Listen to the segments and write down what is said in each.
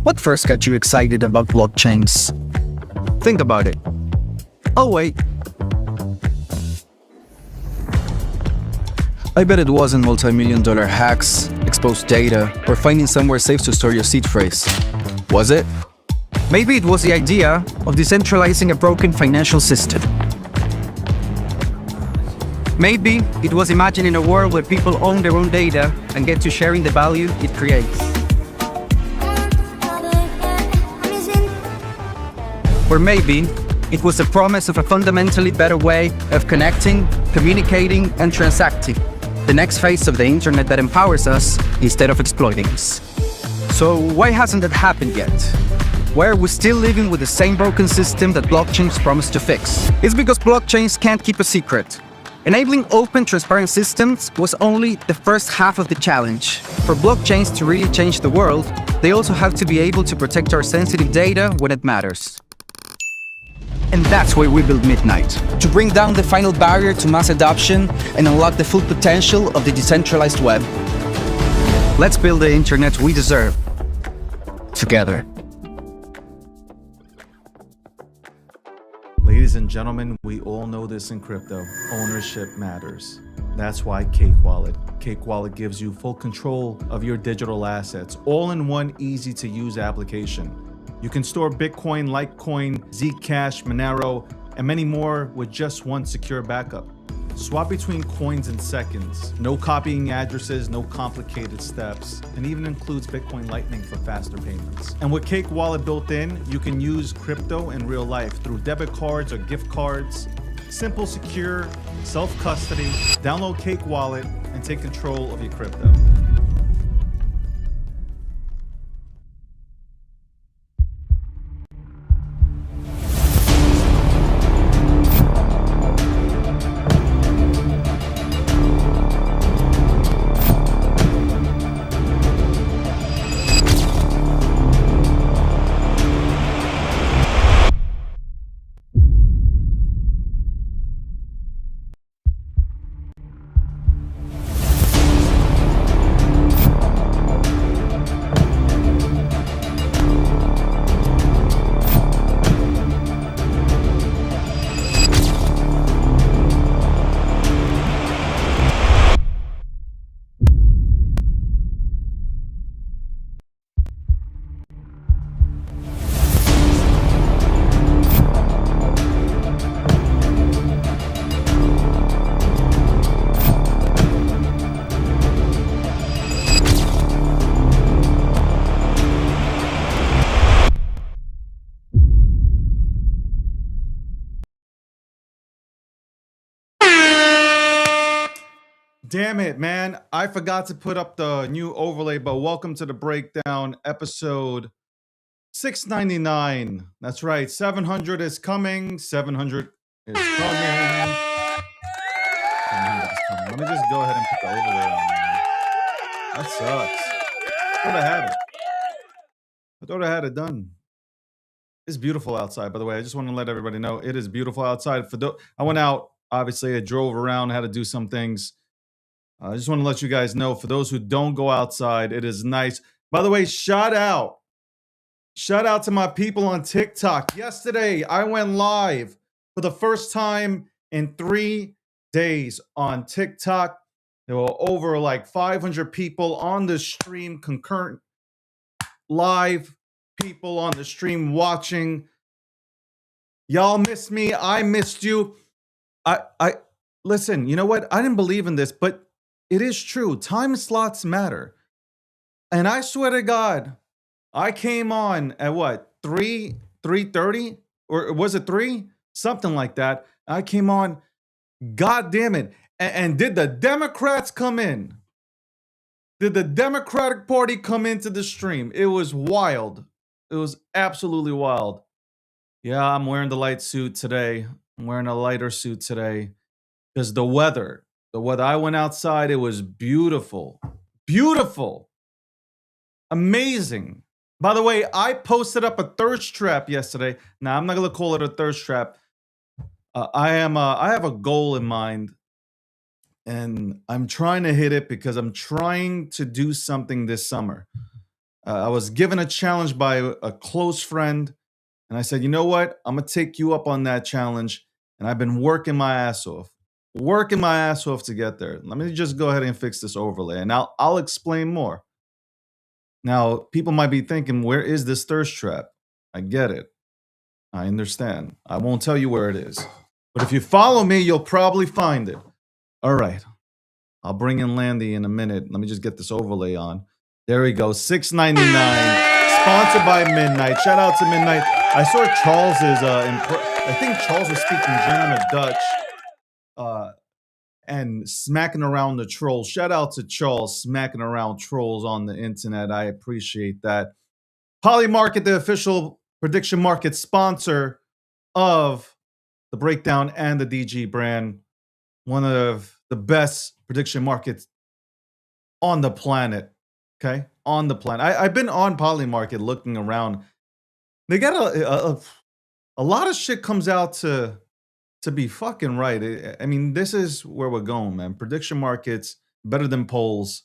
What first got you excited about blockchains? Think about it. Oh, wait. I bet it wasn't multi-million-dollar hacks, exposed data, or finding somewhere safe to store your seed phrase. Was it? Maybe it was the idea of decentralizing a broken financial system. Maybe it was imagining a world where people own their own data and get to sharing the value it creates. Or maybe it was the promise of a fundamentally better way of connecting, communicating, and transacting. The next phase of the internet that empowers us instead of exploiting us. So why hasn't that happened yet? Why are we still living with the same broken system that blockchains promise to fix? It's because blockchains can't keep a secret. Enabling open, transparent systems was only the first half of the challenge. For blockchains to really change the world, they also have to be able to protect our sensitive data when it matters. And that's why we built Midnight, to bring down the final barrier to mass adoption and unlock the full potential of the decentralized web. Let's build the internet we deserve, together. Ladies and gentlemen, we all know this in crypto. Ownership matters. That's why Cake Wallet. Cake Wallet gives you full control of your digital assets, all in one easy-to-use application. You can store Bitcoin, Litecoin, Zcash, Monero, and many more with just one secure backup. Swap between coins in seconds. No copying addresses, no complicated steps, and even includes Bitcoin Lightning for faster payments. And with Cake Wallet built in, you can use crypto in real life through debit cards or gift cards. Simple, secure, self-custody. Download Cake Wallet and take control of your crypto. Damn it, man. I forgot to put up the new overlay, but welcome to the breakdown, episode 699. That's right. 700 is coming. 700 is coming. 700 is coming. Let me just go ahead and put the overlay on. Man. That sucks. I thought I had it. I thought I had it done. It's beautiful outside, by the way. I just want to let everybody know it is beautiful outside. I went out, obviously, I drove around, had to do some things. I just want to let you guys know, for those who don't go outside, it is nice. By the way, shout out to my people on TikTok. Yesterday, I went live for the first time in 3 days on TikTok. There were over like 500 people on the stream, concurrent live people on the stream watching. Y'all missed me. I missed you. I listen, you know what? I didn't believe in this, but it is true. Time slots matter. And I swear to God, I came on at what? 3:30? Or was it 3? Something like that. I came on, God damn it. And did the Democrats come in? Did the Democratic Party come into the stream? It was wild. It was absolutely wild. Yeah, I'm wearing the light suit today. I'm wearing a lighter suit today. Because the weather, I went outside, it was beautiful. Beautiful. Amazing. By the way, I posted up a thirst trap yesterday. Now, I'm not going to call it a thirst trap. I have a goal in mind, and I'm trying to hit it because I'm trying to do something this summer. I was given a challenge by a close friend, and I said, you know what? I'm gonna take you up on that challenge, and I've been working my ass off to get there. Let me just go ahead and fix this overlay, and I'll explain more. Now, people might be thinking, where is this thirst trap? I get it. I understand. I won't tell you where it is. But if you follow me, you'll probably find it. All right. I'll bring in Landy in a minute. Let me just get this overlay on. There we go. $6.99. Sponsored by Midnight. Shout out to Midnight. I saw Charles's I think Charles was speaking German or Dutch. And smacking around the trolls. Shout out to Charles smacking around trolls on the internet. I appreciate that. Polymarket, the official prediction market sponsor of the Breakdown and the DG brand. One of the best prediction markets on the planet. Okay? On the planet. I've been on Polymarket looking around. They got a lot of shit comes out to be fucking right. I mean, this is where we're going, man. Prediction markets better than polls,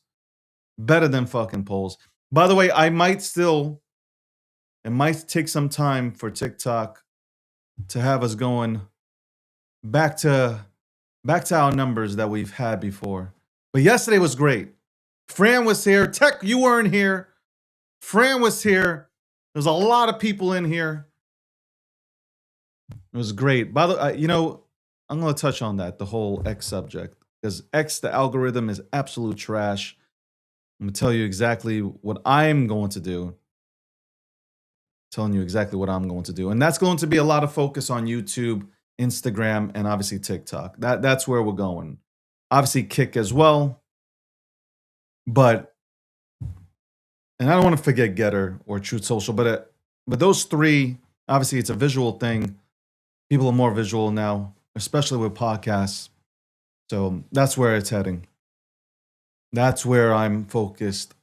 better than fucking polls. By the way, it might take some time for TikTok to have us going back to our numbers that we've had before. But yesterday was great. Fran was here. Tech, you weren't here. Fran was here. There's a lot of people in here. It was great. By the way, I'm going to touch on that, the whole X subject. Because X, the algorithm, is absolute trash. I'm going to tell you exactly what I'm going to do. Telling you exactly what I'm going to do. And that's going to be a lot of focus on YouTube, Instagram, and obviously TikTok. That's where we're going. Obviously Kick as well. But, and I don't want to forget Getter or Truth Social, but those three, obviously it's a visual thing. People are more visual now, especially with podcasts. So that's where it's heading. That's where I'm focused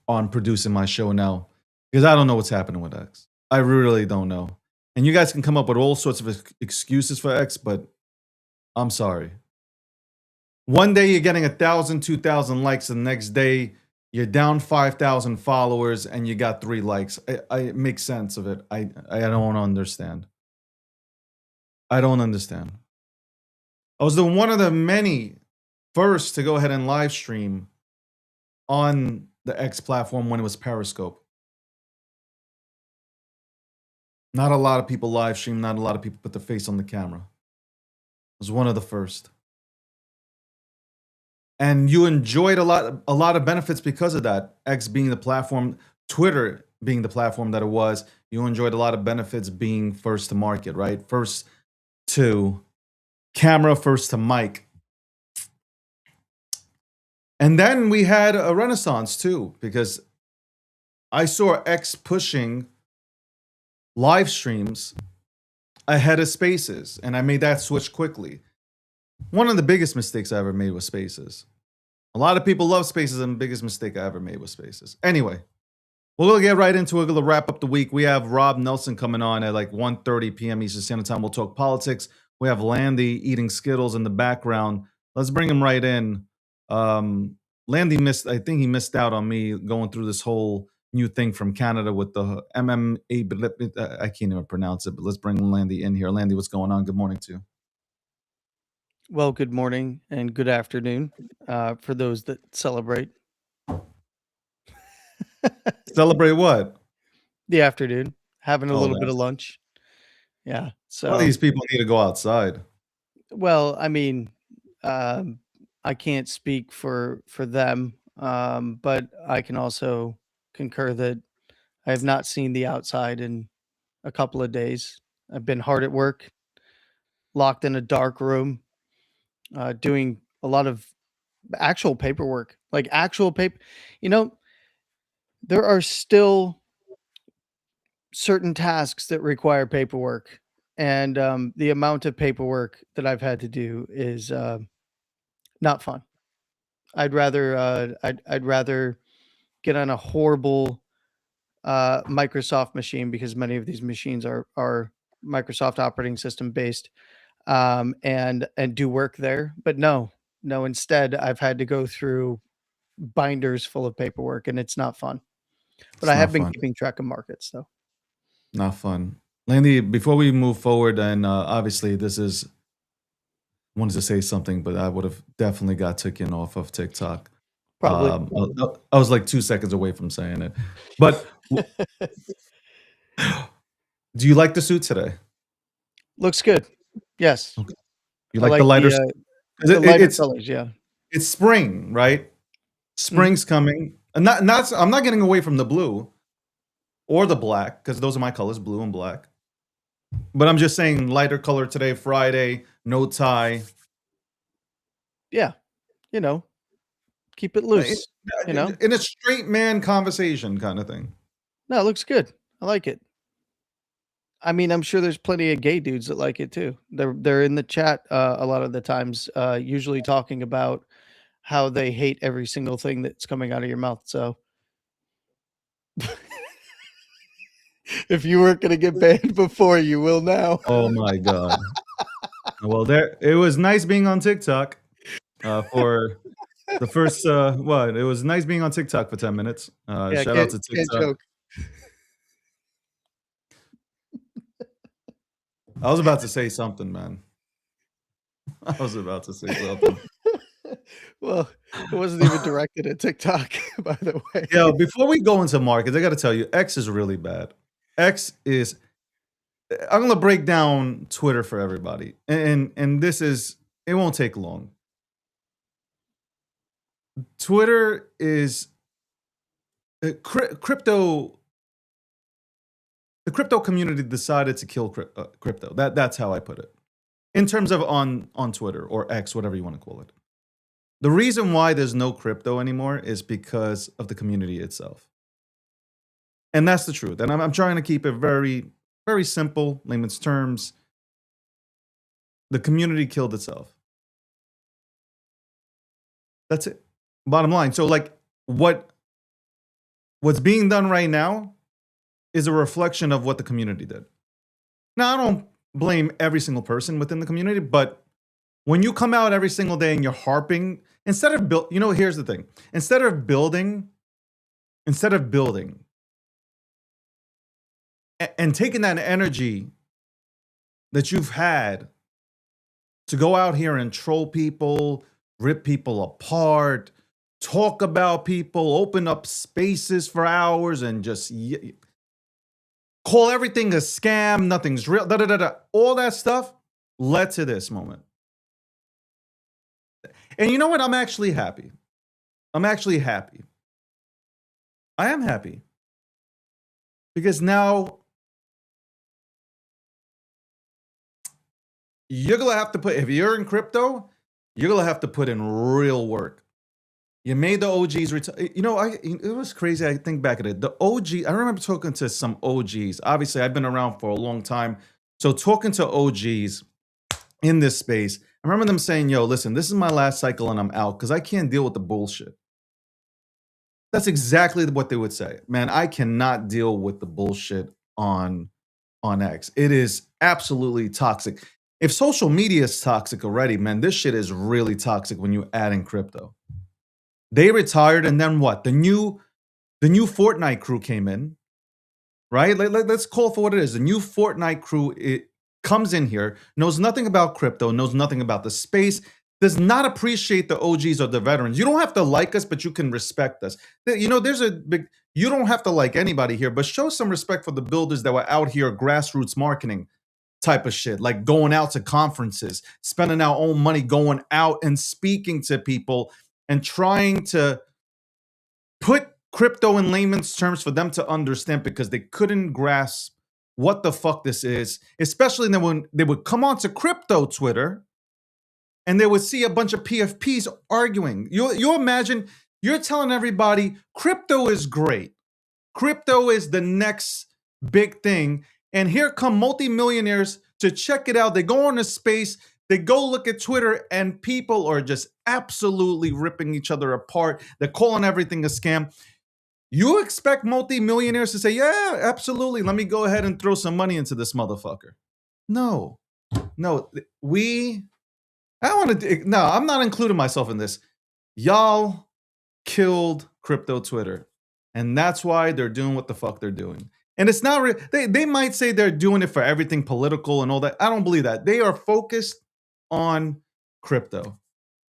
on producing my show now. Because I don't know what's happening with X. I really don't know. And you guys can come up with all sorts of excuses for X, but I'm sorry. One day you're getting 1,000, 2,000 likes. The next day you're down 5,000 followers and you got 3 likes. I make sense of it. I don't understand. I don't understand. I was one of the many first to go ahead and live stream on the X platform when it was Periscope. Not a lot of people live stream. Not a lot of people put their face on the camera. I was one of the first. And you enjoyed a lot of benefits because of that. X being the platform, Twitter being the platform that it was, you enjoyed a lot of benefits being first to market, right? First to camera, first to mic. And then we had a renaissance too, because I saw X pushing live streams ahead of Spaces, and I made that switch quickly. One of the biggest mistakes I ever made was Spaces. A lot of people love Spaces, and the biggest mistake I ever made was Spaces. Anyway, we'll get right into it. We'll wrap up the week. We have Rob Nelson coming on at like 1:30 p.m. Eastern Standard Time. We'll talk politics. We have Landy eating Skittles in the background. Let's bring him right in. Landy I think he missed out on me going through this whole new thing from Canada with the MMA. I can't even pronounce it, but let's bring Landy in here. Landy, what's going on? Good morning to you. Well, good morning and good afternoon for those that celebrate. Celebrate what? The afternoon, having a Oh, little bit of that's- lunch. Yeah. All So, these people need to go outside. well, I mean, I can't speak for them, but I can also concur that I have not seen the outside in a couple of days. I've been hard at work, locked in a dark room, doing a lot of actual paperwork, like actual paper. You know, there are still certain tasks that require paperwork, and the amount of paperwork that I've had to do is not fun. I'd rather get on a horrible Microsoft machine, because many of these machines are Microsoft operating system based, and do work there. But no, instead I've had to go through binders full of paperwork, and it's not fun. But It's I not have been fun. keeping track of markets though. Not fun. Landy, before we move forward, and obviously this is wanted to say something, but I would have definitely got taken off of TikTok. Probably. I was like 2 seconds away from saying it. But do you like the suit today? Looks good. Yes. Okay. You I like the lighter? 'Cause the it- lighter it's colors, yeah. it's spring, right? Spring's coming. And not I'm not getting away from the blue or the black because those are my colors, blue and black. But I'm just saying lighter color today, Friday, no tie. Yeah. You know, keep it loose, you know? In a straight man conversation kind of thing. No, it looks good. I like it. I mean, I'm sure there's plenty of gay dudes that like it too. They're in the chat a lot of the times, usually talking about how they hate every single thing that's coming out of your mouth. So if you weren't going to get banned before, you will now. Oh my god. Well, it was nice being on TikTok for the first what? It was nice being on TikTok for 10 minutes. Yeah, Shout out to can't TikTok. joke. I was about to say something, man. I was about to say something. Well, it wasn't even directed at TikTok, by the way. Yo, before we go into markets, I got to tell you, X is really bad. X is. I'm gonna break down Twitter for everybody, and this is. It won't take long. Twitter is crypto. The crypto community decided to kill crypto. That's how I put it. In terms of on Twitter or X, whatever you want to call it. The reason why there's no crypto anymore is because of the community itself. And that's the truth. And I'm trying to keep it very, very simple, layman's terms. The community killed itself. That's it. Bottom line. So like what's being done right now is a reflection of what the community did. Now, I don't blame every single person within the community, but when you come out every single day and you're harping, instead of here's the thing. Instead of building and taking that energy that you've had to go out here and troll people, rip people apart, talk about people, open up spaces for hours and just call everything a scam, nothing's real, all that stuff led to this moment. And you know what? I'm actually happy. I am happy. Because now you're going to have to if you're in crypto, you're going to have to put in real work. You made the OGs retire. It was crazy. I think back at it. The OG, I remember talking to some OGs. Obviously, I've been around for a long time. So talking to OGs in this space, I remember them saying, yo, listen, this is my last cycle and I'm out because I can't deal with the bullshit. That's exactly what they would say. Man, I cannot deal with the bullshit on X. It is absolutely toxic. If social media is toxic already, man, this shit is really toxic when you add in crypto. They retired, and then what? The new Fortnite crew came in, right? Let's call for what it is. The new Fortnite crew comes in here, knows nothing about crypto, knows nothing about the space, does not appreciate the OGs or the veterans. You don't have to like us, but you can respect us. There's a big. You don't have to like anybody here, but show some respect for the builders that were out here, grassroots marketing type of shit, like going out to conferences, spending our own money, going out and speaking to people and trying to put crypto in layman's terms for them to understand because they couldn't grasp what the fuck this is, especially when they would come onto crypto Twitter and they would see a bunch of PFPs arguing. You imagine, you're telling everybody crypto is great. Crypto is the next big thing. And here come multimillionaires to check it out. They go on a space, they go look at Twitter, and people are just absolutely ripping each other apart. They're calling everything a scam. You expect multimillionaires to say, yeah, absolutely, let me go ahead and throw some money into this motherfucker. No, I'm not including myself in this. Y'all killed crypto Twitter. And that's why they're doing what the fuck they're doing. And it's not they might say they're doing it for everything political and all that. I don't believe that. They are focused on crypto.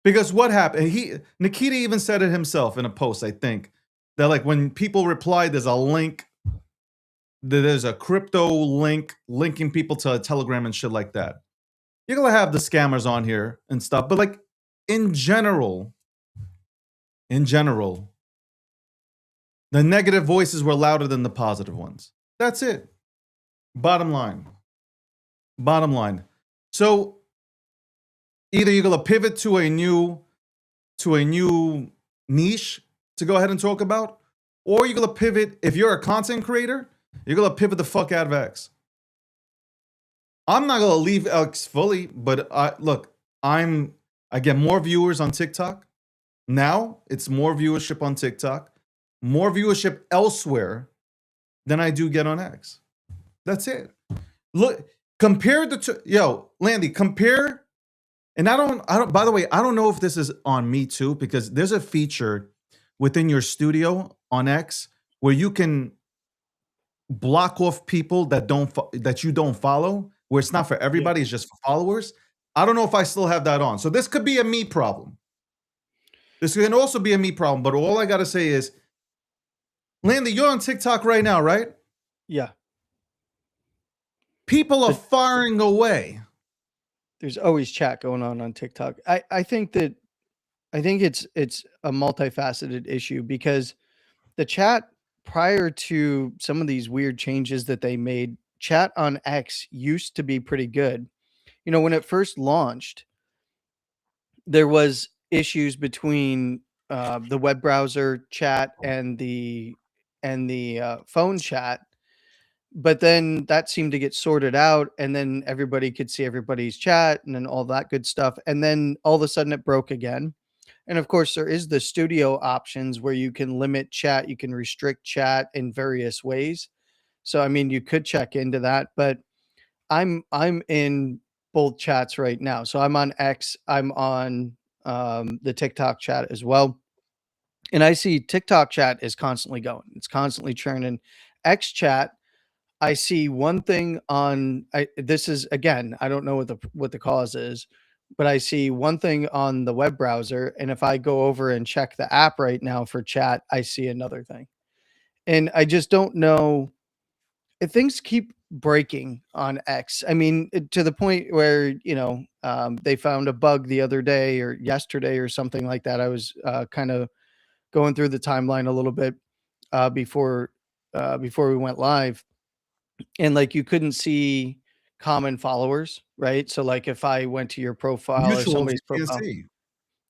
Because what happened? Nikita even said it himself in a post, I think, that like when people reply, there's a link, there's a crypto link linking people to a Telegram and shit like that. You're gonna have the scammers on here and stuff, but like in general, the negative voices were louder than the positive ones. That's it. Bottom line. So either you're gonna pivot to a new niche to go ahead and talk about, or you're gonna pivot. If you're a content creator, you're gonna pivot the fuck out of X. I'm not gonna leave X fully, but I get more viewers on TikTok. Now it's more viewership on TikTok, more viewership elsewhere than I do get on X. That's it. Look, compare the two. Yo, Landy, compare. And I don't, by the way, I don't know if this is on me too, because there's a feature within your studio on X where you can block off people that you don't follow, where it's not for everybody, it's just for followers. I don't know if I still have that on. So this could be a me problem. This can also be a me problem, but all I got to say is, Landy, you're on TikTok right now, right? Yeah. People are firing away. There's always chat going on TikTok. I think it's a multifaceted issue, because the chat, prior to some of these weird changes that they made, chat on X used to be pretty good. You know, when it first launched, there was issues between the web browser chat and the phone chat, but then that seemed to get sorted out, and then everybody could see everybody's chat and then all that good stuff, and then all of a sudden it broke again. And of course there is the studio options where you can limit chat, you can restrict chat in various ways. So I mean, you could check into that, but I'm in both chats right now. So I'm on X, I'm on the TikTok chat as well. And I see TikTok chat is constantly going. It's constantly churning. X chat, I see one thing on this is, again, I don't know what the cause is, but I see one thing on the web browser, and if I go over and check the app right now for chat, I see another thing. And I just don't know if things keep breaking on X. I mean, to the point where, they found a bug the other day or yesterday or something like that. I was kind of going through the timeline a little bit before we went live, and like you couldn't see common followers, right? So like if I went to your profile or Mutuals, somebody's you can't profile, see.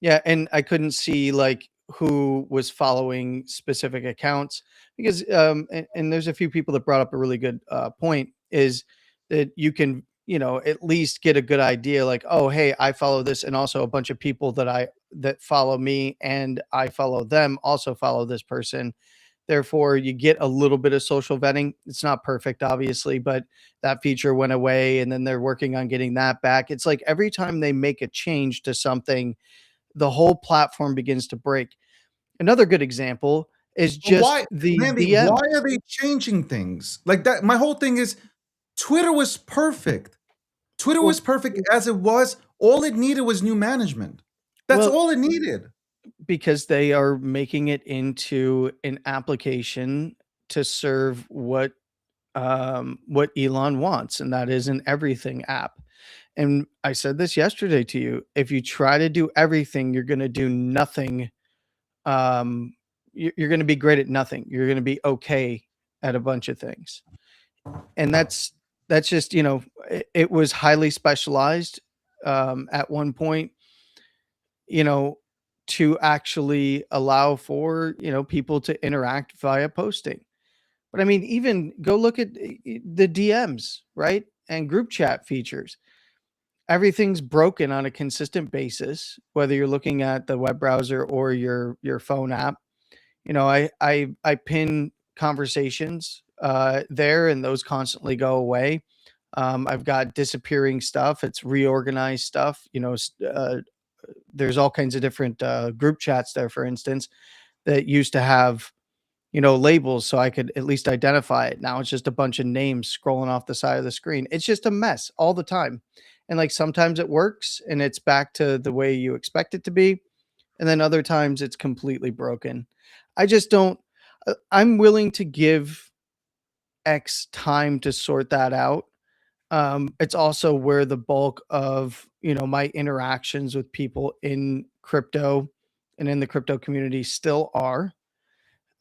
yeah, and I couldn't see like who was following specific accounts, because and there's a few people that brought up a really good point, is that you can, at least get a good idea, like, oh hey, I follow this, and also a bunch of people that follow me and I follow them also follow this person. Therefore, you get a little bit of social vetting. It's not perfect, obviously, but that feature went away, and then they're working on getting that back. It's like every time they make a change to something, the whole platform begins to break. Another good example is But why, just the Randy, DM. why are they changing things like that? My whole thing is Twitter was perfect. Twitter Well, was perfect as it was. All it needed was new management. That's well, all it needed. because they are making it into an application to serve what Elon wants, and that is an everything app. And I said this yesterday to you: if you try to do everything, you're going to do nothing. You're going to be great at nothing. You're going to be okay at a bunch of things, and that's just, it was highly specialized at one point, you know, to actually allow for, people to interact via posting. But I mean, even go look at the DMs, right? And group chat features. Everything's broken on a consistent basis, whether you're looking at the web browser or your phone app. I pin conversations there, and those constantly go away. I've got disappearing stuff. It's reorganized stuff. There's all kinds of different group chats there, for instance, that used to have, labels so I could at least identify it. Now it's just a bunch of names scrolling off the side of the screen. It's just a mess all the time. And like sometimes it works and it's back to the way you expect it to be. And then other times it's completely broken. I just don't, I'm willing to give X time to sort that out. It's also where the bulk of, my interactions with people in crypto and in the crypto community still are.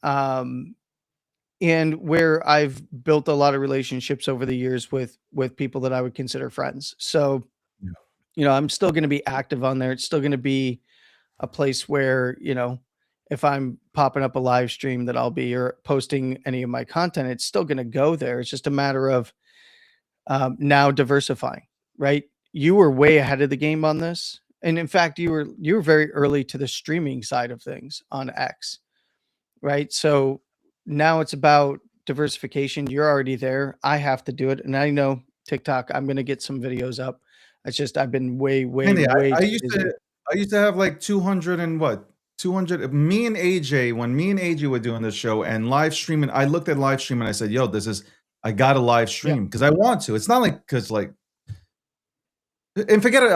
Um, and where I've built a lot of relationships over the years with people that I would consider friends. So, Yeah. I'm still going to be active on there. It's still going to be a place where, if I'm popping up a live stream that I'll be or posting any of my content, it's still going to go there. It's just a matter of now diversifying, right? You were way ahead of the game on this. And in fact, you were very early to the streaming side of things on X, right? So now it's about diversification. You're already there. I have to do it. And I know TikTok, I'm going to get some videos up. It's just I've been way, way, Mainly, way I too used busy. to have like 200 and what? 200. Me and AJ, when me and AJ were doing this show and live streaming, I looked at live stream and I said, "Yo, I got to live Yeah. stream because I want to." It's not like because like, and forget it.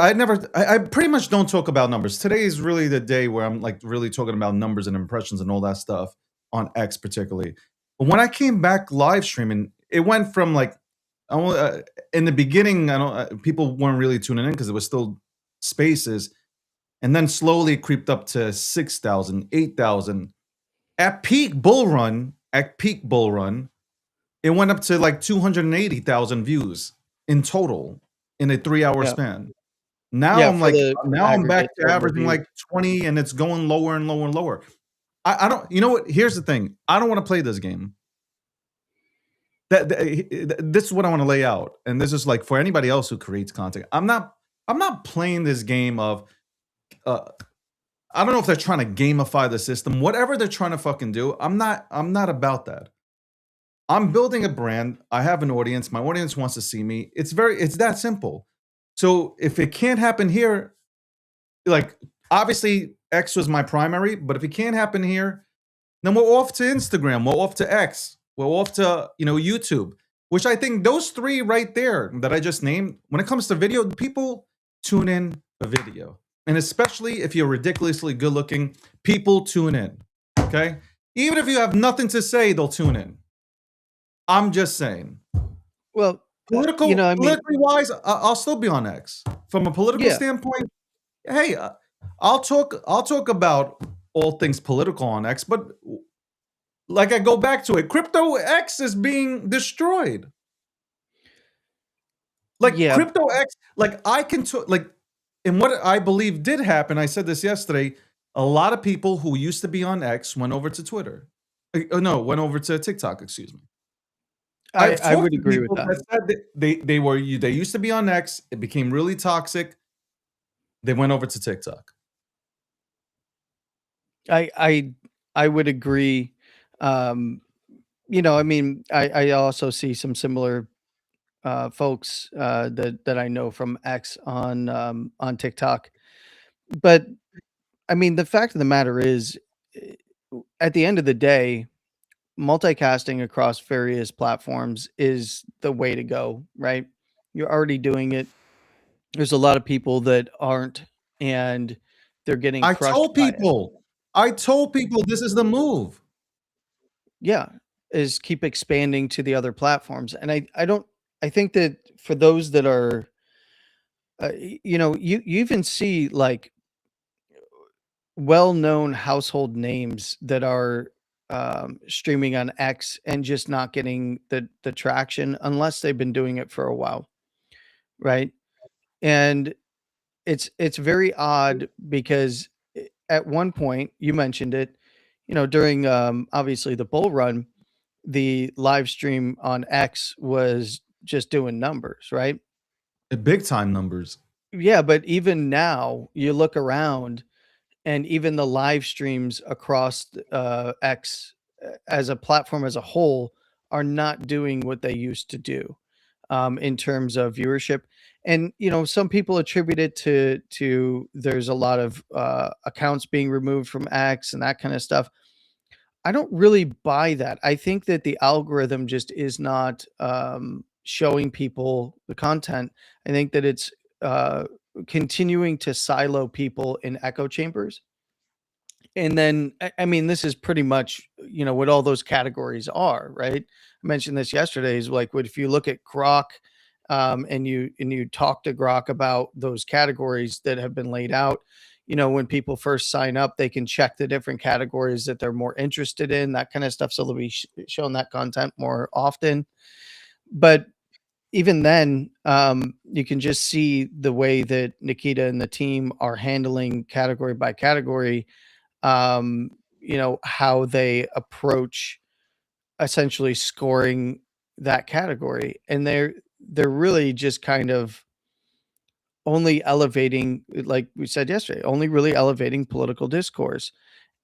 I pretty much don't talk about numbers. Today is really the day where I'm like really talking about numbers and impressions and all that stuff on X particularly. But when I came back live streaming, it went from like I only, in the beginning, I don't people weren't really tuning in because it was still spaces, and then slowly it creeped up to 6,000, 8,000. At peak bull run, it went up to like 280,000 views in total in a 3-hour Yeah. span. Now Yeah. I'm For like, the now I'm back aggregate to total averaging views. like 20, and it's going lower and lower and lower. I don't, you know what? Here's the thing. I don't want to play this game. This is what I want to lay out, and this is like for anybody else who creates content. I'm not playing this game of. I don't know if they're trying to gamify the system. Whatever they're trying to fucking do, I'm not about that. I'm building a brand. I have an audience. My audience wants to see me. It's that simple. So if it can't happen here, like obviously X was my primary, but if it can't happen here, then we're off to Instagram, we're off to X, we're off to YouTube, which I think those three right there that I just named, when it comes to video, people tune in for video. And especially if you're ridiculously good looking, people tune in. Okay? Even if you have nothing to say, they'll tune in. I'm just saying. Well, Politically wise, I'll still be on X. From a political Yeah. standpoint, hey, I'll talk about all things political on X, but like I go back to it, crypto X is being destroyed. Like Yeah. crypto X, like I can and what I believe did happen, I said this yesterday, a lot of people who used to be on X went over to Twitter. Went over to TikTok, excuse me. I talked would to agree with people that. said that they used to be on X, it became really toxic. They went over to TikTok. I would agree. I also see some similar folks that I know from X on TikTok. But I mean, the fact of the matter is, eh, at the end of the day, multicasting across various platforms is the way to go, right? You're already doing it. There's a lot of people that aren't, and they're getting I crushed told by it. people this is the move. Yeah, is keep expanding to the other platforms. And I think that for those that are, you even see like well-known household names that are streaming on X and just not getting the traction unless they've been doing it for a while, right? And it's very odd because at one point you mentioned it, during obviously the bull run, the live stream on X was just doing numbers, right? Big time numbers. Yeah, but even now you look around and even the live streams across X as a platform as a whole are not doing what they used to do in terms of viewership. And some people attribute it to there's a lot of accounts being removed from X and that kind of stuff. I don't really buy that. I think that the algorithm just is not showing people the content. I think that it's uh, continuing to silo people in echo chambers. And then, I mean, this is pretty much, what all those categories are, right? I mentioned this yesterday is like, what if you look at Grok, and you talk to Grok about those categories that have been laid out. When people first sign up, they can check the different categories that they're more interested in, that kind of stuff. So they'll be shown that content more often. But even then, you can just see the way that Nikita and the team are handling category by category, how they approach essentially scoring that category. And they're really just kind of only elevating, like we said yesterday, only really elevating political discourse.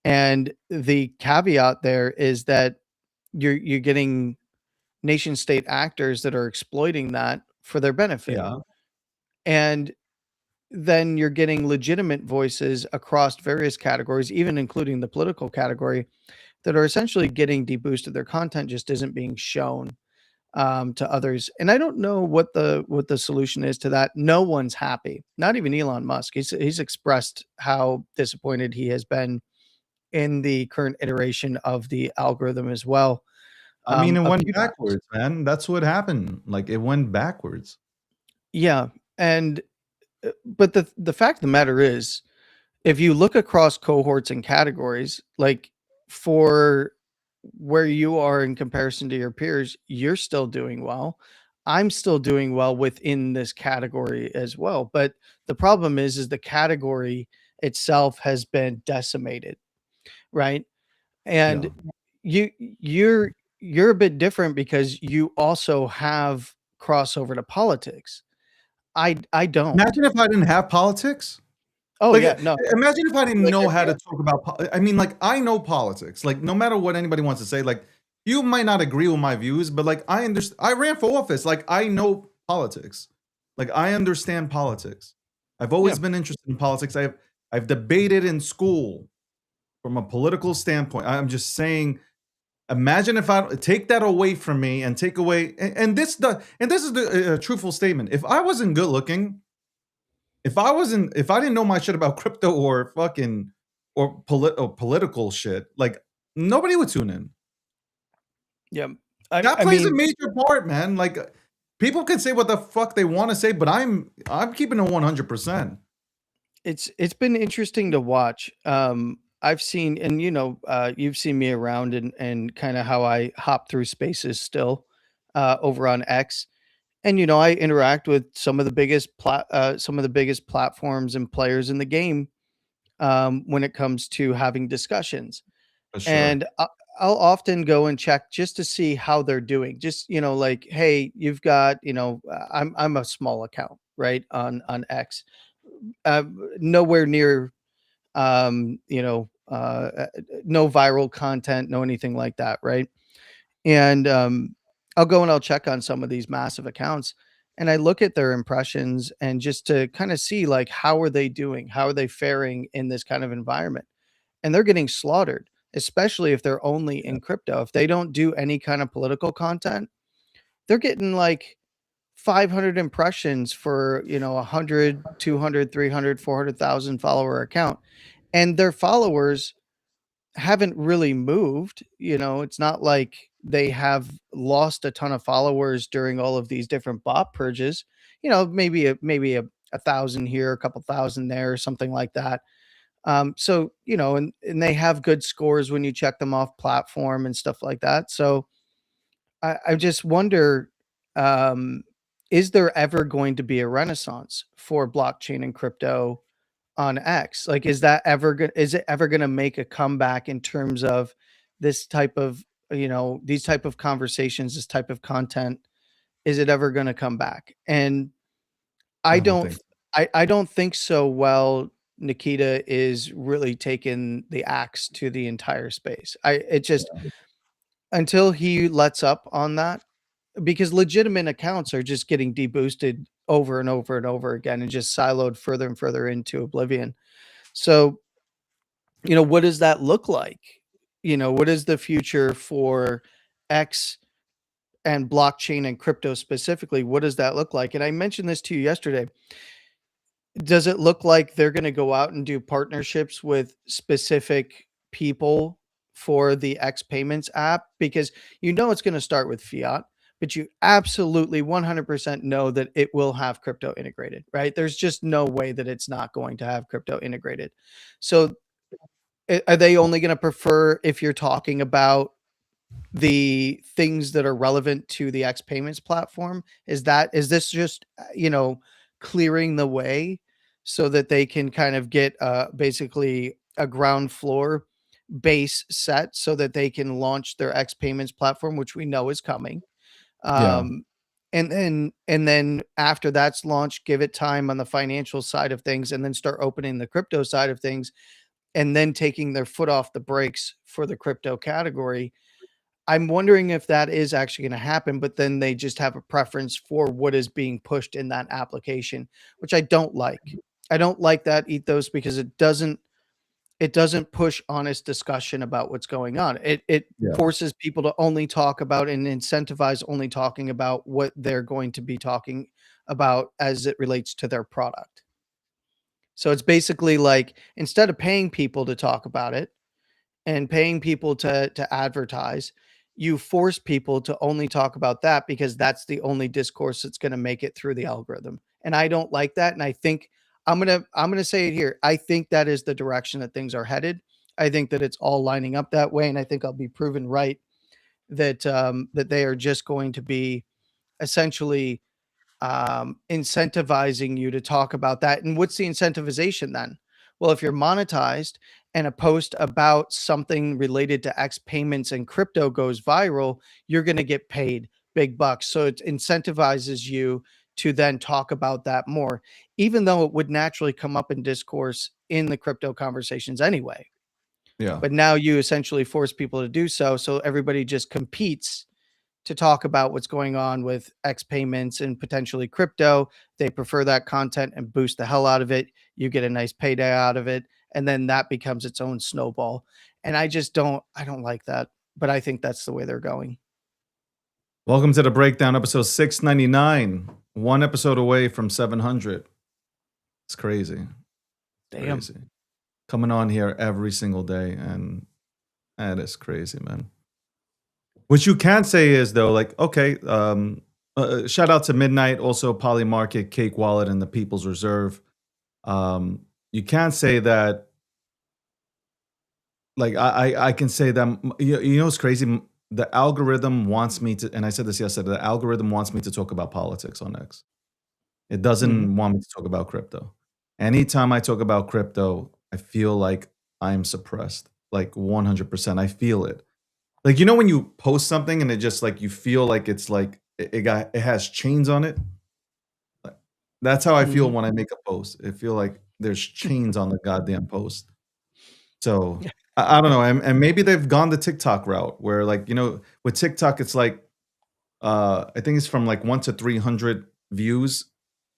And the caveat there is that you're getting nation state actors that are exploiting that for their benefit. Yeah. And then you're getting legitimate voices across various categories, even including the political category, that are essentially getting deboosted. Their content just isn't being shown to others. And I don't know what the solution is to that. No one's happy. Not even Elon Musk. He's expressed how disappointed he has been in the current iteration of the algorithm as well. I mean, it A went few times. backwards, man. That's what happened. Like, it went backwards. Yeah, and but the fact of the matter is, if you look across cohorts and categories, like for where you are in comparison to your peers, you're still doing well. I'm still doing well within this category as well. But the problem is the category itself has been decimated, right? Yeah. And you're a bit different because you also have crossover to politics. I don't. Imagine if I didn't have politics. Oh Like, yeah, no. imagine if I didn't Like know how every to talk about I mean, like, I know politics. Like, no matter what anybody wants to say, like, you might not agree with my views, but, like, I ran for office. Like, I know politics. Like, I understand politics. I've yeah. always been interested in politics. I've debated in school from a political standpoint. I'm just saying, imagine if I take that away from me and take away and this is the truthful statement. If I wasn't good looking, if I didn't know my shit about crypto or fucking or political shit, like, nobody would tune in. Yeah. I That I plays a mean, major part, man. Like, people can say what the fuck they want to say, but I'm keeping it 100%. it's been interesting to watch. I've seen, and you've seen me around and kind of how I hop through spaces still over on X. And I interact with some of the biggest platforms and players in the game when it comes to having discussions. For sure. And I'll often go and check just to see how they're doing. Just like, hey, you've got, I'm a small account, right, on X, uh, nowhere near, no viral content, no anything like that, right? And I'll go and I'll check on some of these massive accounts, and I look at their impressions and just to kind of see like how are they doing, how are they faring in this kind of environment, and they're getting slaughtered, especially if they're only Yeah. in crypto. If they don't do any kind of political content, they're getting like 500 impressions for, 100, 200, 300, 400,000 follower account. And their followers haven't really moved. It's not like they have lost a ton of followers during all of these different bot purges. Maybe a thousand here, a couple thousand there, or something like that. So and they have good scores when you check them off platform and stuff like that. So I just wonder, um, is there ever going to be a renaissance for blockchain and crypto on X? Like, is it ever gonna make a comeback in terms of this type of, these type of conversations, this type of content? Is it ever gonna come back? And I I don't don't think I don't think so. Well, Nikita is really taking the axe to the entire space. It just, so. until he lets up on that, because legitimate accounts are just getting deboosted over and over and over again and just siloed further and further into oblivion. So, what does that look like? what is the future for X and blockchain and crypto specifically? What does that look like? And I mentioned this to you yesterday. Does it look like they're going to go out and do partnerships with specific people for the X Payments app? Because it's going to start with fiat, but you absolutely 100% know that it will have crypto integrated, right? There's just no way that it's not going to have crypto integrated. So are they only going to prefer if you're talking about the things that are relevant to the X Payments platform? Is this just, clearing the way so that they can kind of get basically a ground floor base set so that they can launch their X Payments platform, which we know is coming. Yeah. And then after that's launched, give it time on the financial side of things, and then start opening the crypto side of things, and then taking their foot off the brakes for the crypto category. I'm wondering if that is actually going to happen, but then they just have a preference for what is being pushed in that application, which I don't like. I don't like that ethos because it doesn't push honest discussion about what's going on. It Yeah. forces people to only talk about and incentivize only talking about what they're going to be talking about as it relates to their product. So it's basically like, instead of paying people to talk about it and paying people to advertise, you force people to only talk about that because that's the only discourse that's going to make it through the algorithm. And I don't like that. And I think I'm going to say it here. I think that is the direction that things are headed. I think that it's all lining up that way. And I think I'll be proven right that that they are just going to be essentially incentivizing you to talk about that. And what's the incentivization then? Well, if you're monetized and a post about something related to X Payments and crypto goes viral, you're going to get paid big bucks. So it incentivizes you to then talk about that more, even though it would naturally come up in discourse in the crypto conversations anyway. Yeah. But now you essentially force people to do so. So everybody just competes to talk about what's going on with X Payments and potentially crypto. They prefer that content and boost the hell out of it. You get a nice payday out of it. And then that becomes its own snowball. And I don't like that, but I think that's the way they're going. Welcome to the breakdown, episode 699. One episode away from 700. It's crazy. Damn. Crazy. Coming on here every single day, and that is crazy, man. What you can say is, though, like, okay, shout out to Midnight, also Polymarket, Cake Wallet, and the People's Reserve. You can say that, like, I can say that, you know what's crazy? The algorithm wants me to, and I said this yesterday, the algorithm wants me to talk about politics on X. It doesn't want me to talk about crypto. Anytime I talk about crypto, I feel like I'm suppressed, like 100%. I feel it. Like, when you post something and it just, like, you feel like it's like it has chains on it. Like, that's how I feel when I make a post. I feel like there's chains on the goddamn post. So I don't know, and maybe they've gone the TikTok route where, like, with TikTok, it's like I think it's from like 1 to 300 views,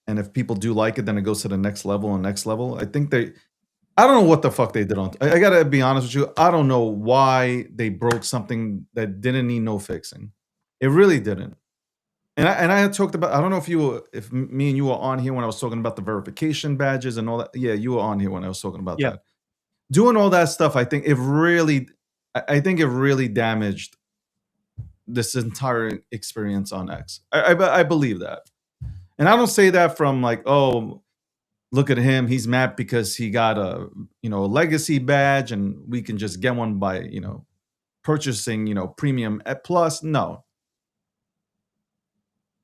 and if people do like it, then it goes to the next level and next level. I don't know what the fuck they did on. I gotta be honest with you. I don't know why they broke something that didn't need no fixing. It really didn't. And I had talked about. I don't know if me and you were on here when I was talking about the verification badges and all that. Yeah, you were on here when I was talking about Yeah. that. Doing all that stuff, I think it really damaged this entire experience on X. I believe that, and I don't say that from like, oh, look at him, he's mad because he got a legacy badge and we can just get one by purchasing premium at plus. No,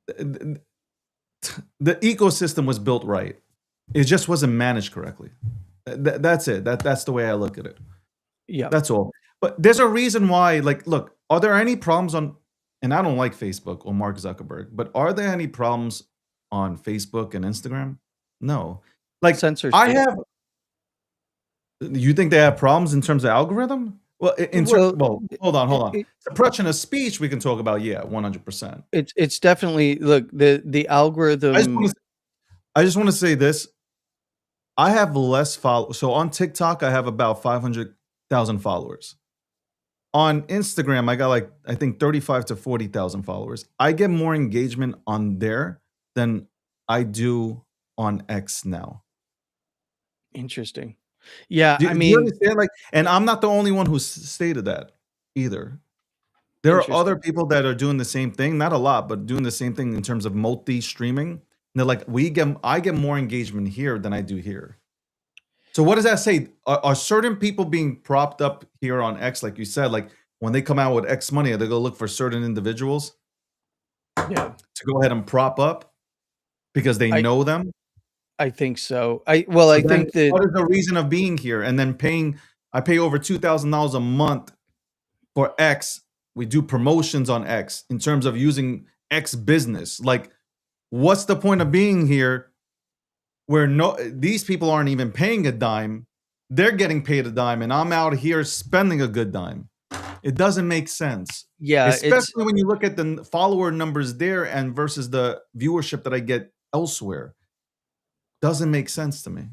the ecosystem was built right. It just wasn't managed correctly. That's it. That's the way I look at it. Yeah. That's all. But there's a reason why. Like, look, are there any problems on? And I don't like Facebook or Mark Zuckerberg, but are there any problems on Facebook and Instagram? No. Like, Censorship. I have. You think they have problems in terms of algorithm? Well, hold on. Suppression of speech, we can talk about. Yeah, 100%. It's definitely, look, the algorithm. I just want to say this. I have less followers. So on TikTok, I have about 500,000 followers. on Instagram, I got like I think 35 to 40,000 followers. I get more engagement on there than I do on X now. Interesting. Yeah, Do, I do you mean, understand? Like, and I'm not the only one who stated that either. There are other interesting. people that are doing the same thing, not a lot, but doing the same thing in terms of multi-streaming. And they're like, I get more engagement here than I do here. So what does that say? Are certain people being propped up here on X, like you said, like when they come out with X money, are they gonna look for certain individuals Yeah, to go ahead and prop up because they I know them? I think so. So I then think that what is the reason of being here? And then I pay over $2,000 a month for X. We do promotions on X in terms of using X business. Like, what's the point of being here where these people aren't even paying a dime? They're getting paid a dime, and I'm out here spending a good dime. It doesn't make sense. yeah, it's Especially when you look at the follower numbers there and versus the viewership that I get elsewhere. Doesn't make sense to me.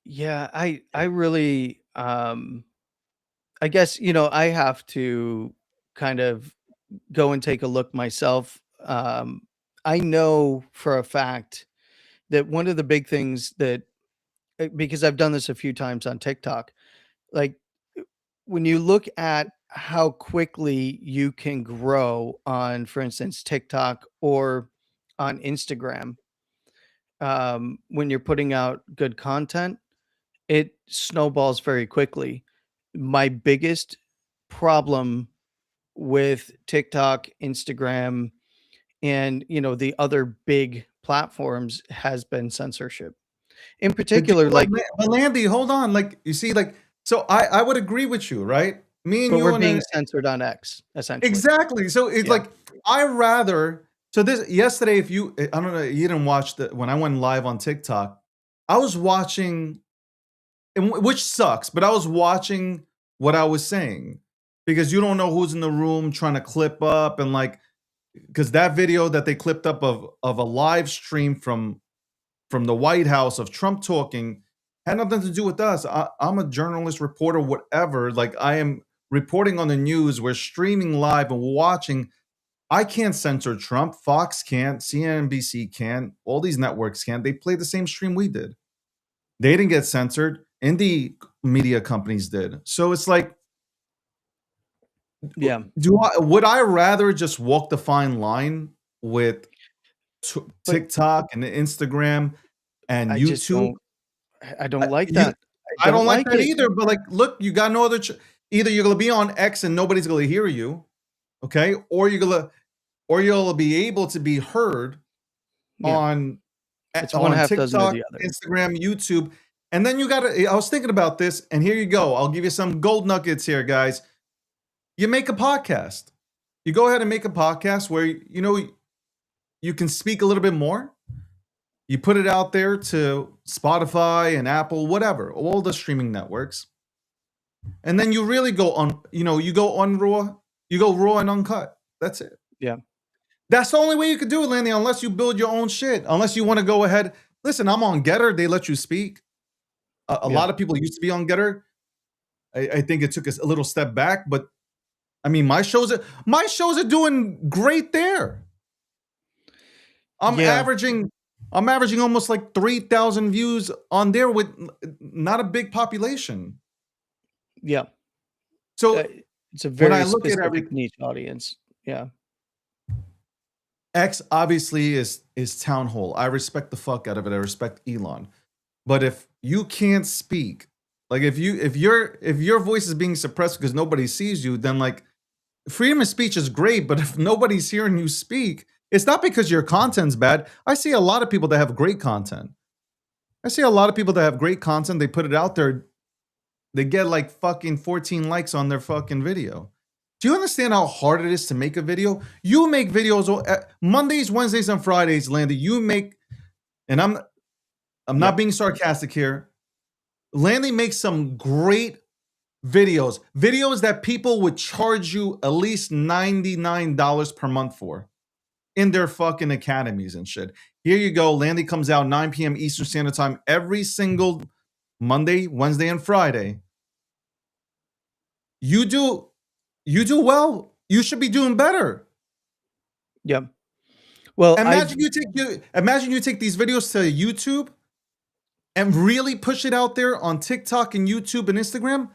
yeah, I really I guess, I have to kind of go and take a look myself. I know for a fact that one of the big things that because I've done this a few times on TikTok, like when you look at how quickly you can grow on, for instance, TikTok or on Instagram, when you're putting out good content, it snowballs very quickly. My biggest problem with TikTok, Instagram, and the other big platforms has been censorship. In But do particular, you like, but Landy, hold on. Like, you see, like, so I would agree with you, right? Me and but you we're and being censored on X, essentially. exactly. So it's Yeah. like I rather so this yesterday, if you I don't know, you didn't watch the when I went live on TikTok, I was watching which sucks, but I was watching what I was saying because you don't know who's in the room trying to clip up and like because that video that they clipped up of a live stream from the White House of Trump talking had nothing to do with us. I'm a journalist, reporter, whatever. Like I am reporting on the news. We're streaming live and watching. I can't censor Trump. Fox can't. CNBC can't. All these networks can't. They play the same stream we did. They didn't get censored. Indie media companies did. So it's like, Yeah. would I rather just walk the fine line with But TikTok and Instagram and I just YouTube? I don't like You that. I I don't don't like like that it. either, but, like, look, you got no other either you're gonna be on X and nobody's gonna hear you, okay? Or you'll be able to be heard Yeah. on It's one on half dozen of TikTok, the other. Instagram, YouTube, and then you gotta I was thinking about this, and here you go. I'll give you some gold nuggets here, guys. You make a podcast. You go ahead and make a podcast where, you can speak a little bit more. You put it out there to Spotify and Apple, whatever, all the streaming networks. And then you really go on, you go on raw, you go raw and uncut. That's it. Yeah. That's the only way you could do it, Lanny, unless you build your own shit. Unless you want to go ahead. Listen, I'm on Getter. They let you speak. A Yeah. lot of people used to be on Getter. I think it took us a little step back, but I mean, my shows are doing great there. I'm Yeah. averaging I'm averaging almost like 3,000 views on there with not a big population. Yeah. So Uh, it's a when I very look at specific niche audience. Yeah. X obviously is town hall. I respect the fuck out of it. I respect Elon. But if you can't speak, like if your voice is being suppressed because nobody sees you, then like freedom of speech is great, but if nobody's hearing you speak, it's not because your content's bad. I see a lot of people that have great content. They put it out there. They get like fucking 14 likes on their fucking video. Do you understand how hard it is to make a video? You make videos Mondays, Wednesdays, and Fridays, Landy. You make, and I'm not Yep. being sarcastic here. Landy makes some great videos that people would charge you at least $99 per month for in their fucking academies and shit. Here you go. Landy comes out 9 p.m. Eastern Standard Time every single Monday, Wednesday, and Friday. You do You do well. You should be doing better. Yep. Well, I've Imagine you take these videos to YouTube and really push it out there on TikTok and YouTube and Instagram.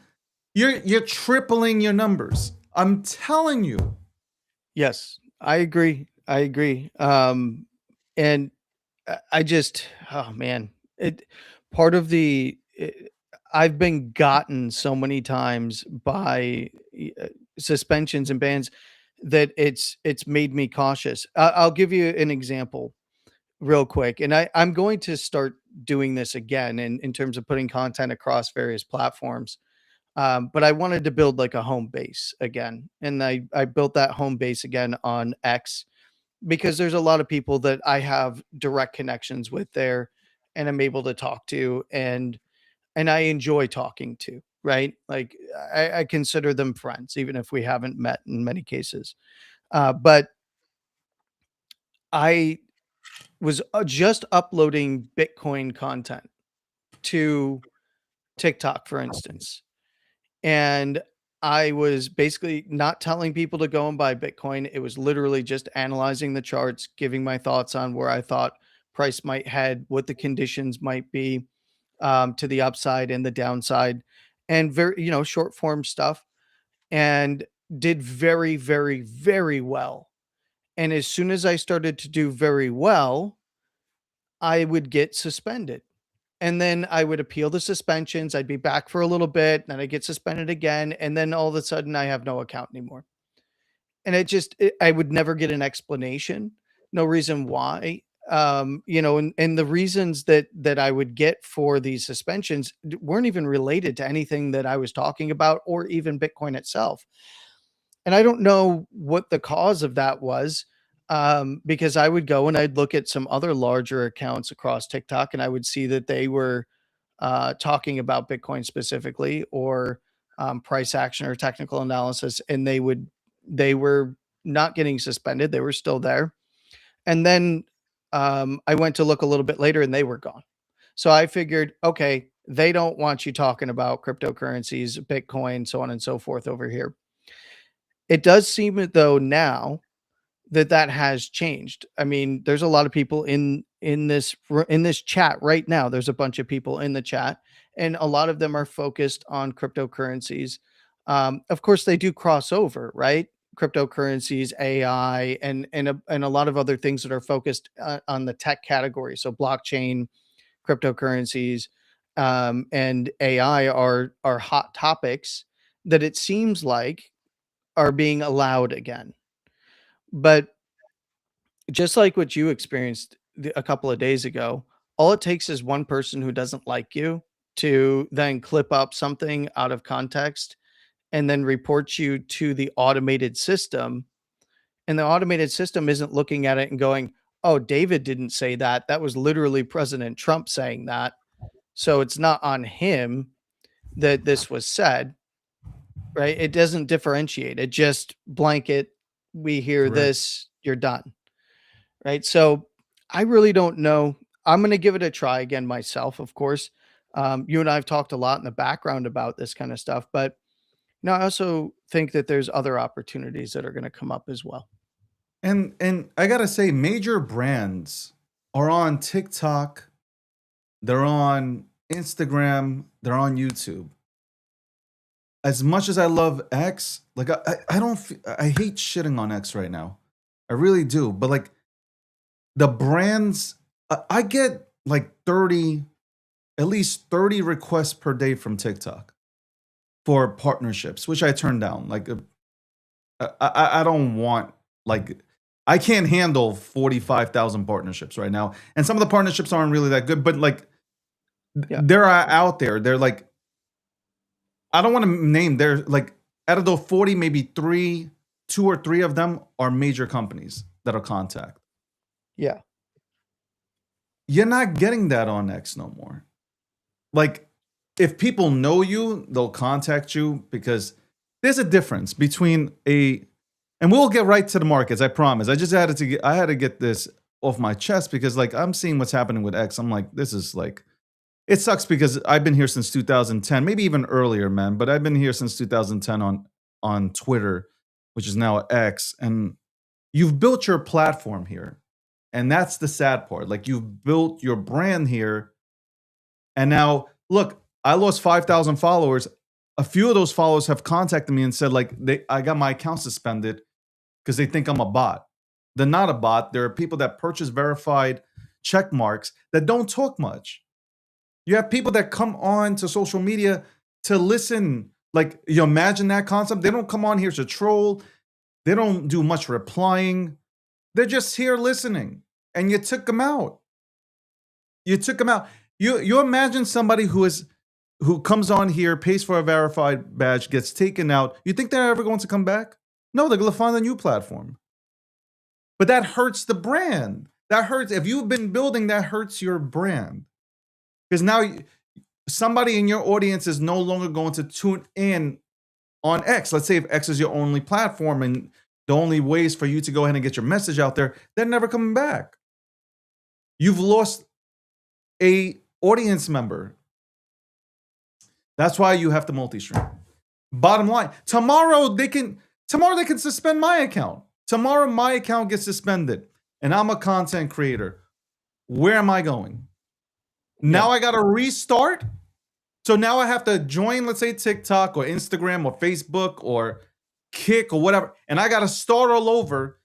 You're tripling your numbers. I'm telling you. yes, I agree. I agree. And I just, oh man, it part of I've been gotten so many times by suspensions and bans that it's made me cautious. I'll give you an example real quick, and I'm going to start doing this again in terms of putting content across various platforms. But I wanted to build like a home base again, and I built that home base again on X because there's a lot of people that I have direct connections with there, and I'm able to talk to, and I enjoy talking to. Right, like I consider them friends, even if we haven't met in many cases. But I was just uploading Bitcoin content to TikTok, for instance. And I was basically not telling people to go and buy Bitcoin. It was literally just analyzing the charts, giving my thoughts on where I thought price might head, what the conditions might be to the upside and the downside, and very, short form stuff, and did very, very, very well. And as soon as I started to do very well, I would get suspended. And then I would appeal the suspensions. I'd be back for a little bit, then I get suspended again, and then all of a sudden I have no account anymore. And I would never get an explanation, no reason why. And the reasons that I would get for these suspensions weren't even related to anything that I was talking about or even Bitcoin itself. And I don't know what the cause of that was, because I would go and I'd look at some other larger accounts across TikTok, and I would see that they were talking about Bitcoin specifically, or price action or technical analysis, and they were not getting suspended; they were still there. And then I went to look a little bit later, and they were gone. So I figured, okay, they don't want you talking about cryptocurrencies, Bitcoin, so on and so forth over here. It does seem though now that has changed. I mean, there's a lot of people in this chat right now. There's a bunch of people in the chat, and a lot of them are focused on cryptocurrencies. Of course, they do cross over, right? Cryptocurrencies, AI, and a lot of other things that are focused on the tech category. So blockchain, cryptocurrencies, and AI are hot topics that it seems like are being allowed again. But just like what you experienced a couple of days ago, all it takes is one person who doesn't like you to then clip up something out of context and then report you to the automated system. And the automated system isn't looking at it and going, oh, David didn't say that. That was literally President Trump saying that. So it's not on him that this was said, right? It doesn't differentiate. It just blanket, we hear Correct. this, you're done. Right. So I really don't know. I'm going to give it a try again myself, of course. You and I have talked a lot in the background about this kind of stuff, but I also think that there's other opportunities that are going to come up as well. And I gotta say, major brands are on TikTok, they're on Instagram, they're on YouTube. As much as I love X, like I don't I hate shitting on X right now. I really do. But like the brands, I get like 30, at least 30 requests per day from TikTok for partnerships, which I turn down. Like I don't want, like, I can't handle 45,000 partnerships right now. And some of the partnerships aren't really that good, but like Yeah. they're out there. They're like, I don't want to name, they're like, out of the 40, maybe 2 or 3 of them are major companies that'll contact. Yeah. You're not getting that on X no more. Like, if people know you, they'll contact you, because there's a difference between and we'll get right to the markets, I promise. I had to get this off my chest, because like I'm seeing what's happening with X. I'm like, this is like, it sucks, because I've been here since 2010, maybe even earlier, man. But I've been here since 2010 on on Twitter, which is now X, and you've built your platform here. And that's the sad part. Like, you've built your brand here. And now, look, I lost 5,000 followers. A few of those followers have contacted me and said, like, I got my account suspended because they think I'm a bot. They're not a bot. There are people that purchase verified check marks that don't talk much. You have people that come on to social media to listen. Like, you imagine that concept? They don't come on here to troll. They don't do much replying. They're just here listening. And you took them out. You took them out. You imagine somebody who comes on here, pays for a verified badge, gets taken out. You think they're ever going to come back? No, they're going to find a new platform. But that hurts the brand. That hurts. If you've been building, that hurts your brand. Because now somebody in your audience is no longer going to tune in on X. Let's say if X is your only platform and the only ways for you to go ahead and get your message out there, they're never coming back. You've lost a audience member. That's why you have to multi-stream. Bottom line, tomorrow they can suspend my account. Tomorrow my account gets suspended and I'm a content creator. Where am I going? Now I got to restart. So now I have to join, let's say, TikTok or Instagram or Facebook or Kick or whatever. And I got to start all over.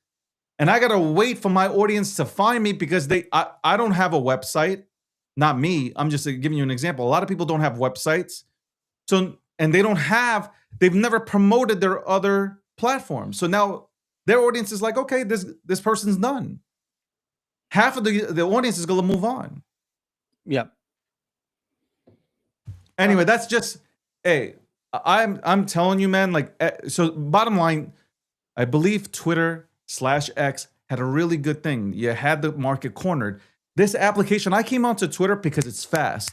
And I got to wait for my audience to find me because I don't have a website. Not me. I'm just giving you an example. A lot of people don't have websites. So, and they've never promoted their other platforms. So now their audience is like, okay, this person's done. Half of the audience is going to move on. Yep. Anyway, that's just, hey, I'm telling you, man, like, so bottom line, I believe Twitter/X had a really good thing. You had the market cornered. This application, I came onto Twitter because it's fast.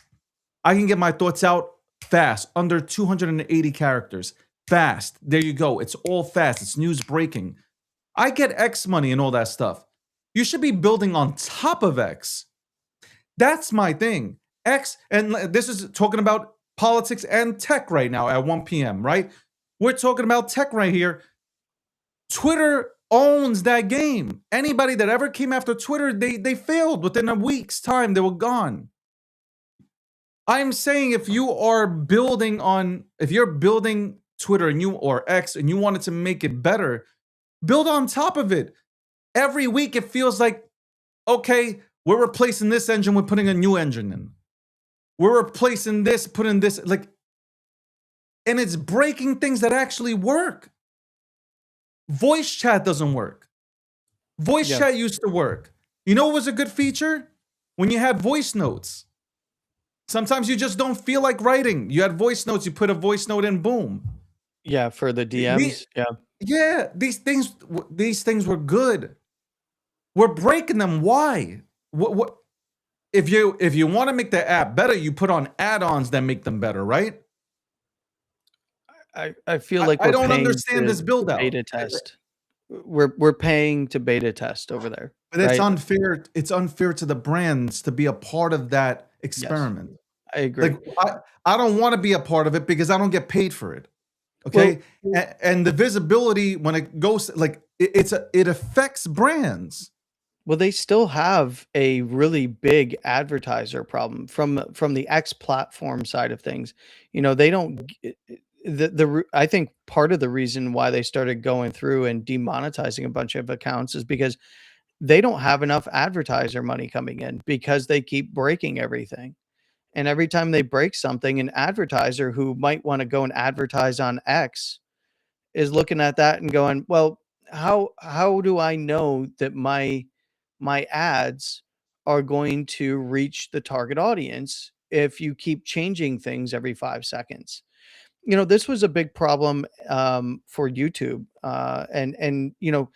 I can get my thoughts out fast, under 280 characters. Fast. There you go. It's all fast. It's news breaking. I get X money and all that stuff. You should be building on top of X. That's my thing. X, and this is talking about politics and tech right now at 1 p.m., right? We're talking about tech right here. Twitter owns that game. Anybody that ever came after Twitter, they failed within a week's time. They were gone. I'm saying if you're building Twitter or X and you wanted to make it better, build on top of it. Every week it feels like, okay, we're replacing this engine, we're putting a new engine in. We're replacing this, putting this, like, and it's breaking things that actually work. Voice chat doesn't work. Voice chat used to work. You know what was a good feature? When you had voice notes. Sometimes you just don't feel like writing. You had voice notes, you put a voice note in, boom. Yeah, for the DMs. Yeah, these things were good. We're breaking them. Why? What if you want to make the app better, you put on add-ons that make them better, right? I feel like I don't understand this build out. Beta test. We're paying to beta test over there. But it's unfair. It's unfair to the brands to be a part of that experiment. Yes, I agree. Like, I don't want to be a part of it because I don't get paid for it. Okay. Well, and the visibility when it goes, like, it affects brands. Well, they still have a really big advertiser problem from the X platform side of things. You know, they don't. I think part of the reason why they started going through and demonetizing a bunch of accounts is because they don't have enough advertiser money coming in because they keep breaking everything. And every time they break something, an advertiser who might want to go and advertise on X is looking at that and going, well, how do I know that my ads are going to reach the target audience if you keep changing things every 5 seconds? You know, this was a big problem for YouTube. And you know,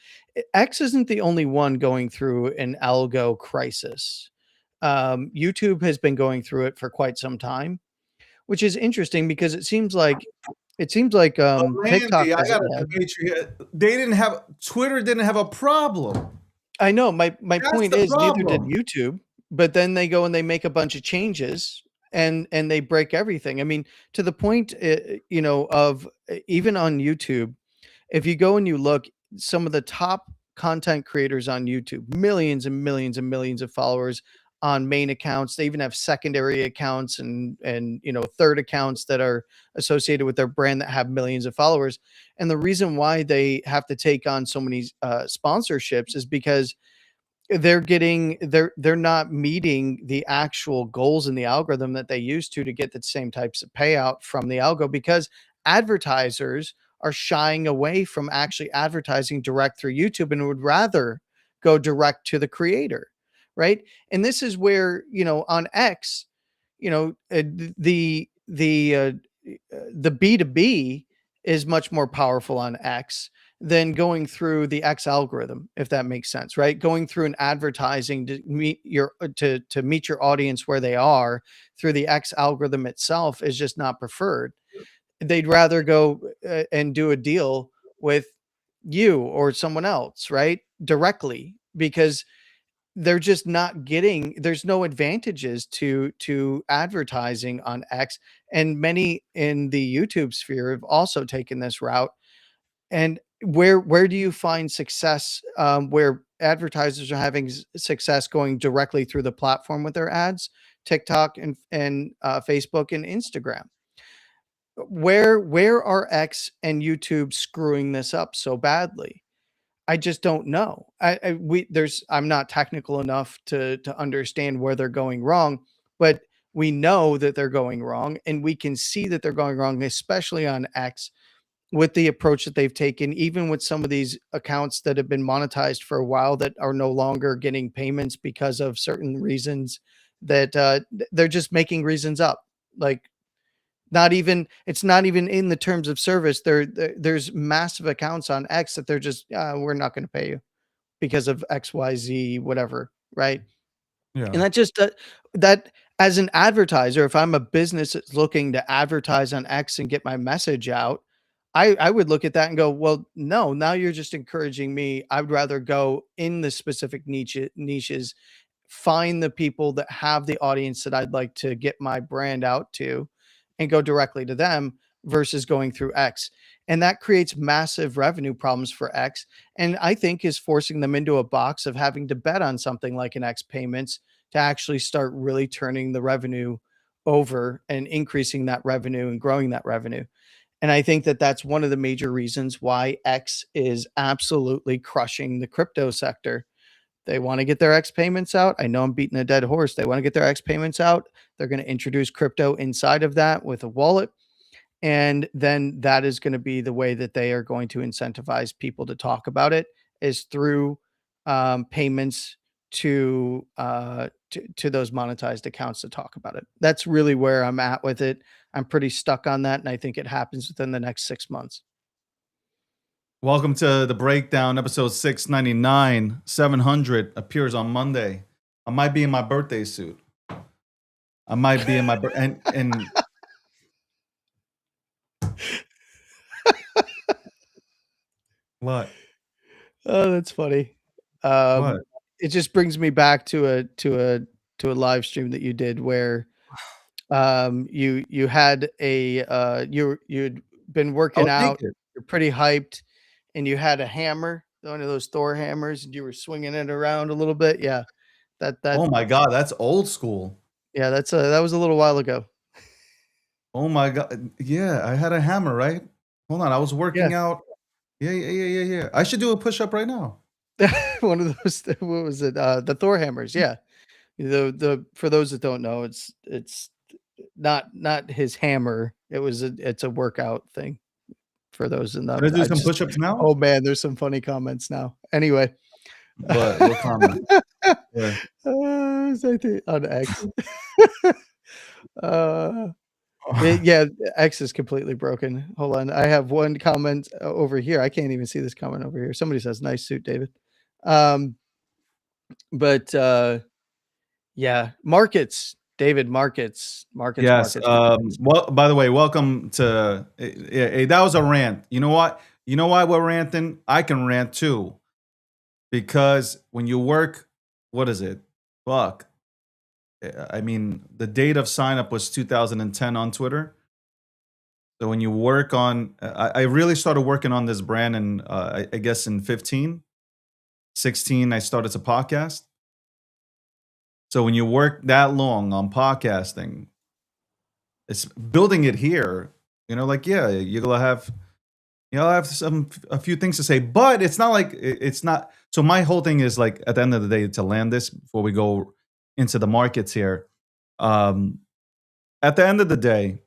X isn't the only one going through an algo crisis. YouTube has been going through it for quite some time, which is interesting because it seems like TikTok. Twitter didn't have a problem. I know. My point is neither did YouTube, but then they go and they make a bunch of changes and they break everything. I mean, to the point, you know, of even on YouTube, if you go and you look, some of the top content creators on YouTube, millions and millions and millions of followers on main accounts. They even have secondary accounts and third accounts that are associated with their brand that have millions of followers. And the reason why they have to take on so many sponsorships is because they're not meeting the actual goals in the algorithm that they used to get the same types of payout from the algo, because advertisers are shying away from actually advertising direct through YouTube and would rather go direct to the creator, right? And this is where, on X, the B2B is much more powerful on X than going through the X algorithm, if that makes sense, right? Going through an advertising to meet your audience where they are through the X algorithm itself is just not preferred. They'd rather go and do a deal with you or someone else, right? Directly, because they're just not getting, there's no advantages to advertising on X. And many in the YouTube sphere have also taken this route. And where do you find success, where advertisers are having success going directly through the platform with their ads? TikTok and Facebook and Instagram. Where are X and YouTube screwing this up so badly? I just don't know. I'm not technical enough to understand where they're going wrong, but we know that they're going wrong, and we can see that they're going wrong, especially on X, with the approach that they've taken, even with some of these accounts that have been monetized for a while that are no longer getting payments because of certain reasons that they're just making reasons up. Like, it's not even in the terms of service. There's massive accounts on X that they're just, we're not going to pay you because of XYZ, whatever. Right. Yeah. And that just, that as an advertiser, if I'm a business that's looking to advertise on X and get my message out, I would look at that and go, well, no, now you're just encouraging me. I would rather go in the specific niches, find the people that have the audience that I'd like to get my brand out to, and go directly to them versus going through X. And that creates massive revenue problems for X. And I think is forcing them into a box of having to bet on something like an X Payments to actually start really turning the revenue over and increasing that revenue and growing that revenue. And I think that that's one of the major reasons why X is absolutely crushing the crypto sector. They want to get their X Payments out. I know I'm beating a dead horse. They want to get their X Payments out. They're going to introduce crypto inside of that with a wallet. And then that is going to be the way that they are going to incentivize people to talk about it, is through payments to those monetized accounts to talk about it. That's really where I'm at with it. I'm pretty stuck on that, and I think it happens within the next 6 months. Welcome to the breakdown, episode 699. 700 appears on Monday. I might be in my birthday suit. I might be in my and what? Oh, that's funny. What? It just brings me back to a live stream that you did where you had you'd been I working was out, naked. you're pretty hyped, and you had a hammer, one of those Thor hammers, and you were swinging it around a little bit. Yeah. That Oh my God, that's old school. yeah, that was a little while ago. Oh my God. Yeah, I had a hammer, right? Hold on, I was working out. Yeah. I should do a push-up right now. One of those, what was it? The Thor hammers. Yeah. The for those that don't know, it's not his hammer. It's a workout thing for those in the, Should I do some push-ups now? oh man, there's some funny comments now. Anyway. What comment? Yeah. I think on X. Yeah, X is completely broken. Hold on. I have one comment over here. I can't even see this comment over here. Somebody says, nice suit, David. But yeah, markets, David, markets. Yes. Well, by the way, welcome to. Hey, that was a rant. You know what? You know why we're ranting? I can rant too, because when you work, what is it? Fuck. I mean, the date of sign up was 2010 on Twitter. So when you work on, I really started working on this brand in, I guess in 15, 16, I started to podcast. So when you work that long on podcasting, it's building it here, like, yeah, you'll have a few things to say, but it's not like it's not. So my whole thing is like at the end of the day to land this before we go into the markets here. At the end of the day,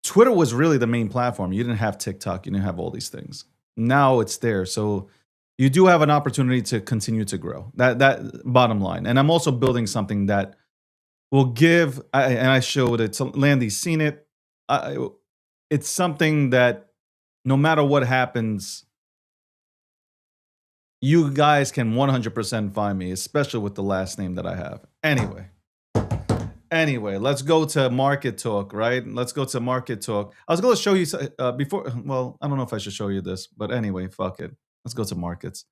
Twitter was really the main platform. You didn't have TikTok, you didn't have all these things. Now it's there, so you do have an opportunity to continue to grow. That bottom line, and I'm also building something that will give. And I showed it to Landy's seen it. It's something that no matter what happens, you guys can 100% find me, especially with the last name that I have. Anyway, let's go to market talk, right? Let's go to market talk. I was going to show you before. Well, I don't know if I should show you this, but anyway, fuck it. Let's go to markets.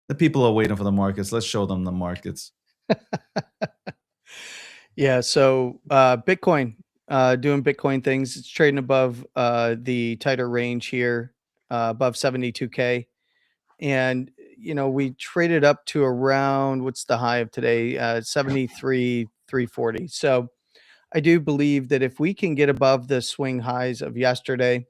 The people are waiting for the markets. Let's show them the markets. Yeah. So Bitcoin, doing Bitcoin things. It's trading above the tighter range here, above 72K. And, we traded up to around, what's the high of today? 73,340. So I do believe that if we can get above the swing highs of yesterday,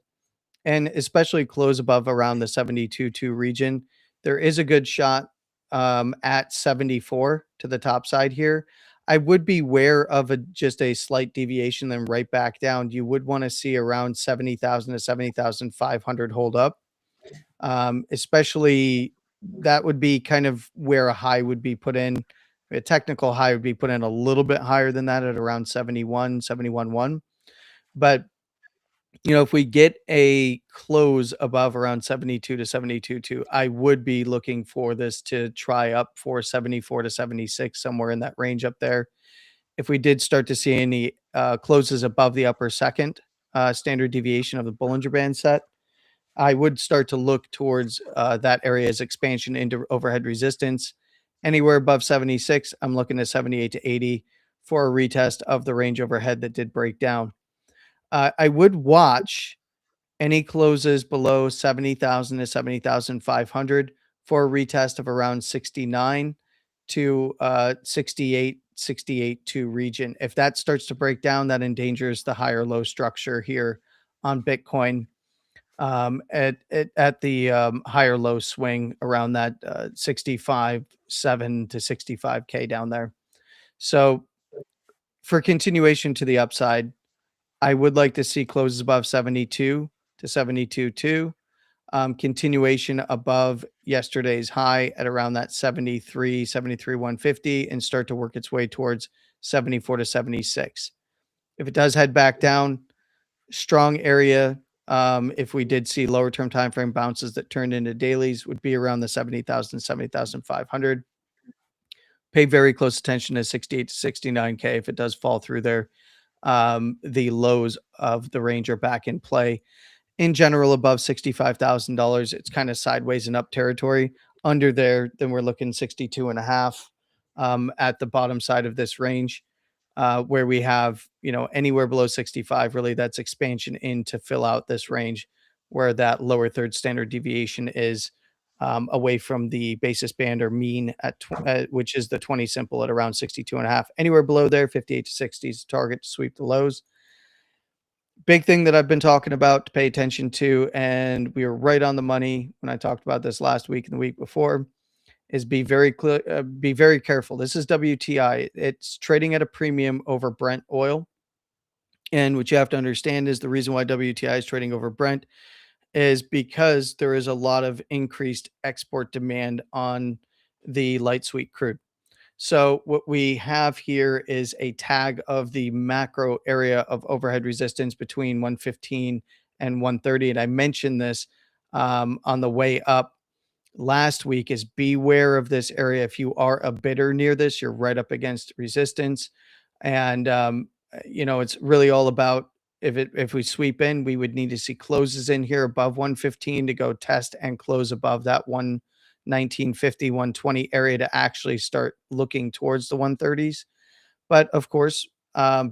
and especially close above around the 72.2 region, there is a good shot at 74 to the top side here. I would be aware of just a slight deviation, then right back down. You would want to see around 70,000 to 70,500 hold up. Especially that would be kind of where a high would be put in. A technical high would be put in a little bit higher than that at around 71.1. But if we get a close above around 72 to 72.2, I would be looking for this to try up for 74 to 76, somewhere in that range up there. If we did start to see any closes above the upper second standard deviation of the Bollinger Band set, I would start to look towards that area's expansion into overhead resistance. Anywhere above 76, I'm looking at 78 to 80 for a retest of the range overhead that did break down. I would watch any closes below 70,000 to 70,500 for a retest of around 69 to 68.2 region. If that starts to break down, that endangers the higher low structure here on Bitcoin at the higher low swing around that 65.7 to 65K down there. So for continuation to the upside, I would like to see closes above 72 to 72.2. Continuation above yesterday's high at around that 73.150 and start to work its way towards 74 to 76. If it does head back down, strong area, if we did see lower term time frame bounces that turned into dailies, would be around the 70,000, 70,500. Pay very close attention to 68 to 69K if it does fall through there. The lows of the range are back in play. In general, above $65,000, it's kind of sideways and up territory. Under there, then we're looking 62.5 at the bottom side of this range, where we have, anywhere below 65, really that's expansion in to fill out this range where that lower third standard deviation is away from the basis band or mean at which is the 20 simple at around 62.5. Anywhere below there, 58 to 60 is the target to sweep the lows. Big thing that I've been talking about to pay attention to, and we were right on the money when I talked about this last week and the week before, is be very careful. This is WTI. It's trading at a premium over Brent oil. And what you have to understand is the reason why WTI is trading over Brent is because there is a lot of increased export demand on the light sweet crude. So what we have here is a tag of the macro area of overhead resistance between 115 and 130. And I mentioned this on the way up last week, is beware of this area. If you are a bidder near this, you're right up against resistance. And, it's really all about if we sweep in, we would need to see closes in here above 115 to go test and close above that 119.50, 120 area to actually start looking towards the 130s. But of course,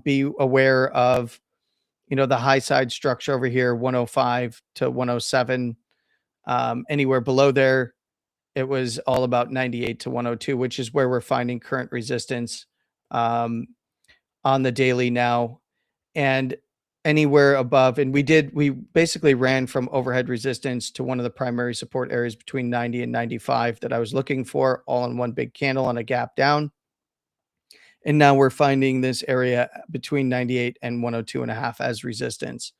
be aware of, the high side structure over here, 105 to 107. Anywhere below there, it was all about 98 to 102, which is where we're finding current resistance um, on the daily now. And anywhere above, and we basically ran from overhead resistance to one of the primary support areas between 90 and 95 that I was looking for, all in one big candle on a gap down. And now we're finding this area between 98 and 102.5 as resistance.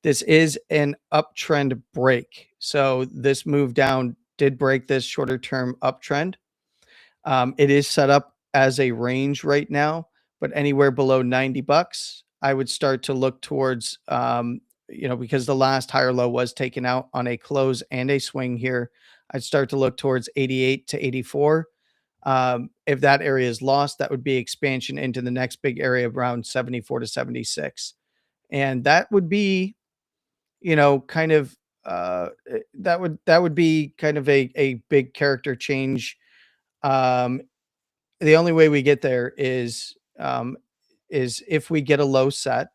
This is an uptrend break. So this move down did break this shorter term uptrend. It is set up as a range right now, but anywhere below $90, I would start to look towards, because the last higher low was taken out on a close and a swing here. I'd start to look towards 88 to 84. If that area is lost, that would be expansion into the next big area around 74 to 76. And that would be, kind of that would be kind of a big character change. The only way we get there is if we get a low set,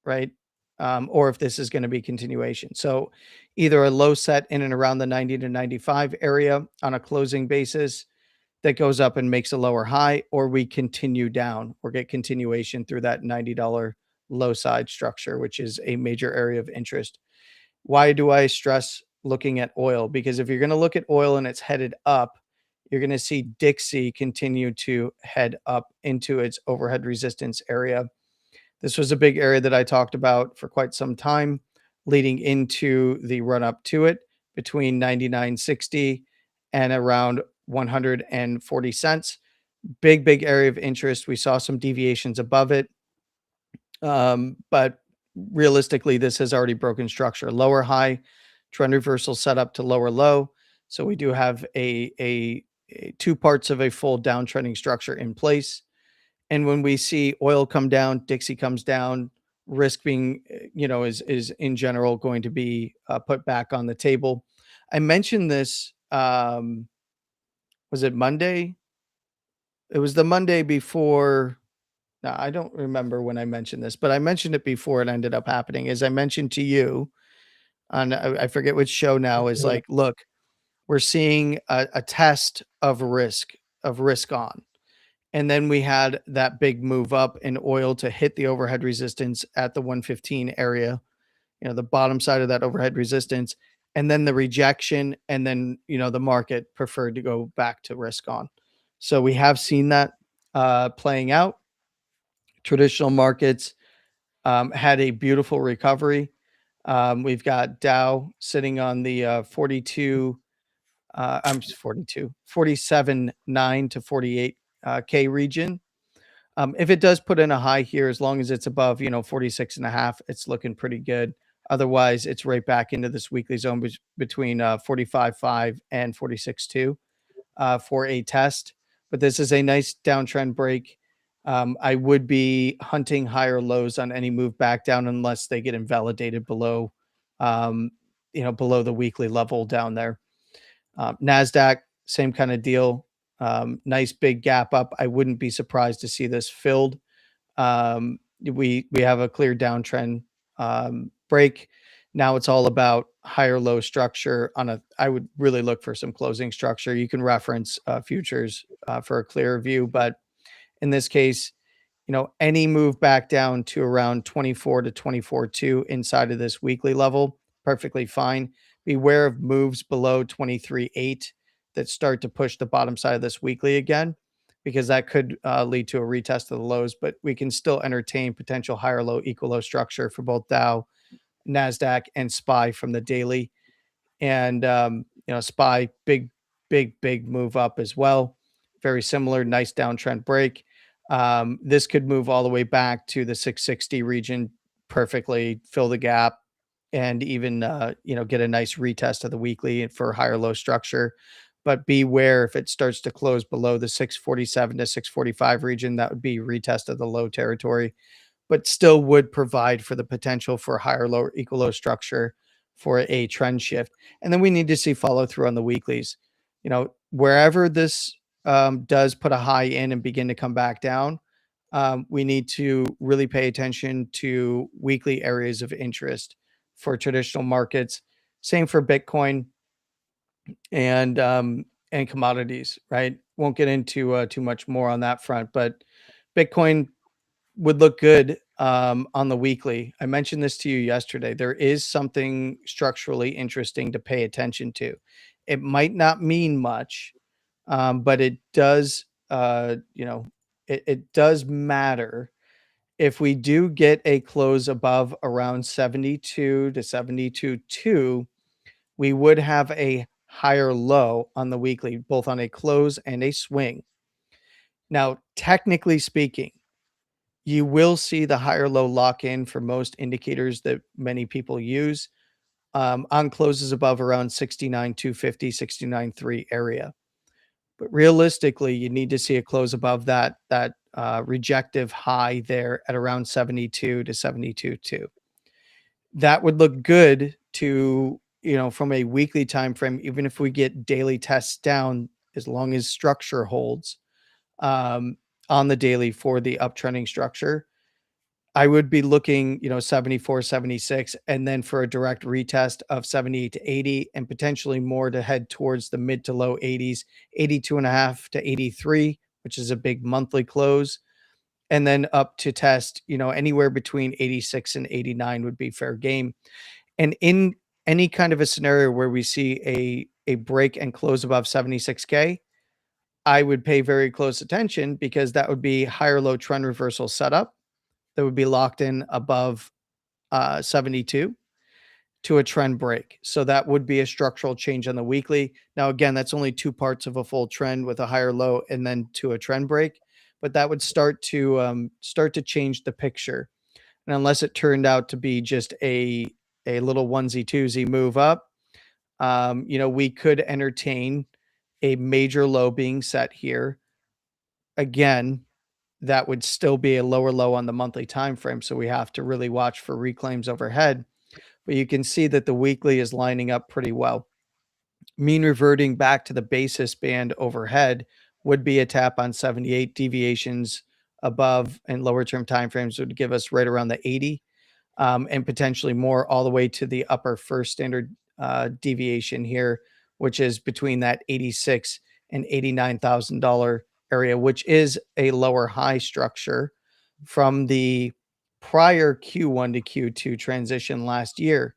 right? Or if this is going to be continuation. So either a low set in and around the 90 to 95 area on a closing basis that goes up and makes a lower high, or we continue down or get continuation through that $90 low side structure, which is a major area of interest. Why do I stress looking at oil? Because if you're going to look at oil and it's headed up, you're going to see Dixie continue to head up into its overhead resistance area. This was a big area that I talked about for quite some time, leading into the run up to it between 99.60 and around 140 cents. Big area of interest. We saw some deviations above it. But realistically, this has already broken structure. Lower high, trend reversal set up to lower low. So we do have a two parts of a full downtrending structure in place. And when we see oil come down, Dixie comes down, risk being, is in general going to be put back on the table. I mentioned this, was it Monday? It was the Monday before. Now, I don't remember when I mentioned this, but I mentioned it before it ended up happening. As I mentioned to you on, I forget which show now, is like, look, we're seeing a test of risk on. And then we had that big move up in oil to hit the overhead resistance at the 115 area, the bottom side of that overhead resistance, and then the rejection. And then, the market preferred to go back to risk on. So we have seen that playing out. Traditional markets had a beautiful recovery. We've got Dow sitting on the 47.9 to 48 K region. If it does put in a high here, as long as it's above, 46.5, it's looking pretty good. Otherwise, it's right back into this weekly zone between 45.5 and 46.2 for a test. But this is a nice downtrend break. I would be hunting higher lows on any move back down unless they get invalidated below, below the weekly level down there. NASDAQ, same kind of deal. Nice big gap up. I wouldn't be surprised to see this filled. We have a clear downtrend break. Now it's all about higher low structure I would really look for some closing structure. You can reference futures for a clearer view, but in this case, any move back down to around 24 to 24.2 inside of this weekly level, perfectly fine. Beware of moves below 23.8 that start to push the bottom side of this weekly again, because that could lead to a retest of the lows, but we can still entertain potential higher low, equal low structure for both Dow, NASDAQ, and SPY from the daily. And, SPY, big move up as well. Very similar, nice downtrend break. This could move all the way back to the 660 region, perfectly fill the gap, and even, get a nice retest of the weekly for higher low structure. But beware if it starts to close below the 647 to 645 region, that would be retest of the low territory, but still would provide for the potential for higher low equal low structure for a trend shift. And then we need to see follow through on the weeklies. Wherever this does put a high in and begin to come back down, we need to really pay attention to weekly areas of interest for traditional markets. Same for Bitcoin and commodities, right? Won't get into too much more on that front, but Bitcoin would look good on the weekly. I mentioned this to you yesterday. There is something structurally interesting to pay attention to. It might not mean much, but it does. It does matter. If we do get a close above around 72 to 72.2, we would have a higher low on the weekly, both on a close and a swing. Now, technically speaking, you will see the higher low lock in for most indicators that many people use on closes above around 69.250, 69.3 area. But realistically, you need to see a close above that rejective high there at around 72 to 72.2. That would look good to, from a weekly time frame, even if we get daily tests down, as long as structure holds on the daily for the uptrending structure. I would be looking, 74, 76, and then for a direct retest of 78 to 80, and potentially more to head towards the mid to low 80s, 82.5 to 83, which is a big monthly close. And then up to test, anywhere between 86 and 89 would be fair game. And in any kind of a scenario where we see a break and close above 76K, I would pay very close attention, because that would be higher low trend reversal setup that would be locked in above 72 to a trend break. So that would be a structural change on the weekly. Now, again, that's only two parts of a full trend with a higher low and then to a trend break, but that would start to change the picture. And unless it turned out to be just a little onesie twosie move up, we could entertain a major low being set here. Again, that would still be a lower low on the monthly time frame, so we have to really watch for reclaims overhead. But you can see that the weekly is lining up pretty well. Mean reverting back to the basis band overhead would be a tap on 78. Deviations above and lower term timeframes would give us right around the 80, and potentially more, all the way to the upper first standard deviation here, which is between that 86 and $89,000 area, which is a lower high structure from the prior Q1 to Q2 transition last year.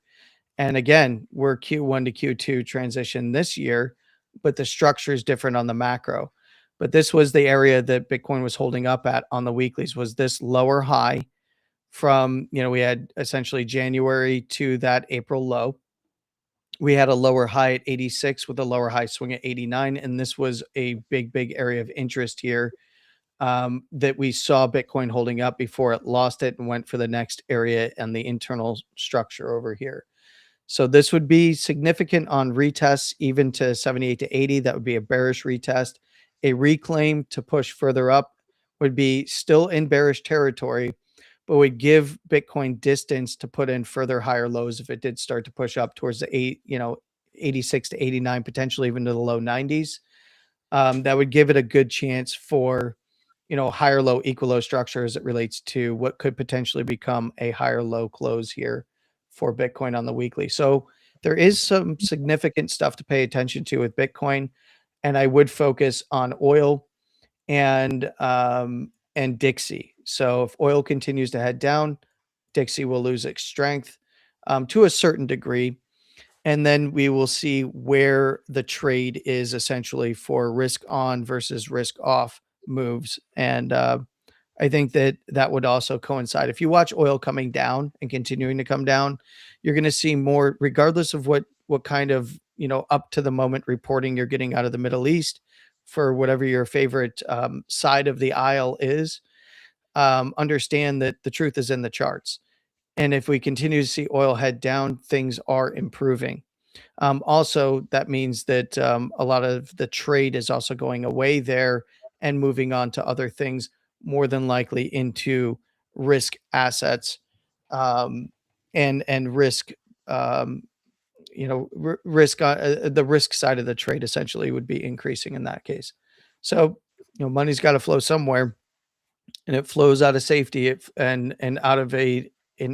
And again, we're Q1 to Q2 transition this year, but the structure is different on the macro. But this was the area that Bitcoin was holding up at on the weeklies, was this lower high from, we had essentially January to that April low. We had a lower high at 86 with a lower high swing at 89. And this was a big, big area of interest here that we saw Bitcoin holding up before it lost it and went for the next area and the internal structure over here. So this would be significant on retests, even to 78 to 80. That would be a bearish retest. A reclaim to push further up would be still in bearish territory, but would give Bitcoin distance to put in further higher lows if it did start to push up towards the 86 to 89, potentially even to the low 90s. That would give it a good chance for, higher low equal low structure as it relates to what could potentially become a higher low close here for Bitcoin on the weekly. So there is some significant stuff to pay attention to with Bitcoin, and I would focus on oil and Dixie. So if oil continues to head down, Dixie will lose its strength to a certain degree. And then we will see where the trade is essentially for risk on versus risk off moves. And I think that would also coincide. If you watch oil coming down and continuing to come down, you're going to see more, regardless of what kind of, up to the moment reporting you're getting out of the Middle East for whatever your favorite side of the aisle is. Understand that the truth is in the charts. And if we continue to see oil head down, things are improving. Also, that means that a lot of the trade is also going away there and moving on to other things, more than likely into risk assets and risk, risk, the risk side of the trade essentially would be increasing in that case. So, money's got to flow somewhere. and it flows out of safety and out of an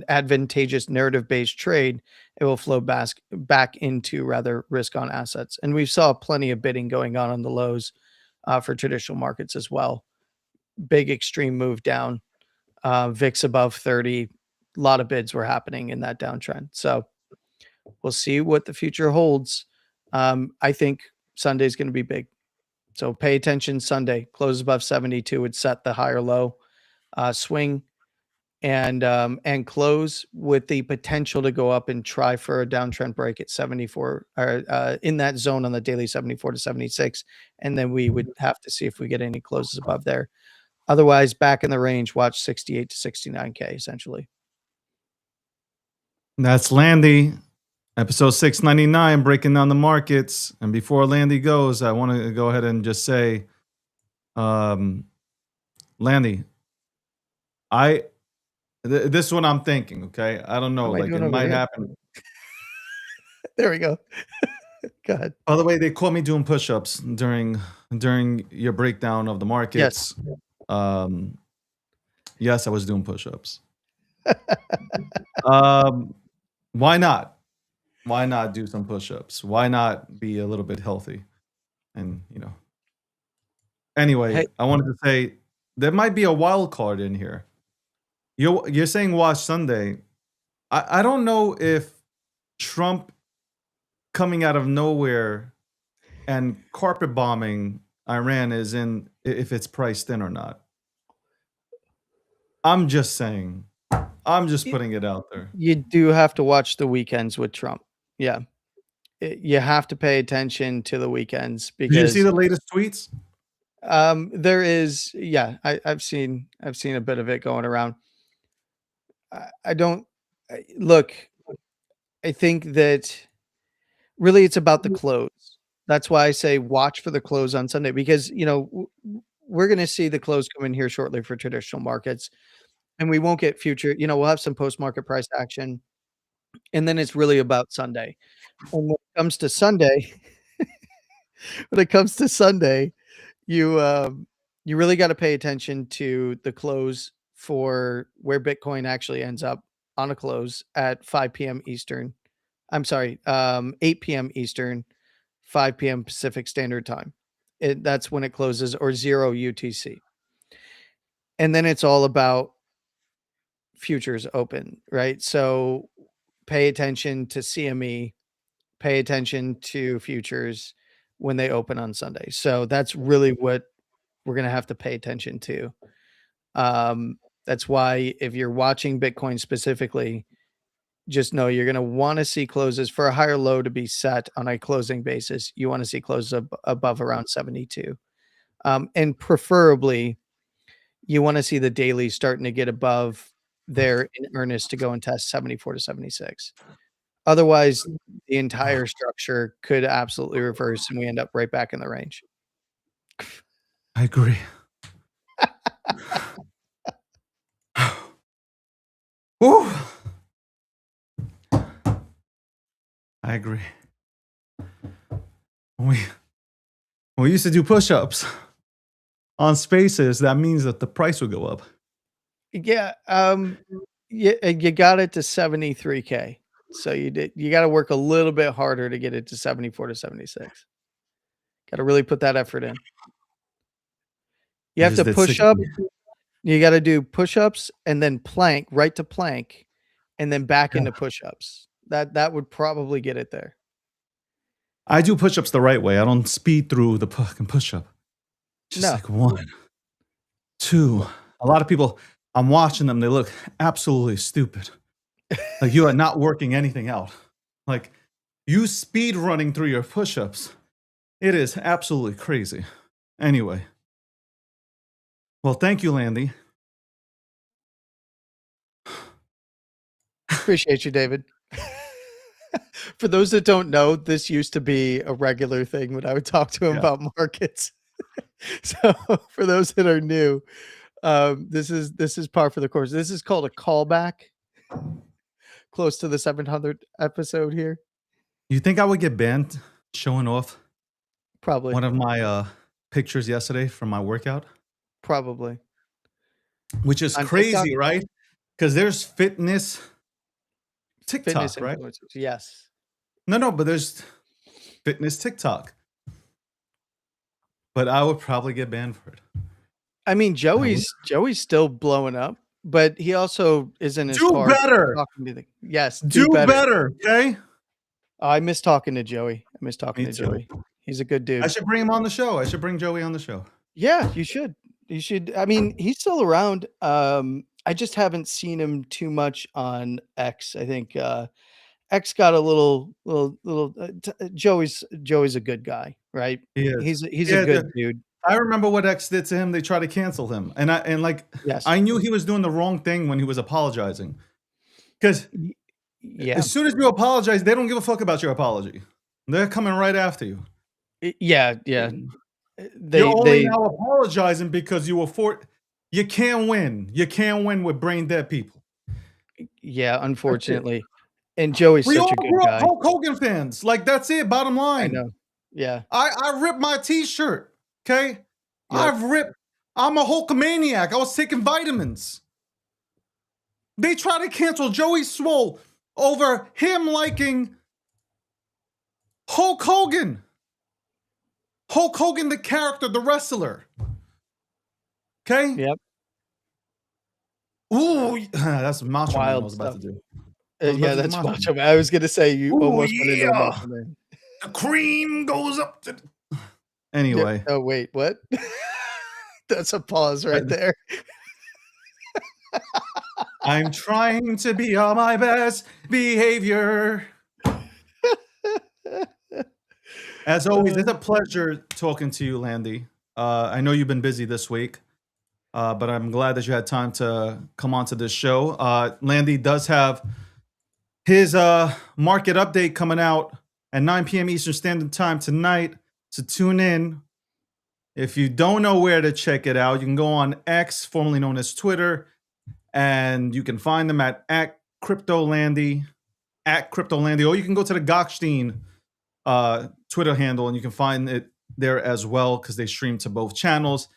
advantageous narrative-based trade, it will flow back into rather risk-on assets. And we saw plenty of bidding going on the lows for traditional markets as well. Big extreme move down, VIX above 30. A lot of bids were happening in that downtrend. So we'll see what the future holds. I think Sunday's going to be big. So pay attention Sunday. Close above 72 would set the higher low swing and close with the potential to go up and try for a downtrend break at 74 or in that zone on the daily 74 to 76. And then we would have to see if we get any closes above there. Otherwise, back in the range, watch 68 to 69K essentially. That's Landy, episode 699, breaking down the markets. And before Landy goes, I want to go ahead and just say, Landy, this is what I'm thinking, okay? I don't know, What am I like doing it over might here? happen. There we go. Go ahead. By the way, they caught me doing push-ups during your breakdown of the markets. Yes, I was doing push-ups. Why not? Why not do some push-ups? Why not be a little bit healthy? And anyway, Hey. I wanted to say there might be a wild card in here. You're saying watch Sunday. I don't know if Trump coming out of nowhere and carpet bombing Iran if it's priced in or not. I'm just saying. I'm just putting it out there. You do have to watch the weekends with Trump. Yeah. You have to pay attention to the weekends Did you because see the latest tweets? there is, I've seen a bit of it going around. I think that really it's about the close. That's why I say watch for the close on Sunday because, we're going to see the close come in here shortly for traditional markets and we won't get future, we'll have some post-market price action and then it's really about Sunday. And when it comes to Sunday, you really got to pay attention to the close for where Bitcoin actually ends up on a close at 5 p.m. Eastern. I'm sorry, 8 p.m. Eastern, 5 p.m. Pacific Standard Time. That's when it closes, or 0 UTC. And then it's all about futures open, right? So pay attention to CME, pay attention to futures when they open on Sunday. So that's really what we're going to have to pay attention to. That's why if you're watching Bitcoin specifically, just know you're going to want to see closes for a higher low to be set on a closing basis. You want to see closes above around 72. And preferably, you want to see the daily starting to get above there in earnest to go and test 74 to 76. Otherwise, the entire structure could absolutely reverse and we end up right back in the range. I agree. Woo. I agree. When we used to do push-ups on Spaces, that means that the price would go up. Yeah, you got it to 73K. So you got to work a little bit harder to get it to 74 to 76. Got to really put that effort in. You have to push up. You got to do push-ups and then plank, right to plank, and then back into push-ups. That would probably get it there. I do push-ups the right way. I don't speed through the fucking push-up. Just like 1, 2. A lot of people, I'm watching them, they look absolutely stupid. Like you are not working anything out. Like you speed running through your push-ups. It is absolutely crazy. Anyway. Well, thank you, Landy. Appreciate you, David. For those that don't know, this used to be a regular thing when I would talk to him about markets. So for those that are new, this is par for the course. This is called a callback. Close to the 700th episode here. You think I would get banned showing off? Probably. One of my pictures yesterday from my workout? Probably. which is On TikTok? crazy, right? Because there's fitness TikTok, Fitness right? influencers. Yes. No, but there's fitness TikTok. But I would probably get banned for it. I mean, would. Joey's still blowing up, but he also is in his Do car better. talking to the yes, Do better, okay? Oh, I miss talking to Joey. I miss talking Me to too. Joey. He's a good dude. I should bring him on the show. I should bring Joey on the show. Yeah, you should. You should. I mean, he's still around. I just haven't seen him too much on X. I think X got a little. Joey's a good guy, right? He is. He's Yeah, a good dude. I remember what X did to him. They tried to cancel him, and Yes. I knew he was doing the wrong thing when he was apologizing, because Yeah. as soon as you apologize, they don't give a fuck about your apology. They're coming right after you. Yeah. You're only now apologizing because you can't win. You can't win with brain dead people. Yeah, unfortunately. And Joey's We such all a good grew up guy. Hulk Hogan fans. Like, that's it. Bottom I line. know. Yeah. I ripped my T-shirt. Okay, Yep. I'm a Hulkamaniac. I was taking vitamins. They try to cancel Joey Swole over him liking Hulk Hogan. Hulk Hogan, the character, the wrestler. Okay. Yep. Ooh, that's Macho Man I Wild was about stuff. to do. Yeah, that's Macho Man. I was gonna say you Ooh, almost went into a yeah. Macho Man. The cream goes up to. Anyway, Oh wait, what? That's a pause right there. I'm trying to be on my best behavior. As always, it's a pleasure talking to you, Landy. I know you've been busy this week, but I'm glad that you had time to come onto this show. Landy does have his market update coming out at 9 p.m. Eastern Standard Time tonight, so tune in. If you don't know where to check it out, you can go on X, formerly known as Twitter, and you can find them at CryptoLandy, or you can go to the Gokhshtein Twitter handle, and you can find it there as well because they stream to both channels.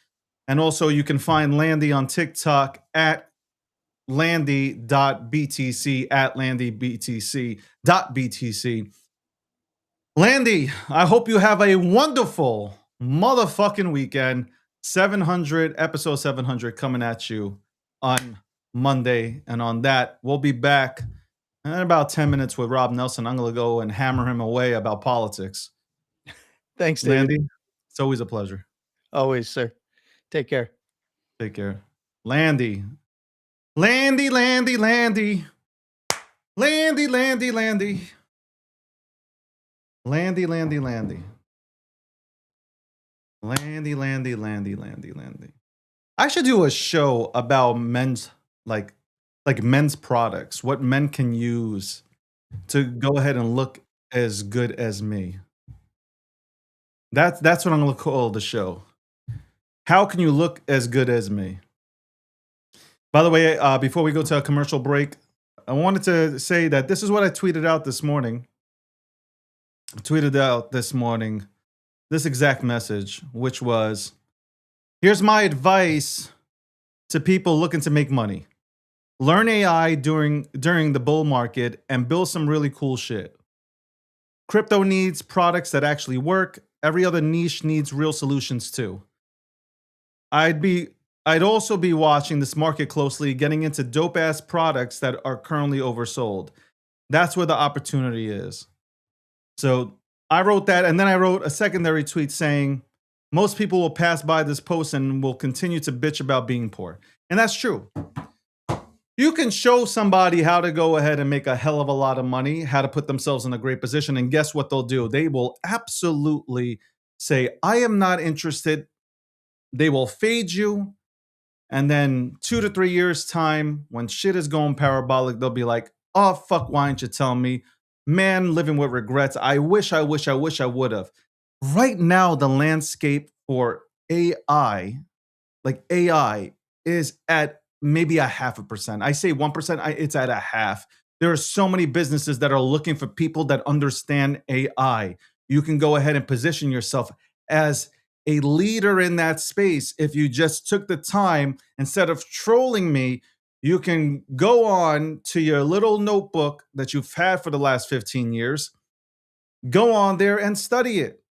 And also, you can find Landy on TikTok at landy.btc, at landybtc.btc. Landy, I hope you have a wonderful motherfucking weekend. Episode 700 coming at you on Monday. And on that, we'll be back in about 10 minutes with Rob Nelson. I'm going to go and hammer him away about politics. Thanks, David. Landy, it's always a pleasure. Always, sir. Take care. Take care. Landy. Landy, Landy, Landy. Landy, Landy, Landy. Landy, Landy, Landy. Landy, Landy, Landy, Landy, Landy. I should do a show about men's like men's products, what men can use to go ahead and look as good as me. That's what I'm gonna call the show. How can you look as good as me? By the way, before we go to a commercial break, I wanted to say that this is what I tweeted out this morning. This exact message, which was, here's my advice to people looking to make money. Learn AI during the bull market and build some really cool shit. Crypto needs products that actually work. Every other niche needs real solutions too. I'd also be watching this market closely, getting into dope ass products that are currently oversold. That's where the opportunity is. So I wrote that, and then I wrote a secondary tweet saying, most people will pass by this post and will continue to bitch about being poor. And that's true. You can show somebody how to go ahead and make a hell of a lot of money, how to put themselves in a great position, and guess what they'll do? They will absolutely say, I am not interested. They will fade you. And then 2 to 3 years time, when shit is going parabolic, they'll be like, oh, fuck, why didn't you tell me? Man, living with regrets. I wish I would have. Right now, the landscape for AI, is at maybe 0.5%. I say 1%, it's at 0.5%. There are so many businesses that are looking for people that understand AI. You can go ahead and position yourself as a leader in that space if you just took the time. Instead of trolling me, you can go on to your little notebook that you've had for the last 15 years, go on there and study it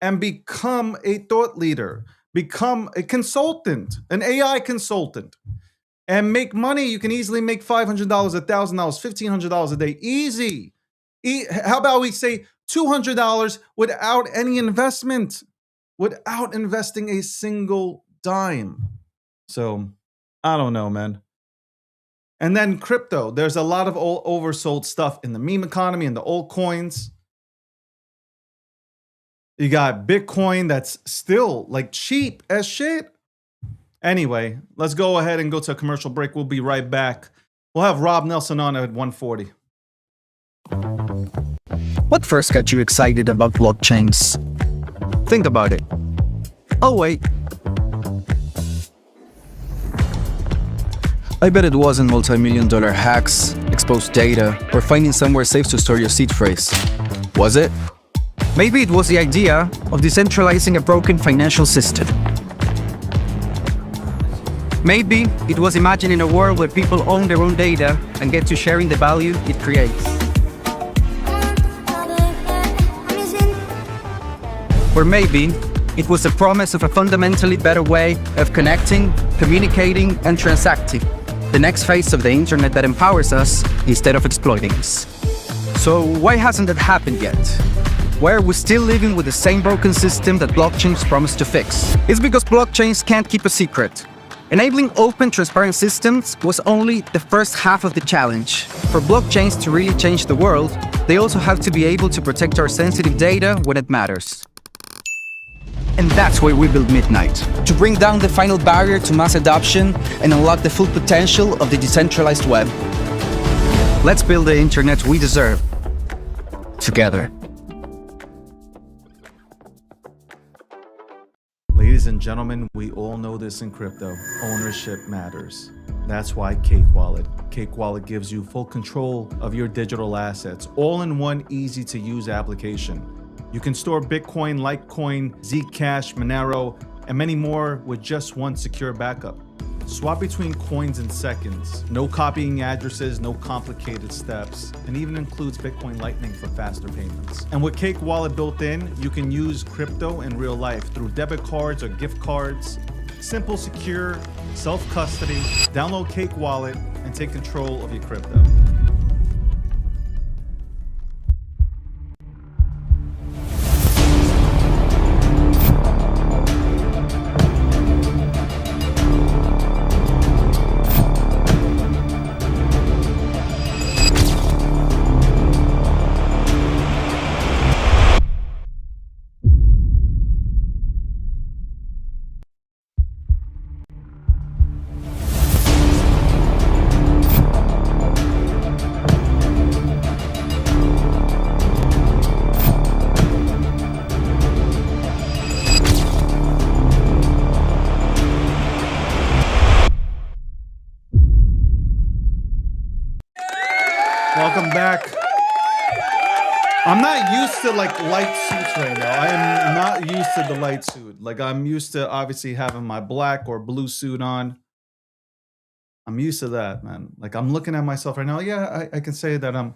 and become a thought leader, become a consultant, an AI consultant, and make money. You can easily make $500, $1,000, $1,500 a day. Easy. How about we say $200 without any investment, without investing a single dime? So I don't know, man. And then crypto. There's a lot of oversold stuff in the meme economy and the altcoins. You got Bitcoin that's still like cheap as shit. Anyway, let's go ahead and go to a commercial break. We'll be right back. We'll have Rob Nelson on at 1:40. What first got you excited about blockchains? Think about it. Oh, wait. I bet it wasn't multi-million-dollar hacks, exposed data, or finding somewhere safe to store your seed phrase. Was it? Maybe it was the idea of decentralizing a broken financial system. Maybe it was imagining a world where people own their own data and get to sharing the value it creates. Or maybe it was the promise of a fundamentally better way of connecting, communicating, and transacting. The next phase of the internet that empowers us instead of exploiting us. So why hasn't that happened yet? Why are we still living with the same broken system that blockchains promise to fix? It's because blockchains can't keep a secret. Enabling open, transparent systems was only the first half of the challenge. For blockchains to really change the world, they also have to be able to protect our sensitive data when it matters. And that's why we built Midnight, to bring down the final barrier to mass adoption and unlock the full potential of the decentralized web. Let's build the internet we deserve, together. Ladies and gentlemen, we all know this in crypto. Ownership matters. That's why Cake Wallet. Cake Wallet gives you full control of your digital assets, all in one easy-to-use application. You can store Bitcoin, Litecoin, Zcash, Monero, and many more with just one secure backup. Swap between coins in seconds. No copying addresses, no complicated steps, and even includes Bitcoin Lightning for faster payments. And with Cake Wallet built in, you can use crypto in real life through debit cards or gift cards. Simple, secure, self-custody. Download Cake Wallet and take control of your crypto. Welcome back. I'm not used to like light suits right now. I am not used to the light suit. Like I'm used to obviously having my black or blue suit on. I'm used to that, man. Like I'm looking at myself right now. Yeah, I can say that I'm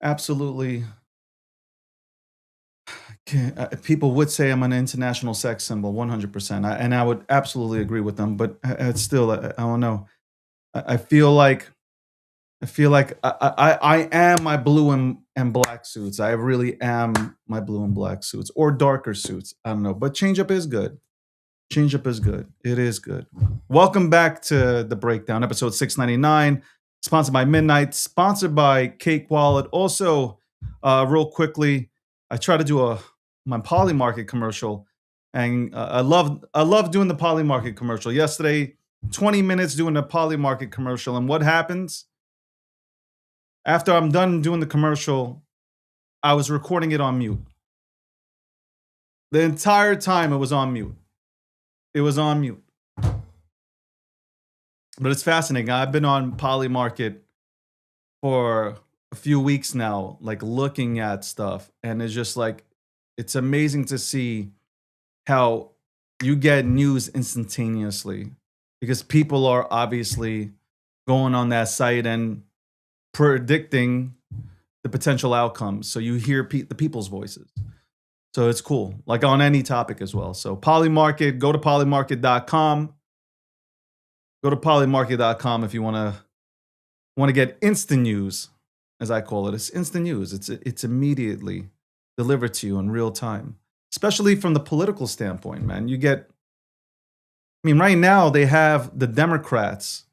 absolutely. People would say I'm an international sex symbol, 100%, and I would absolutely agree with them. But it's still, I don't know. I feel like I am my blue and black suits. I really am my blue and black suits or darker suits. I don't know, but change up is good. Change up is good. It is good. Welcome back to The Breakdown, episode 699, sponsored by Midnight, sponsored by Cake Wallet. Also, real quickly, I try to do my Polymarket commercial, and I love doing the Polymarket commercial. Yesterday, 20 minutes doing the Polymarket commercial, and what happens? After I'm done doing the commercial, I was recording it on mute. The entire time it was on mute. It was on mute. But it's fascinating. I've been on Polymarket for a few weeks now, like looking at stuff. And it's just like, it's amazing to see how you get news instantaneously because people are obviously going on that site and predicting the potential outcomes. So you hear the people's voices. So it's cool, like on any topic as well. So Polymarket, go to polymarket.com. Go to polymarket.com if you want to get instant news, as I call it. It's instant news. It's immediately delivered to you in real time, especially from the political standpoint, man. Right now they have the Democrats,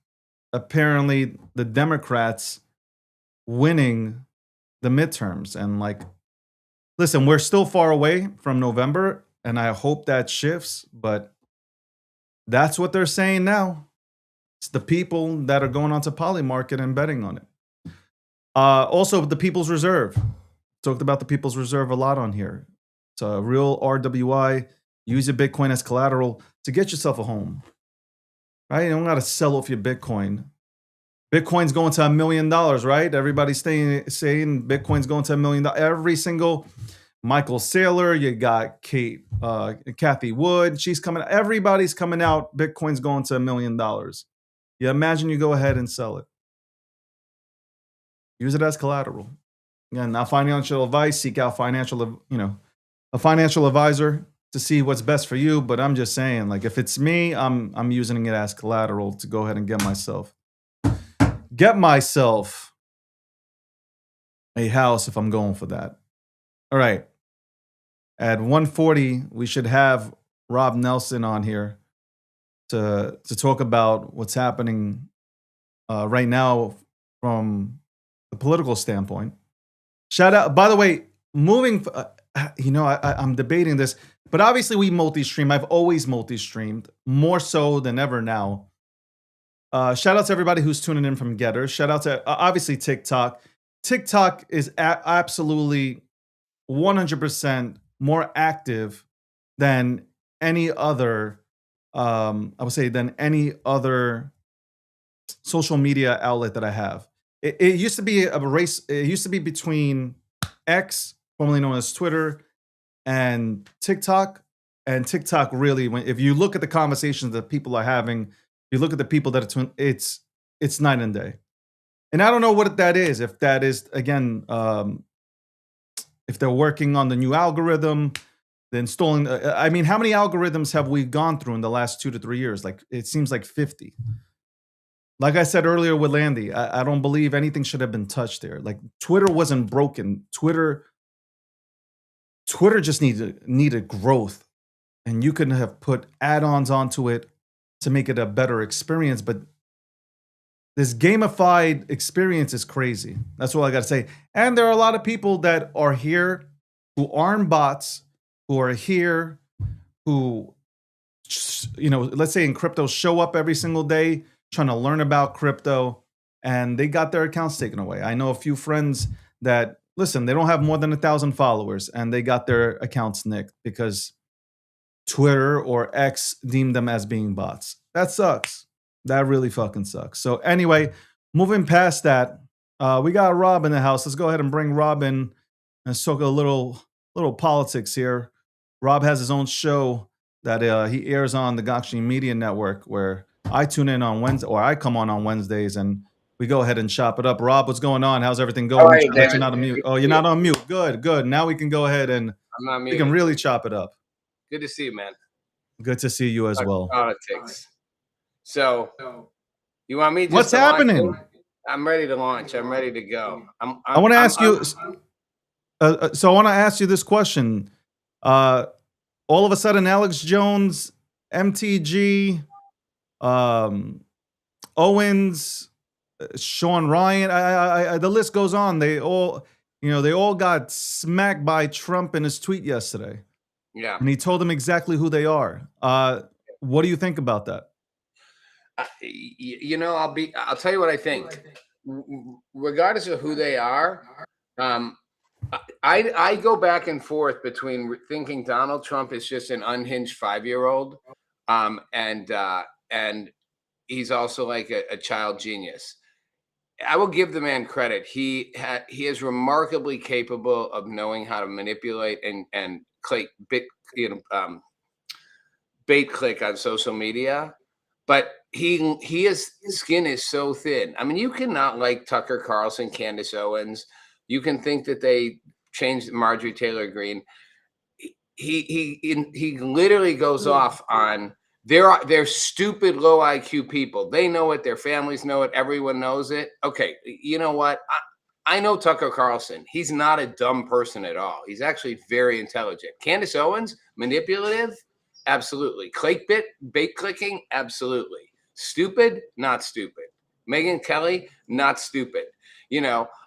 apparently the Democrats winning the midterms. And like, listen, we're still far away from November, and I hope that shifts, but that's what they're saying now. It's the people that are going onto Polymarket and betting on it. Also, the People's Reserve. Talked about the People's Reserve a lot on here. It's a real RWI. Use your Bitcoin as collateral to get yourself a home. Right? You don't got to sell off your Bitcoin. Bitcoin's going to $1 million, right? Everybody's saying Bitcoin's going to $1 million. Every single Michael Saylor, you got Kathy Wood. She's coming. Everybody's coming out. Bitcoin's going to $1 million. You imagine you go ahead and sell it. Use it as collateral. Again, not financial advice. Seek out a financial advisor to see what's best for you. But I'm just saying, like, if it's me, I'm using it as collateral to go ahead and get myself a house if I'm going for that. All right. At 1:40, we should have Rob Nelson on here to talk about what's happening right now from the political standpoint. Shout out, by the way, I'm debating this, but obviously we multi-stream. I've always multi-streamed, more so than ever now. Shout out to everybody who's tuning in from Getter. Shout out to obviously TikTok. TikTok is absolutely 100% more active than any other, than any other social media outlet that I have. It used to be a race. It used to be between X, formerly known as Twitter, and TikTok. And TikTok really, if you look at the conversations that people are having, you look at the people that it's night and day. And I don't know what that is. If that is, again, if they're working on the new algorithm, the installing. How many algorithms have we gone through in the last 2 to 3 years? Like, it seems like 50. Like I said earlier with Landy, I don't believe anything should have been touched there. Like, Twitter wasn't broken. Twitter just needed growth. And you could have put add-ons onto it to make it a better experience. But this gamified experience is crazy. That's all I got to say. And there are a lot of people that are here who aren't bots, who are here, who, let's say in crypto, show up every single day trying to learn about crypto, and they got their accounts taken away. I know a few friends that, listen, they don't have more than 1,000 followers, and they got their accounts nicked because Twitter or X deemed them as being bots. That sucks. That really fucking sucks. So anyway, moving past that, we got Rob in the house. Let's go ahead and bring Rob in and talk a little politics here. Rob has his own show that he airs on the Gakshi Media Network, where I tune in on Wednesday, or I come on Wednesdays, and we go ahead and chop it up. Rob, what's going on? How's everything going? All right, You're not on mute. Oh, you're not on mute. Good. Now we can go ahead and I'm not we can really chop it up. Good to see you, man. Good to see you as well. Politics. So, you want me? What's happening? I'm ready to launch. I'm ready to go. I want to ask you. So I want to ask you this question. All of a sudden, Alex Jones, MTG, Owens, Sean Ryan, the list goes on. They all got smacked by Trump in his tweet yesterday. Yeah. And he told them exactly who they are. What do you think about that? I'll tell you what I think. Regardless of who they are, I go back and forth between thinking Donald Trump is just an unhinged 5-year-old, and he's also like a child genius. I will give the man credit. He is remarkably capable of knowing how to manipulate and bait click on social media, but his skin is so thin. I mean, you cannot like Tucker Carlson, Candace Owens. You can think that they changed Marjorie Taylor Greene. He literally goes off on they're stupid low IQ people. They know it, their families know it, everyone knows it. Okay, you know what? I know Tucker Carlson. He's not a dumb person at all. He's actually very intelligent. Candace Owens, manipulative, absolutely. Bait clicking, absolutely. Stupid, not stupid. Megyn Kelly, not stupid.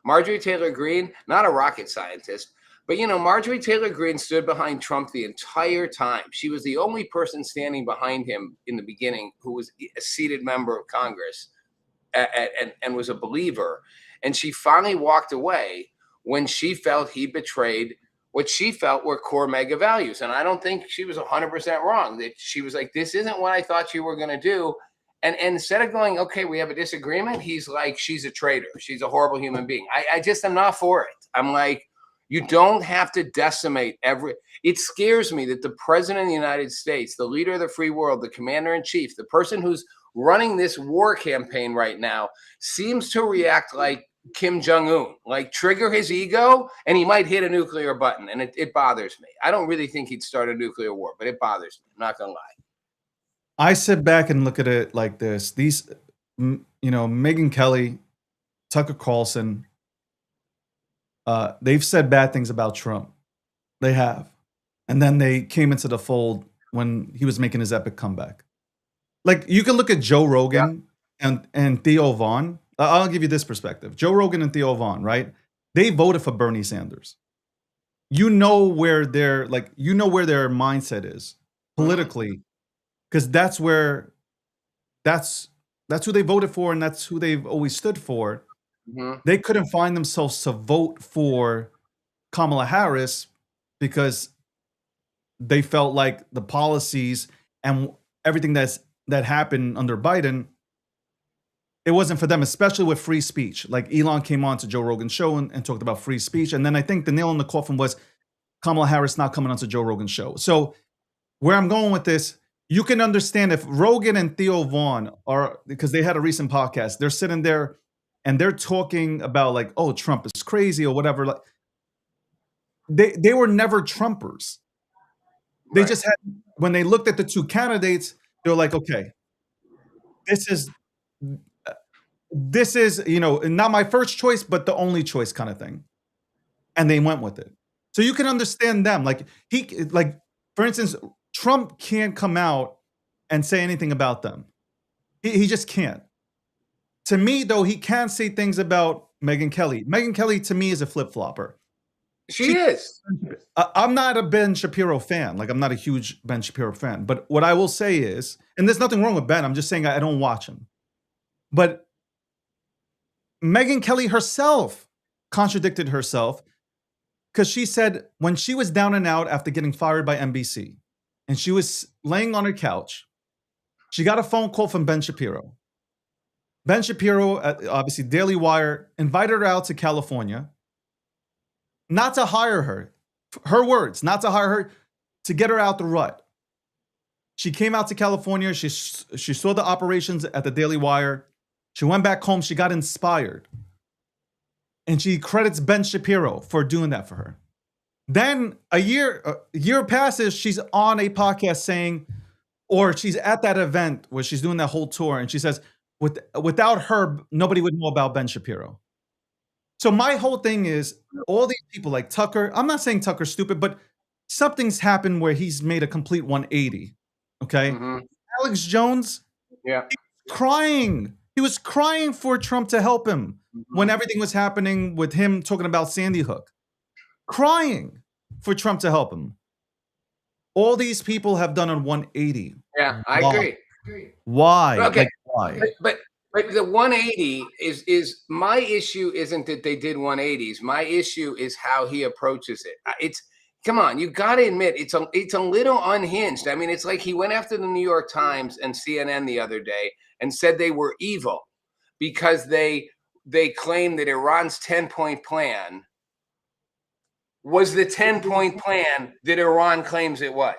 Marjorie Taylor Greene, not a rocket scientist. But, Marjorie Taylor Greene stood behind Trump the entire time. She was the only person standing behind him in the beginning who was a seated member of Congress and was a believer. And she finally walked away when she felt he betrayed what she felt were core mega values. And I don't think she was 100% wrong. That she was like, this isn't what I thought you were going to do. And instead of going, okay, we have a disagreement, he's like, she's a traitor. She's a horrible human being. I just am not for it. I'm like, you don't have to decimate it scares me that the president of the United States, the leader of the free world, the commander in chief, the person who's running this war campaign right now seems to react like Kim Jong-un, like trigger his ego, and he might hit a nuclear button. And it bothers me. I don't really think he'd start a nuclear war, but it bothers me. I'm not going to lie. I sit back and look at it like this. These, Megyn Kelly, Tucker Carlson, they've said bad things about Trump. They have. And then they came into the fold when he was making his epic comeback. Like, you can look at Joe Rogan and Theo Vaughn. I'll give you this perspective. Joe Rogan and Theo Vaughn, right? They voted for Bernie Sanders. You know where their mindset is politically, because that's who they voted for, and that's who they've always stood for. Mm-hmm. They couldn't find themselves to vote for Kamala Harris because they felt like the policies and everything that happened under Biden, it wasn't for them, especially with free speech. Like, Elon came on to Joe Rogan's show and talked about free speech. And then I think the nail in the coffin was Kamala Harris not coming onto Joe Rogan's show. So where I'm going with this, you can understand if Rogan and Theo Vaughn are, because they had a recent podcast, they're sitting there and they're talking about like, oh, Trump is crazy or whatever. Like, they were never Trumpers. They just had, when they looked at the two candidates, they were like, okay, this is, not my first choice, but the only choice kind of thing. And they went with it. So you can understand them. Like, for instance, Trump can't come out and say anything about them. He just can't. To me, though, he can say things about Megyn Kelly. Megyn Kelly, to me, is a flip-flopper. She is. I'm not a Ben Shapiro fan. Like, I'm not a huge Ben Shapiro fan. But what I will say is, and there's nothing wrong with Ben, I'm just saying I don't watch him. But Megyn Kelly herself contradicted herself, because she said when she was down and out after getting fired by NBC, and she was laying on her couch, she got a phone call from Ben Shapiro. Ben Shapiro, obviously Daily Wire, invited her out to California, not to hire her. Her words, not to hire her, to get her out the rut. She came out to California. She saw the operations at the Daily Wire. She went back home. She got inspired. And she credits Ben Shapiro for doing that for her. Then a year passes, she's on a podcast saying, or she's at that event where she's doing that whole tour, and she says, without her, nobody would know about Ben Shapiro. So my whole thing is, all these people like Tucker, I'm not saying Tucker's stupid, but something's happened where he's made a complete 180. Okay? Mm-hmm. Alex Jones, he was crying. He was crying for Trump to help him when everything was happening with him talking about Sandy Hook. Crying for Trump to help him. All these people have done a 180. Yeah, I agree. Why? Okay. Like, why? But the 180 is my issue. Isn't that they did 180s? My issue is how he approaches it. Come on, you got to admit it's a little unhinged. I mean, it's like he went after the New York Times and CNN the other day and said they were evil because they claimed that Iran's 10-point plan was the 10-point plan that Iran claims it was.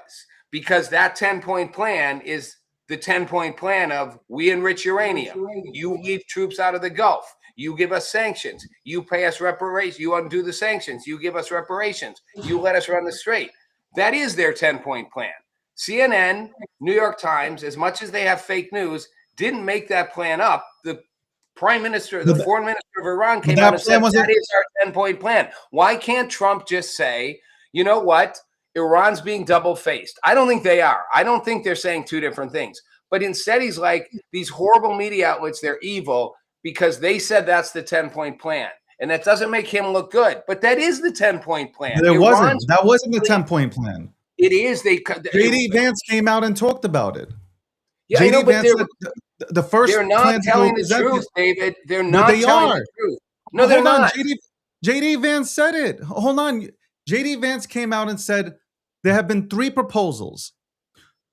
because that 10-point plan is the 10-point plan of we enrich uranium, you leave troops out of the Gulf, you give us sanctions, you pay us reparations, you undo the sanctions, you give us reparations, you let us run the strait. That is their 10-point plan. CNN, New York Times, as much as they have fake news, didn't make that plan up. The prime minister, the foreign minister of Iran came out and said that is our 10-point plan. Why can't Trump just say, you know what? Iran's being double-faced. I don't think they are. I don't think they're saying two different things. But instead, he's like, these horrible media outlets, they're evil because they said that's the 10-point plan. And that doesn't make him look good. But that is the 10-point plan. That wasn't the 10-point plan. It is. JD Vance came out and talked about it. Yeah, JD I know, but Vance said the first they're not telling the truth, David. They're not telling the truth. No, they're not. JD Vance said it. Hold on. JD Vance came out and said there have been 3 proposals.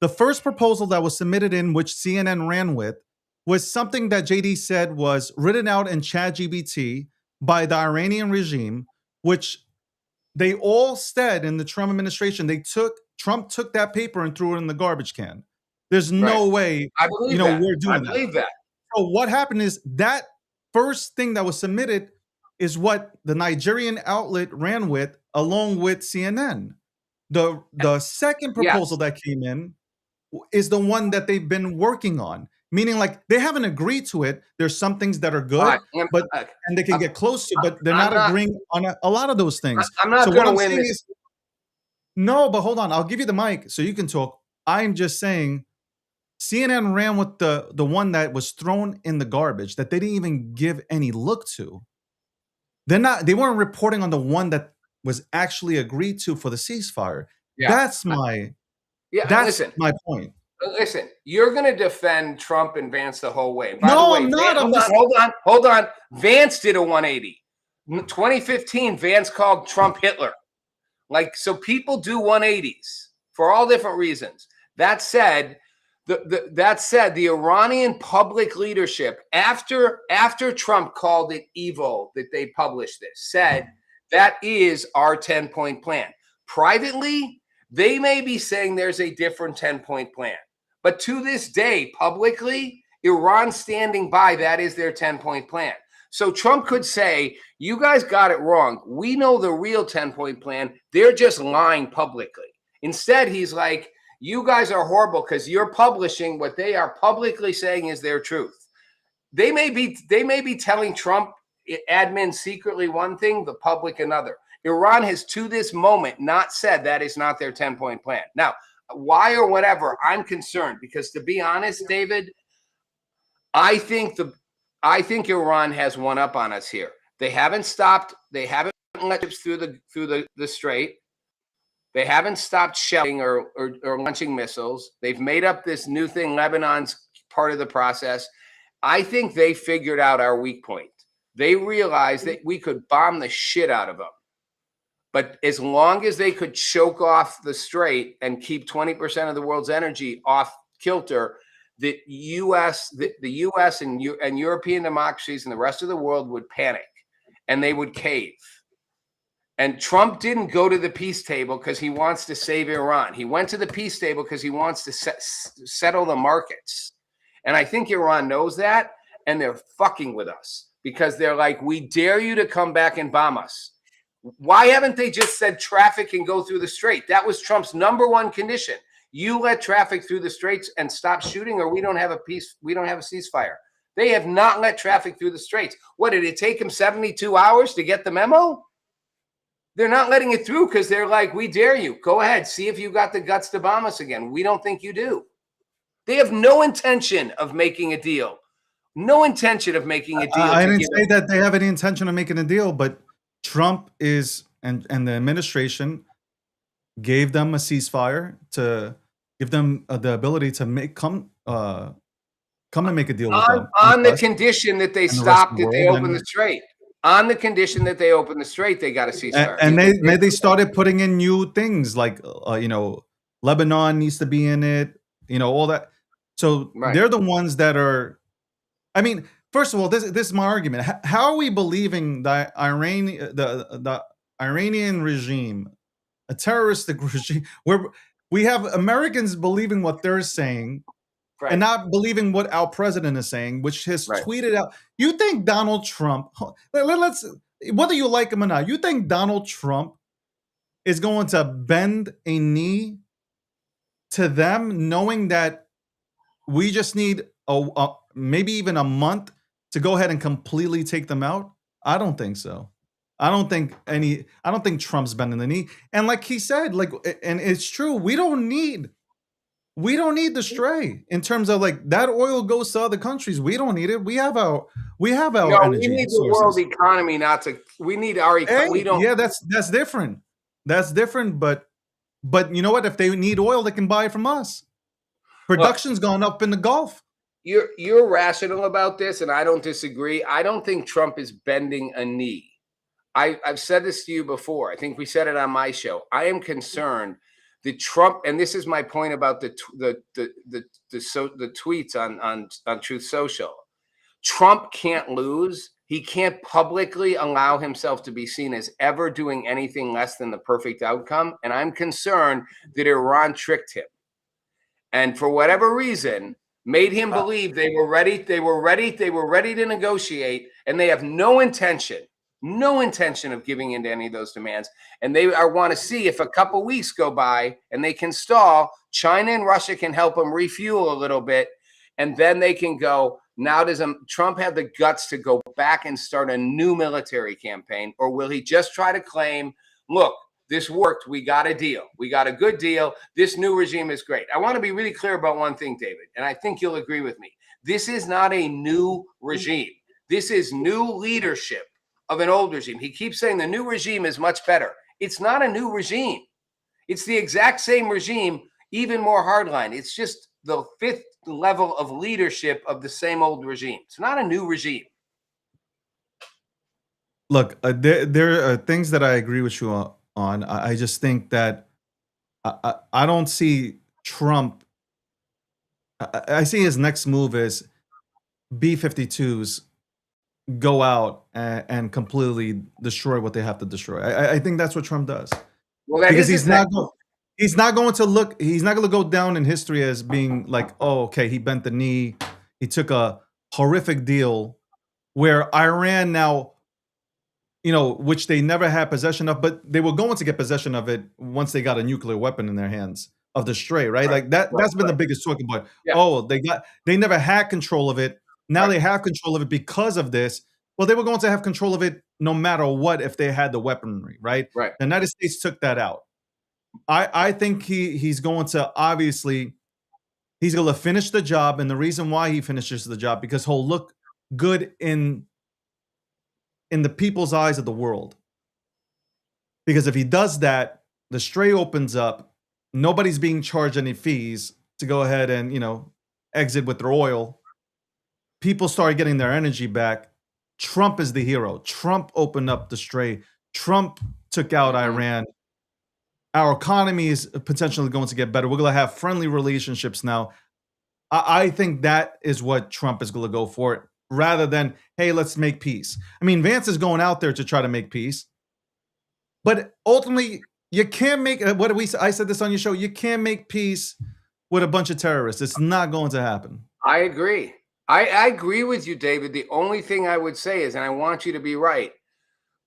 The first proposal that was submitted in, which CNN ran with, was something that JD said was written out in ChatGPT by the Iranian regime, which they all said in the Trump administration, Trump took that paper and threw it in the garbage can. There's no way, I believe that. we're doing that. I believe that. So what happened is that first thing that was submitted is what the Nigerian outlet ran with, along with CNN. The second proposal that came in is the one that they've been working on, meaning like they haven't agreed to it. There's some things that are good, and they can get close to, but they're not agreeing on a lot of those things. I'm not going to win this. No, but hold on. I'll give you the mic so you can talk. I'm just saying CNN ran with the one that was thrown in the garbage that they didn't even give any look to. They weren't reporting on the one that was actually agreed to for the ceasefire. Yeah. That's my point. Listen, you're going to defend Trump and Vance the whole way. I'm not. Hold on. Vance did a 180. In 2015, Vance called Trump Hitler. So people do 180s for all different reasons. That said, the Iranian public leadership, after Trump called it evil that they published this, said that is our 10-point plan. Privately, they may be saying there's a different 10-point plan. But to this day, publicly, Iran's standing by that is their 10-point plan. So Trump could say, you guys got it wrong. We know the real 10-point plan. They're just lying publicly. Instead, he's like, you guys are horrible because you're publishing what they are publicly saying is their truth. They may be telling Trump admin secretly one thing, the public another. Iran has to this moment not said that is not their 10-point plan. Now, why or whatever, I'm concerned because to be honest, David, I think Iran has one up on us here. They haven't stopped. They haven't let ships through the strait. They haven't stopped shelling or launching missiles. They've made up this new thing. Lebanon's part of the process. I think they figured out our weak point. They realized that we could bomb the shit out of them. But as long as they could choke off the strait and keep 20% of the world's energy off kilter, the U.S. and European democracies and the rest of the world would panic and they would cave. And Trump didn't go to the peace table because he wants to save Iran. He went to the peace table because he wants to settle the markets. And I think Iran knows that, and they're fucking with us because they're like, we dare you to come back and bomb us. Why haven't they just said traffic can go through the strait? That was Trump's #1 condition. You let traffic through the straits and stop shooting, or we don't have a peace. We don't have a ceasefire. They have not let traffic through the straits. What, did it take them 72 hours to get the memo? They're not letting it through because they're like, we dare you. Go ahead. See if you got the guts to bomb us again. We don't think you do. They have no intention of making a deal. No intention of making a deal. I didn't say that they have any intention of making a deal, but Trump is, and the administration gave them a ceasefire to give them the ability to come and make a deal with them. On the condition that they stop, that they open the strait. On the condition that they open the strait, they got a ceasefire. And they started putting in new things like, Lebanon needs to be in it, all that. So they're the ones that are, I mean, first of all, this is my argument. How are we believing that the Iranian regime, a terroristic regime, We have Americans believing what they're saying Right. and not believing what our president is saying, which has Right. tweeted out. You think Donald Trump, let's, whether you like him or not, you think Donald Trump is going to bend a knee to them, knowing that we just need maybe even a month to go ahead and completely take them out? I don't think so. I don't think Trump's bending the knee. And like he said, like, and it's true, we don't need the stray in terms of like that oil goes to other countries. We don't need it. We have our No, energy we need the sources. world economy not to. We need our economy. We don't. Yeah, that's different. That's different. But you know what? If they need oil, they can buy it from us. Production's gone up in the Gulf. You're rational about this, and I don't disagree. I don't think Trump is bending a knee. I've said this to you before. I think we said it on my show. I am concerned that Trump, and this is my point about the tweets on Truth Social. Trump can't lose. He can't publicly allow himself to be seen as ever doing anything less than the perfect outcome. And I'm concerned that Iran tricked him, and for whatever reason, made him believe they were ready. They were ready to negotiate, and they have no intention of giving in to any of those demands. And they want to see if a couple weeks go by and they can stall. China and Russia can help them refuel a little bit, and then they can go. Now, does Trump have the guts to go back and start a new military campaign, or will he just try to claim, look, this worked, we got a deal, we got a good deal, this new regime is great? I want to be really clear about one thing, David, and I think you'll agree with me. This is not a new regime. This is new leadership of an old regime. He keeps saying the new regime is much better. It's not a new regime. It's the exact same regime, even more hardline. It's just the fifth level of leadership of the same old regime. It's not a new regime. Look, there are things that I agree with you on. I just think that I don't see Trump. I see his next move is B-52s go out and completely destroy what they have to destroy. I think that's what Trump does. Well, because he's not going to go down in history as being like, oh, okay, he bent the knee, he took a horrific deal where Iran now, which they never had possession of, but they were going to get possession of it once they got a nuclear weapon in their hands, of the stray, right? Like that's been the biggest talking point. Yeah. Oh, they never had control of it. Now they have control of it because of this. Well, they were going to have control of it no matter what if they had the weaponry, right? Right. The United States took that out. I think he's going to he's going to finish the job, and the reason why he finishes the job because he'll look good in the people's eyes of the world. Because if he does that, the stray opens up, nobody's being charged any fees to go ahead and exit with their oil. People start getting their energy back. Trump is the hero. Trump opened up the stray. Trump took out Iran. Our economy is potentially going to get better. We're going to have friendly relationships now. I think that is what Trump is going to go for, rather than, hey, let's make peace. I mean, Vance is going out there to try to make peace. But ultimately, you can't make, I said this on your show, you can't make peace with a bunch of terrorists. It's not going to happen. I agree. I agree with you, David. The only thing I would say is, and I want you to be right,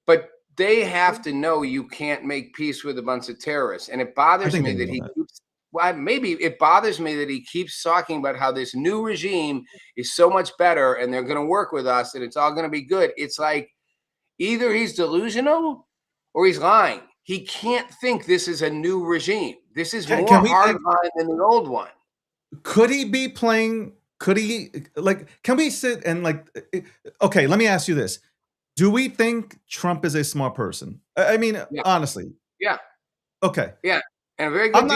but they have to know you can't make peace with a bunch of terrorists. And it bothers me that he keeps, maybe it bothers me that he keeps talking about how this new regime is so much better and they're going to work with us and it's all going to be good. It's like either he's delusional or he's lying. He can't think this is a new regime. This is more hardline than the old one. Could he be playing? Could he, can we sit and okay, let me ask you this. Do we think Trump is a smart person? I mean, honestly. Yeah. Okay. Yeah. And a very good I'm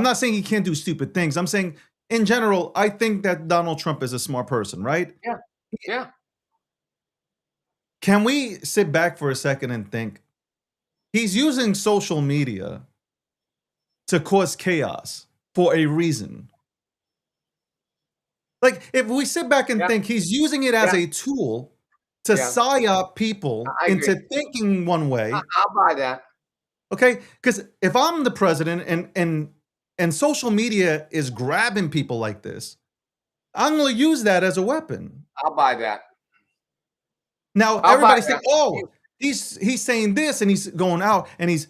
not saying he can't do stupid things. I'm saying in general, I think that Donald Trump is a smart person, right? Yeah. Yeah. Can we sit back for a second and think he's using social media to cause chaos for a reason? Like, if we sit back and think he's using it as a tool to psyop people into thinking one way. I'll buy that. Okay? Because if I'm the president and and social media is grabbing people like this, I'm going to use that as a weapon. I'll buy that. Now I'll buy everybody's saying, that. "Oh, he's saying this and he's going out and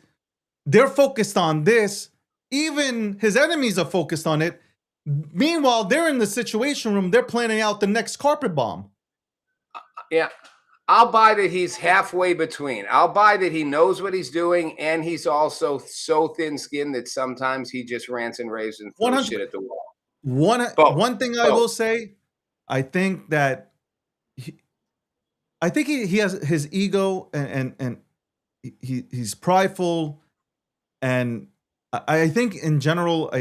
they're focused on this." Even his enemies are focused on it. Meanwhile, they're in the Situation Room. They're planning out the next carpet bomb. Yeah. I'll buy that he's halfway between. I'll buy that he knows what he's doing, and he's also so thin-skinned that sometimes he just rants and raves and throws 100 shit at the wall. One thing I Both. will say, I think that he has his ego and he's prideful, and I think in general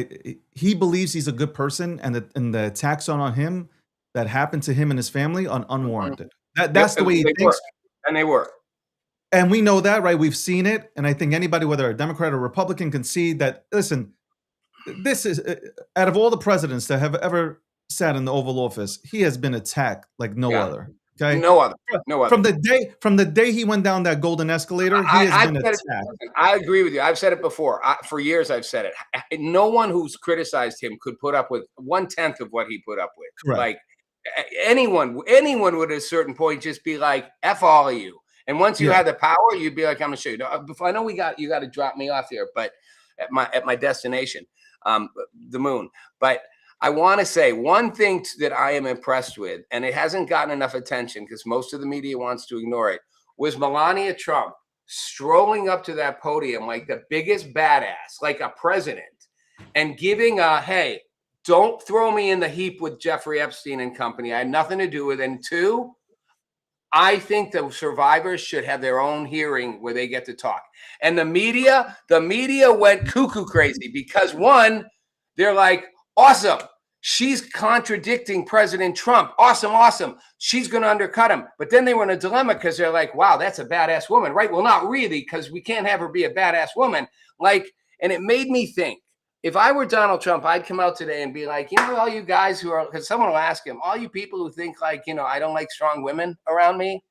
he believes he's a good person, and the attacks on him that happened to him and his family are unwarranted. That's the way he thinks. And they were. And we know that, right? We've seen it. And I think anybody, whether a Democrat or Republican, can see that, listen, this is, out of all the presidents that have ever sat in the Oval Office, he has been attacked like no other. Okay? No other. From the day he went down that golden escalator, he has been attacked. I agree with you. I've said it before. For years, I've said it. No one who's criticized him could put up with 1/10 of what he put up with. Correct. Like, anyone would at a certain point just be like, F all of you. And once you had the power, you'd be like, I'm gonna show you. No, I know you got to drop me off here, but at my destination, the moon. But I want to say one thing that I am impressed with, and it hasn't gotten enough attention because most of the media wants to ignore it, was Melania Trump strolling up to that podium like the biggest badass, like a president, and giving hey, don't throw me in the heap with Jeffrey Epstein and company. I had nothing to do with it. And two, I think the survivors should have their own hearing where they get to talk. And the media went cuckoo crazy because one, they're like, awesome. She's contradicting President Trump. Awesome. She's going to undercut him. But then they were in a dilemma because they're like, wow, that's a badass woman, right? Well, not really, because we can't have her be a badass woman. Like, and it made me think, if I were Donald Trump, I'd come out today and be like, all you guys who are, because someone will ask him, all you people who think like, I don't like strong women around me.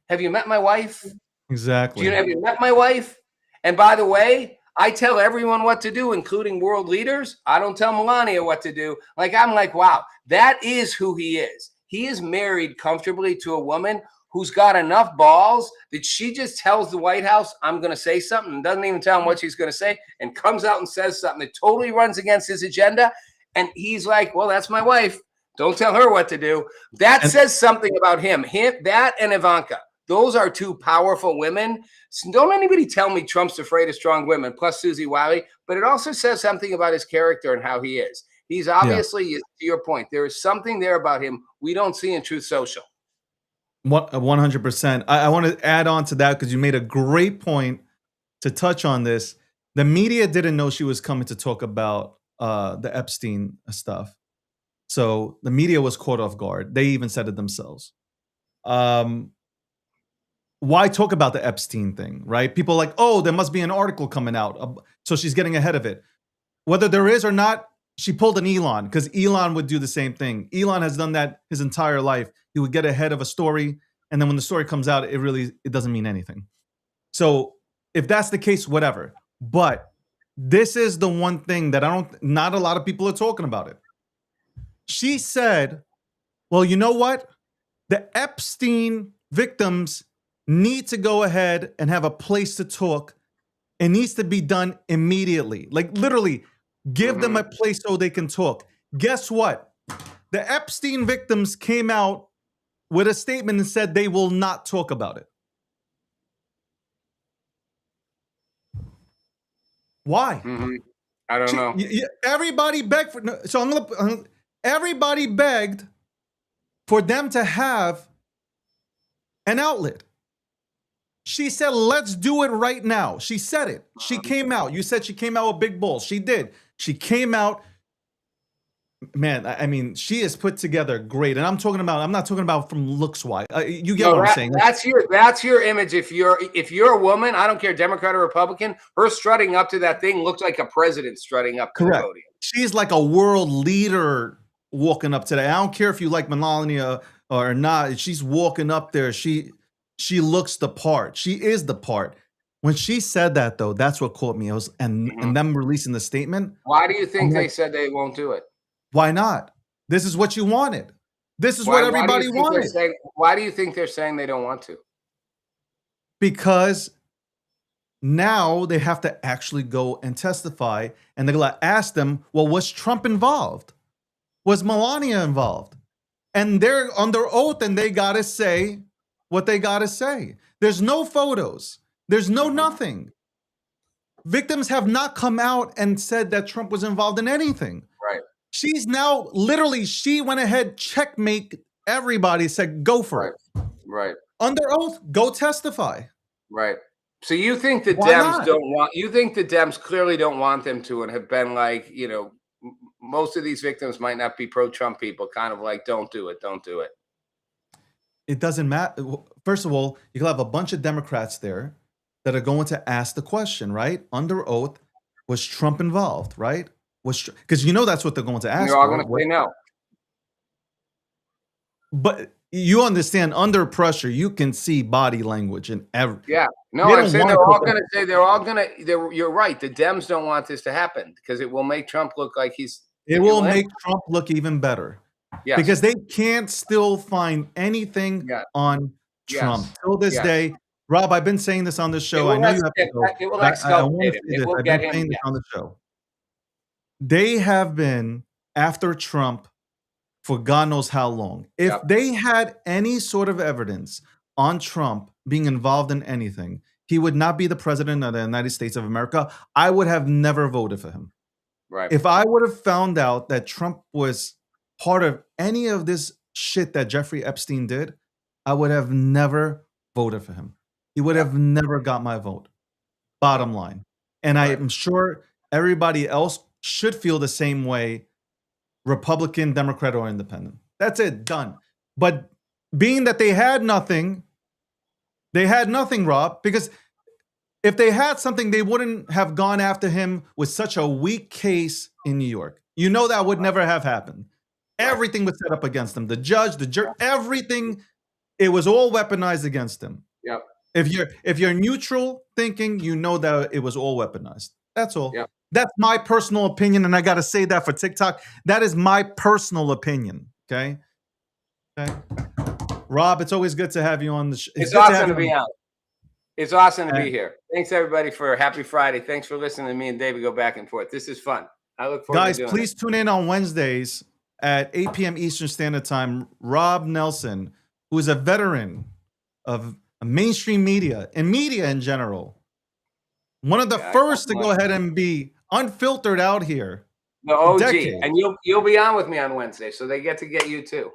Have you met my wife? Exactly. Have you met my wife? And by the way, I tell everyone what to do, including world leaders. I don't tell Melania what to do. Like, I'm like, wow, that is who he is. He is married comfortably to a woman who's got enough balls that she just tells the White House, I'm going to say something, and doesn't even tell him what she's going to say, and comes out and says something that totally runs against his agenda. And he's like, well, that's my wife. Don't tell her what to do. That says something about him. That and Ivanka. Those are two powerful women. So don't anybody tell me Trump's afraid of strong women, plus Susie Wiley. But it also says something about his character and how he is. He's obviously, to your point, there is something there about him we don't see in Truth Social. 100%. I want to add on to that because you made a great point to touch on this. The media didn't know she was coming to talk about the Epstein stuff. So the media was caught off guard. They even said it themselves. Why talk about the Epstein thing, right? People are like, oh, there must be an article coming out. So she's getting ahead of it. Whether there is or not, she pulled an Elon because Elon would do the same thing. Elon has done that his entire life. He would get ahead of a story, and then when the story comes out, it doesn't mean anything. So if that's the case, whatever. But this is the one thing that not a lot of people are talking about it. She said, well, you know what? The Epstein victims need to go ahead and have a place to talk. It needs to be done immediately. Like literally, give them a place so they can talk. Guess what? The Epstein victims came out with a statement and said they will not talk about it. Why? I don't know. Everybody begged for. Everybody begged for them to have an outlet. She said, "Let's do it right now." She said it. She came out. You said she came out with big balls. She did. She came out. Man, I mean, she is put together great, and I'm not talking about from looks wise. You get what I'm saying? That's your image. If you're a woman, I don't care, Democrat or Republican, her strutting up to that thing looks like a president strutting up to the podium. She's like a world leader walking up to that. I don't care if you like Melania or not. She's walking up there. She looks the part. She is the part. When she said that, though, that's what caught me. And them releasing the statement. Why do you think I'm they like, said they won't do it? why not? This is what you wanted. This is what everybody wanted. Why do you think they're saying they don't want to? Because now they have to actually go and testify, and they're going to ask them, well, was Trump involved? Was Melania involved? And they're under oath, and they got to say what they got to say. There's no photos. There's no nothing. Victims have not come out and said that Trump was involved in anything. Right. She's now literally, she went ahead, checkmate everybody, said, go for it. Right. Under oath, go testify. Right. So you think the Why Dems not? don't want, you think the Dems clearly don't want them to, and have been like, you know, most of these victims might not be pro-Trump people, kind of like, don't do it, don't do it. It doesn't matter. First of all, you'll have a bunch of Democrats there that are going to ask the question, right? Under oath, was Trump involved, right? Because you know that's what they're going to ask. They're all going to say no. But you understand, under pressure, you can see body language and every. Yeah. No, They I'm don't saying wanna they're all put going to say, they're all going to, you're right. The Dems don't want this to happen because it will make Trump look like he's. It will make Trump look even better. Yes. Because they can't still find anything on Trump till this day. Rob, I've been saying this on this show. I know you have to go. It will I exculpate want to him. say It this. will I've get been him. saying this on the show. They have been after Trump for God knows how long. If they had any sort of evidence on Trump being involved in anything, he would not be the president of the United States of America. I would have never voted for him. Right. If I would have found out that Trump was part of any of this shit that Jeffrey Epstein did, I would have never voted for him. He would have never got my vote. Bottom line. And I am sure everybody else should feel the same way, Republican, Democrat, or Independent. That's it, done. But being that they had nothing, Rob, because if they had something, they wouldn't have gone after him with such a weak case in New York. You know that would never have happened. Everything was set up against him. The judge, the jury, everything, it was all weaponized against him. Yep. If you're neutral thinking, you know that it was all weaponized. That's all. Yep. That's my personal opinion, and I got to say that for TikTok. That is my personal opinion. Okay. Rob, it's always good to have you on the show. It's awesome to be on. It's awesome to be here. Thanks everybody for Happy Friday. Thanks for listening to me and David go back and forth. This is fun. I look forward to doing please tune in on Wednesdays at 8 p.m. Eastern Standard Time. Rob Nelson, who is a veteran of mainstream media and media in general, one of the first to go ahead and be unfiltered out here. The OG. And you'll be on with me on Wednesday, so they get to get you too.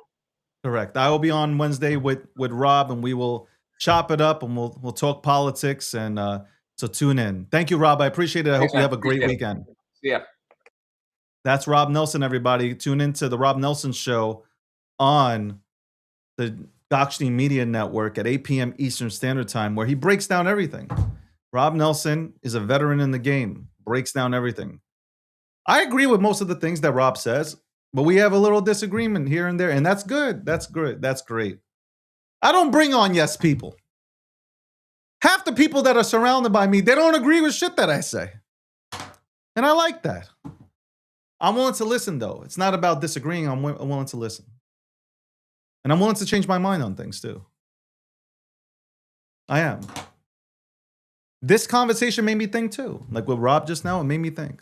Correct. I will be on Wednesday with Rob, and we will chop it up and we'll talk politics. And so tune in. Thank you, Rob. I appreciate it. I hope you have a great weekend. Yeah. That's Rob Nelson, everybody. Tune into the Rob Nelson Show on the Gokhshtein Media Network at 8 p.m. Eastern Standard Time, where he breaks down everything. Rob Nelson is a veteran in the game, breaks down everything. I agree with most of the things that Rob says, but we have a little disagreement here and there, and that's good. That's good. That's great. I don't bring on yes people. Half the people that are surrounded by me, they don't agree with shit that I say. And I like that. I'm willing to listen, though. It's not about disagreeing. I'm willing to listen. And I'm willing to change my mind on things, too. I am. This conversation made me think, too. Like with Rob just now, it made me think.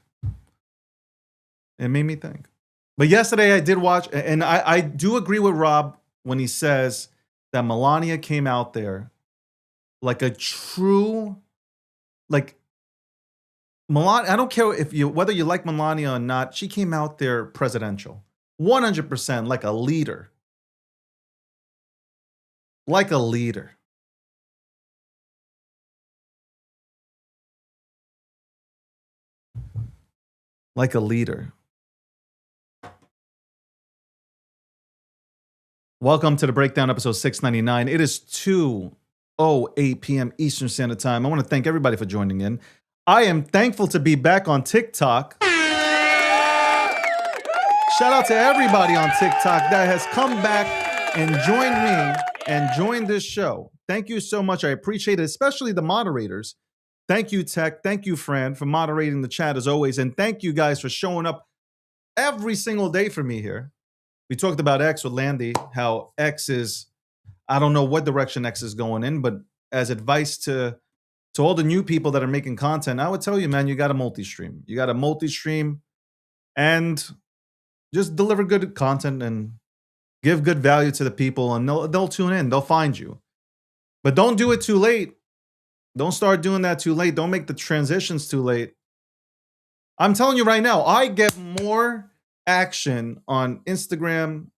But yesterday I did watch, and I do agree with Rob when he says that Melania came out there like a true, like, Melania, I don't care whether you like Melania or not, she came out there presidential. 100% like a leader. Like a leader. Like a leader. Welcome to the Breakdown, episode 699. It is 2:08 p.m. Eastern Standard Time. I want to thank everybody for joining in. I am thankful to be back on TikTok. Shout out to everybody on TikTok that has come back and joined me and joined this show. Thank you so much. I appreciate it, especially the moderators Thank you, Tech. Thank you, Fran, for moderating the chat as always. And thank you guys for showing up every single day for me here. We talked about X with Landy, how X is, I don't know what direction X is going in, but as advice to all the new people that are making content, I would tell you, man, you got to multi-stream. You got to multi-stream and just deliver good content and give good value to the people, and they'll tune in. They'll find you. But don't do it too late. Don't start doing that too late. Don't make the transitions too late. I'm telling you right now, I get more action on Instagram.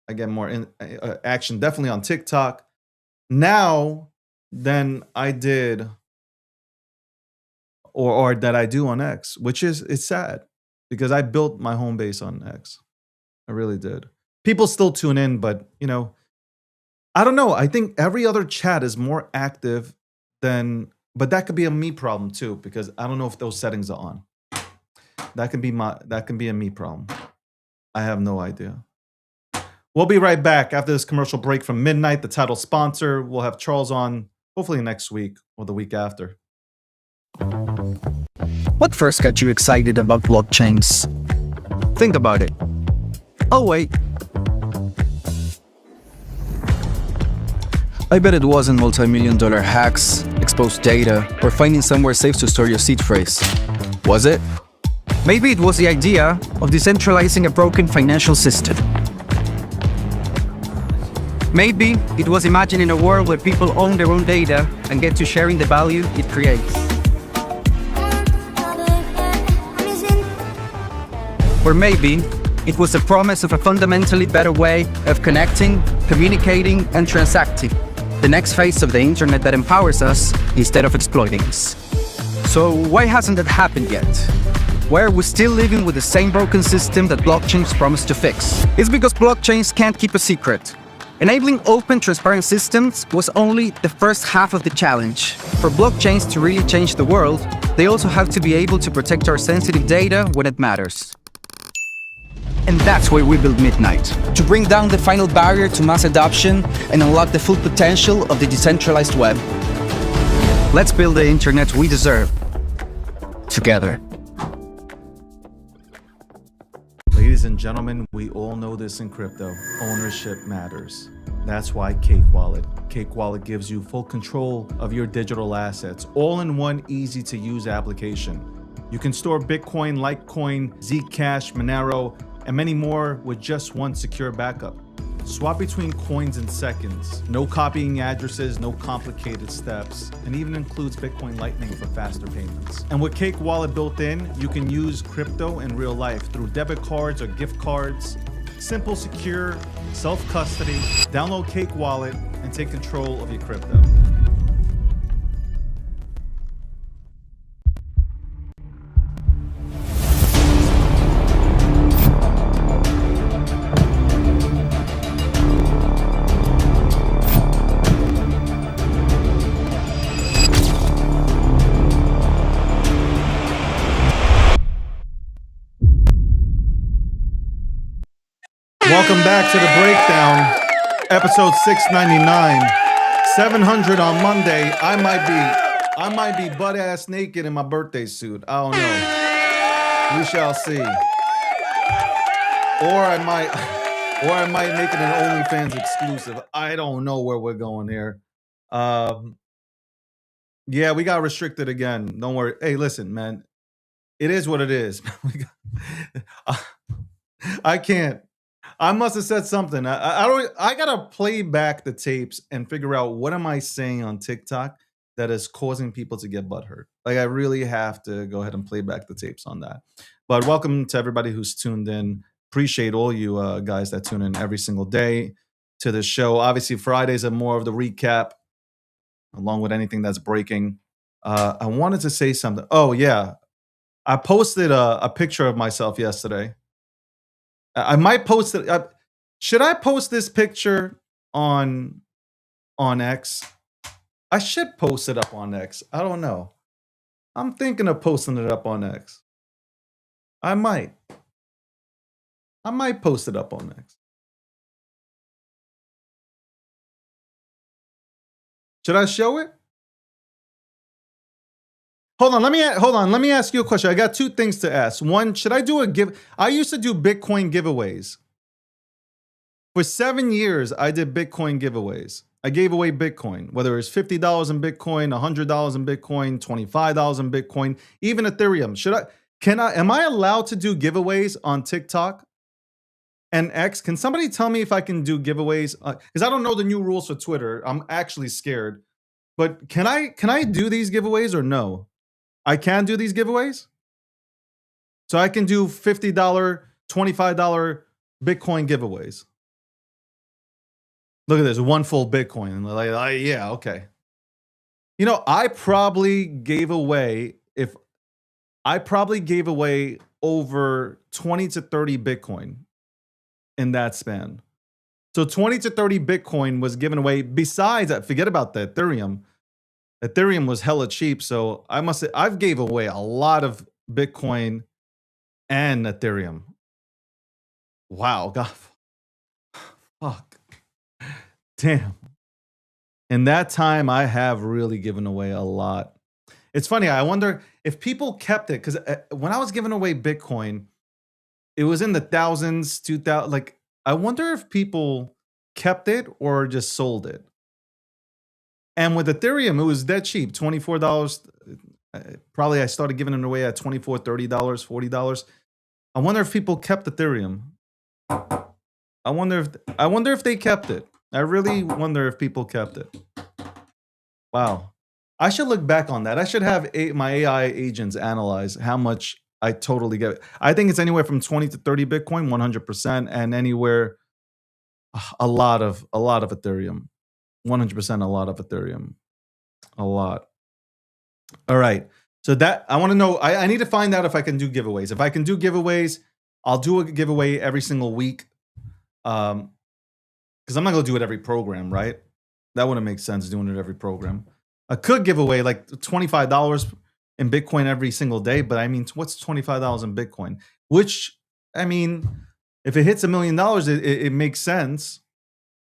I get more action definitely on TikTok now than I did or that I do on X, which is, it's sad because I built my home base on X. I really did. People still tune in, but you know, I don't know. I think every other chat is more active than, but that could be a me problem too, because I don't know if those settings are on. That can be a me problem. I have no idea. We'll be right back after this commercial break from Midnight, the title sponsor. We'll have Charles on hopefully next week or the week after. What first got you excited about blockchains? Think about it. Oh, wait. I bet it wasn't multi-million-dollar hacks, exposed data, or finding somewhere safe to store your seed phrase. Was it? Maybe it was the idea of decentralizing a broken financial system. Maybe it was imagining a world where people own their own data and get to sharing the value it creates. Or maybe it was the promise of a fundamentally better way of connecting, communicating, and transacting. The next phase of the internet that empowers us instead of exploiting us. So why hasn't that happened yet? Why are we still living with the same broken system that blockchains promise to fix? It's because blockchains can't keep a secret. Enabling open, transparent systems was only the first half of the challenge. For blockchains to really change the world, they also have to be able to protect our sensitive data when it matters. And that's where we build Midnight, to bring down the final barrier to mass adoption and unlock the full potential of the decentralized web. Let's build the internet we deserve, together. Ladies and gentlemen, we all know this in crypto. Ownership matters. That's why Cake Wallet. Cake Wallet gives you full control of your digital assets, all in one easy-to-use application. You can store Bitcoin, Litecoin, Zcash, Monero, and many more with just one secure backup. Swap between coins in seconds. No copying addresses, no complicated steps, and even includes Bitcoin Lightning for faster payments. And with Cake Wallet built in, you can use crypto in real life through debit cards or gift cards. Simple, secure, self-custody. Download Cake Wallet and take control of your crypto. Welcome back to the breakdown, episode 699, 700 on Monday. I might be butt ass naked in my birthday suit. I don't know. We shall see. Or I might make it an OnlyFans exclusive. I don't know where we're going here. Yeah, we got restricted again. Don't worry. Hey, listen, man. It is what it is. I can't. I must have said something. I gotta play back the tapes and figure out what am I saying on TikTok that is causing people to get butthurt. Like I really have to go ahead and play back the tapes on that. But welcome to everybody who's tuned in. Appreciate all you guys that tune in every single day to the show. Obviously, Fridays are more of the recap, along with anything that's breaking. I wanted to say something. Oh yeah, I posted a picture of myself yesterday. I might post it. Should I post this picture on X? I should post it up on X. I don't know. I'm thinking of posting it up on X. I might post it up on X. Should I show it? Hold on, let me ask you a question. I got two things to ask. One, should I do a give? I used to do Bitcoin giveaways. For 7 years, I did Bitcoin giveaways. I gave away Bitcoin, whether it's $50 in Bitcoin, $100 in Bitcoin, $25 in Bitcoin, even Ethereum. Am I allowed to do giveaways on TikTok and X? Can somebody tell me if I can do giveaways? Because I don't know the new rules for Twitter. I'm actually scared. But can I do these giveaways or no? I can do these giveaways? So I can do $50, $25 Bitcoin giveaways. Look at this, one full Bitcoin. Like, yeah, okay. You know, I probably gave away over 20 to 30 Bitcoin in that span. So 20 to 30 Bitcoin was given away. Besides that, forget about the Ethereum. Ethereum was hella cheap, so I've gave away a lot of Bitcoin and Ethereum. Wow, God, fuck, damn. In that time, I have really given away a lot. It's funny. I wonder if people kept it, because when I was giving away Bitcoin, it was in the thousands, 2000. Like, I wonder if people kept it or just sold it. And with Ethereum, it was dead cheap, $24. Probably I started giving it away at $24, $30, $40. I wonder if people kept Ethereum. I wonder if they kept it. I really wonder if people kept it. Wow. I should look back on that. I should have my AI agents analyze how much I totally get. I think it's anywhere from 20 to 30 Bitcoin, 100%, and anywhere a lot of Ethereum. 100% a lot of Ethereum. A lot. All right. So that I want to know, I need to find out if I can do giveaways. If I can do giveaways, I'll do a giveaway every single week. Because I'm not going to do it every program, right? That wouldn't make sense doing it every program. I could give away like $25 in Bitcoin every single day, but I mean, what's $25 in Bitcoin? Which, I mean, if it hits $1 million, it makes sense.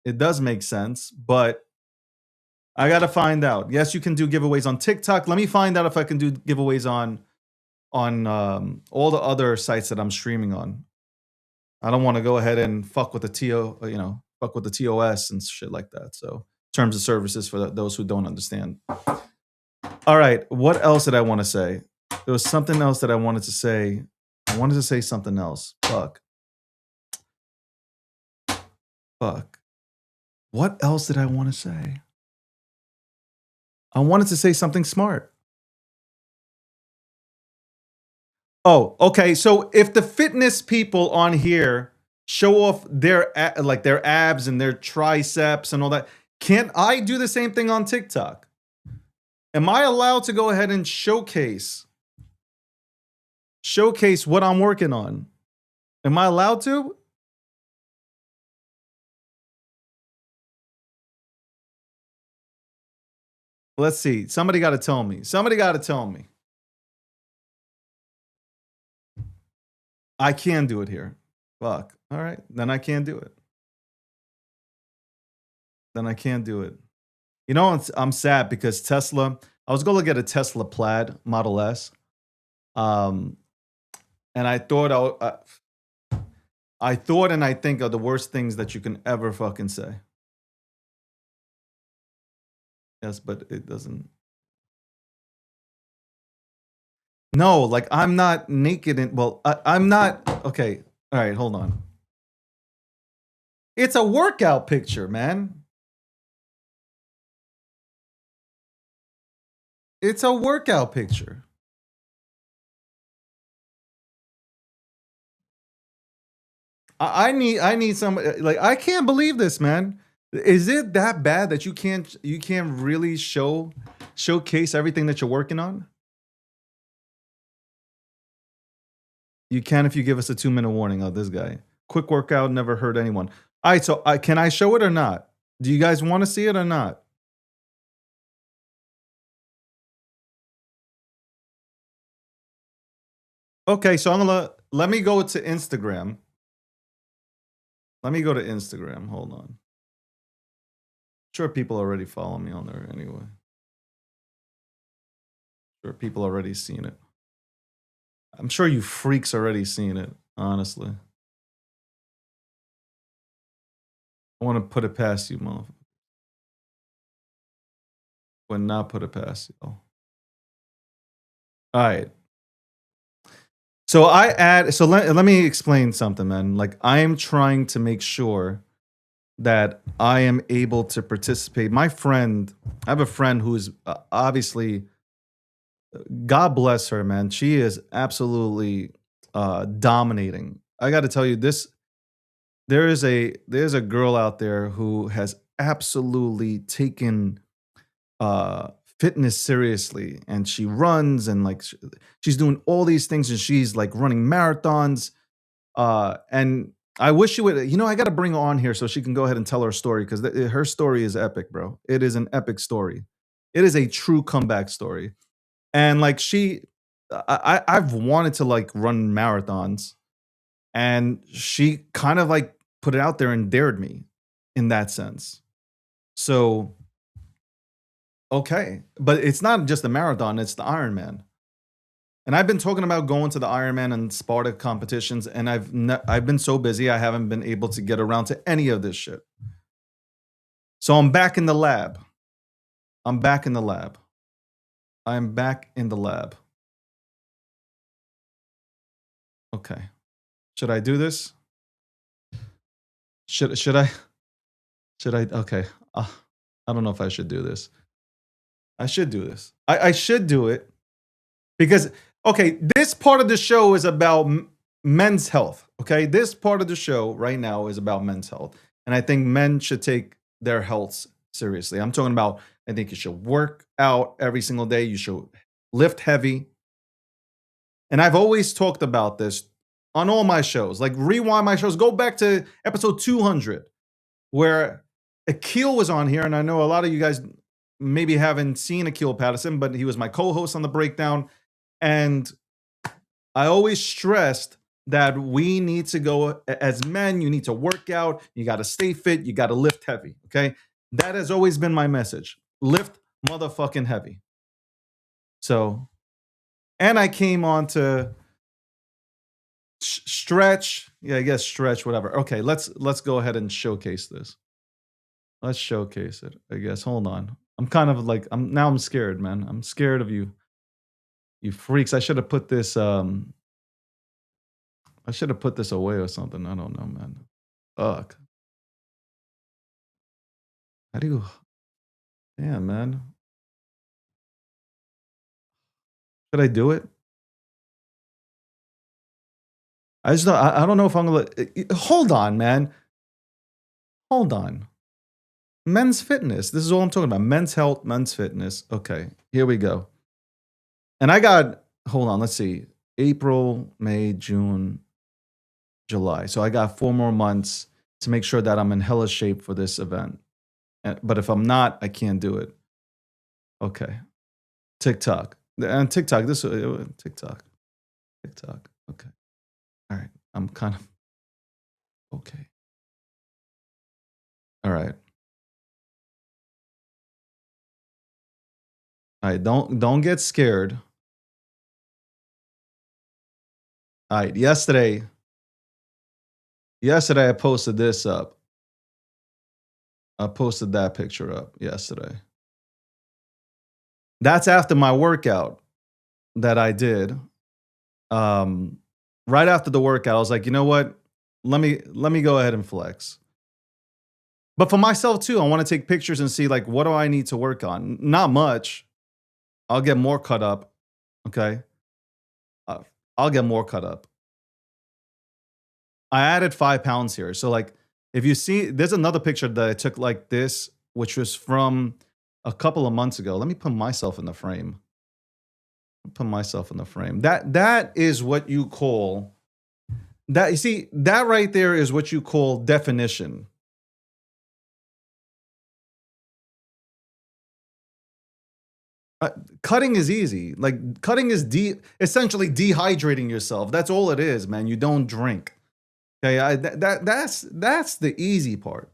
It does make sense, but I got to find out. Yes, you can do giveaways on TikTok. Let me find out if I can do giveaways on all the other sites that I'm streaming on. I don't want to go ahead and fuck with the fuck with the TOS and shit like that. So terms of services for those who don't understand. All right, what else did I want to say? There was something else that I wanted to say. I wanted to say something else. Fuck. What else did I want to say? I wanted to say something smart. Oh, okay. So if the fitness people on here show off their abs and their triceps and all that, can't I do the same thing on TikTok? Am I allowed to go ahead and showcase what I'm working on? Am I allowed to? Let's see. Somebody got to tell me. I can do it here. Fuck. All right. Then I can't do it. You know, I'm sad because Tesla, I was going to get a Tesla Plaid Model S. And I thought and I think are the worst things that you can ever fucking say. Yes, but it doesn't. No, like I'm not naked and I'm not. Okay. All right, hold on. It's a workout picture, man. It's a workout picture. I need some, like, I can't believe this, man. Is it that bad that you can't really showcase everything that you're working on? You can if you give us a 2-minute warning. Oh, this guy. Quick workout never hurt anyone. All right, so can I show it or not? Do you guys want to see it or not? Okay, so let me go to Instagram. Let me go to Instagram. Hold on. Sure, people already follow me on there anyway. sure people already seen it. I'm sure you freaks already seen it, honestly. I want to put it past you, motherfucker. Would not put it past you. All right. So let me explain something, man. Like, I am trying to make sure that I am able to participate. I have a friend who's obviously, God bless her, man. She is absolutely dominating. I got to tell you this. There's a girl out there who has absolutely taken fitness seriously, and she runs and like she's doing all these things, and she's like running marathons. And I wish she would. I got to bring her on here so she can go ahead and tell her story, because her story is epic, bro. It is an epic story. It is a true comeback story, and like I've wanted to like run marathons, and she kind of like put it out there and dared me in that sense. So. Okay, but it's not just the marathon, it's the Ironman. And I've been talking about going to the Ironman and Sparta competitions, and I've been so busy, I haven't been able to get around to any of this shit. So I'm back in the lab. I'm back in the lab. Okay. Should I do this? Should I? Okay. I don't know if I should do this. I should do this. I should do it because, okay, this part of the show is about men's health. Okay, this part of the show right now is about men's health. And I think men should take their health seriously. I'm talking about, I think you should work out every single day. You should lift heavy. And I've always talked about this on all my shows. Like, rewind my shows. Go back to episode 200 where Akil was on here. And I know a lot of you guys maybe haven't seen Akil Patterson, but he was my co-host on the breakdown. And I always stressed that we need to go, as men, you need to work out, you got to stay fit, you got to lift heavy, okay? That has always been my message. Lift motherfucking heavy. So, and I came on to stretch. Yeah, I guess stretch, whatever. Okay, let's go ahead and showcase this. Let's showcase it, I guess. Hold on. I'm kind of like, I'm scared, man. I'm scared of you. You freaks. I should have put this away or something. I don't know, man. Fuck. How do you? Damn, man. Should I do it? I don't know if I'm gonna hold on, man. Hold on. Men's fitness. This is all I'm talking about. Men's health, men's fitness. Okay, here we go. And I got, hold on, let's see. April, May, June, July. So I got 4 more months to make sure that I'm in hella shape for this event. But if I'm not, I can't do it. Okay. TikTok. And TikTok, TikTok. Okay. All right. I'm kind of, okay. All right. All right, don't get scared. All right, yesterday I posted this up. I posted that picture up yesterday. That's after my workout that I did. Right after the workout, I was like, you know what? Let me go ahead and flex. But for myself too, I want to take pictures and see, like, what do I need to work on? Not much. I'll get more cut up. Okay. I'll get more cut up. I added 5 pounds here. So, like, if you see, there's another picture that I took like this, which was from a couple of months ago. Let me put myself in the frame. That is what you call that. You see, that right there is what you call definition. Cutting is easy. Like, cutting is essentially dehydrating yourself. That's all it is, man. You don't drink. Okay, that's the easy part.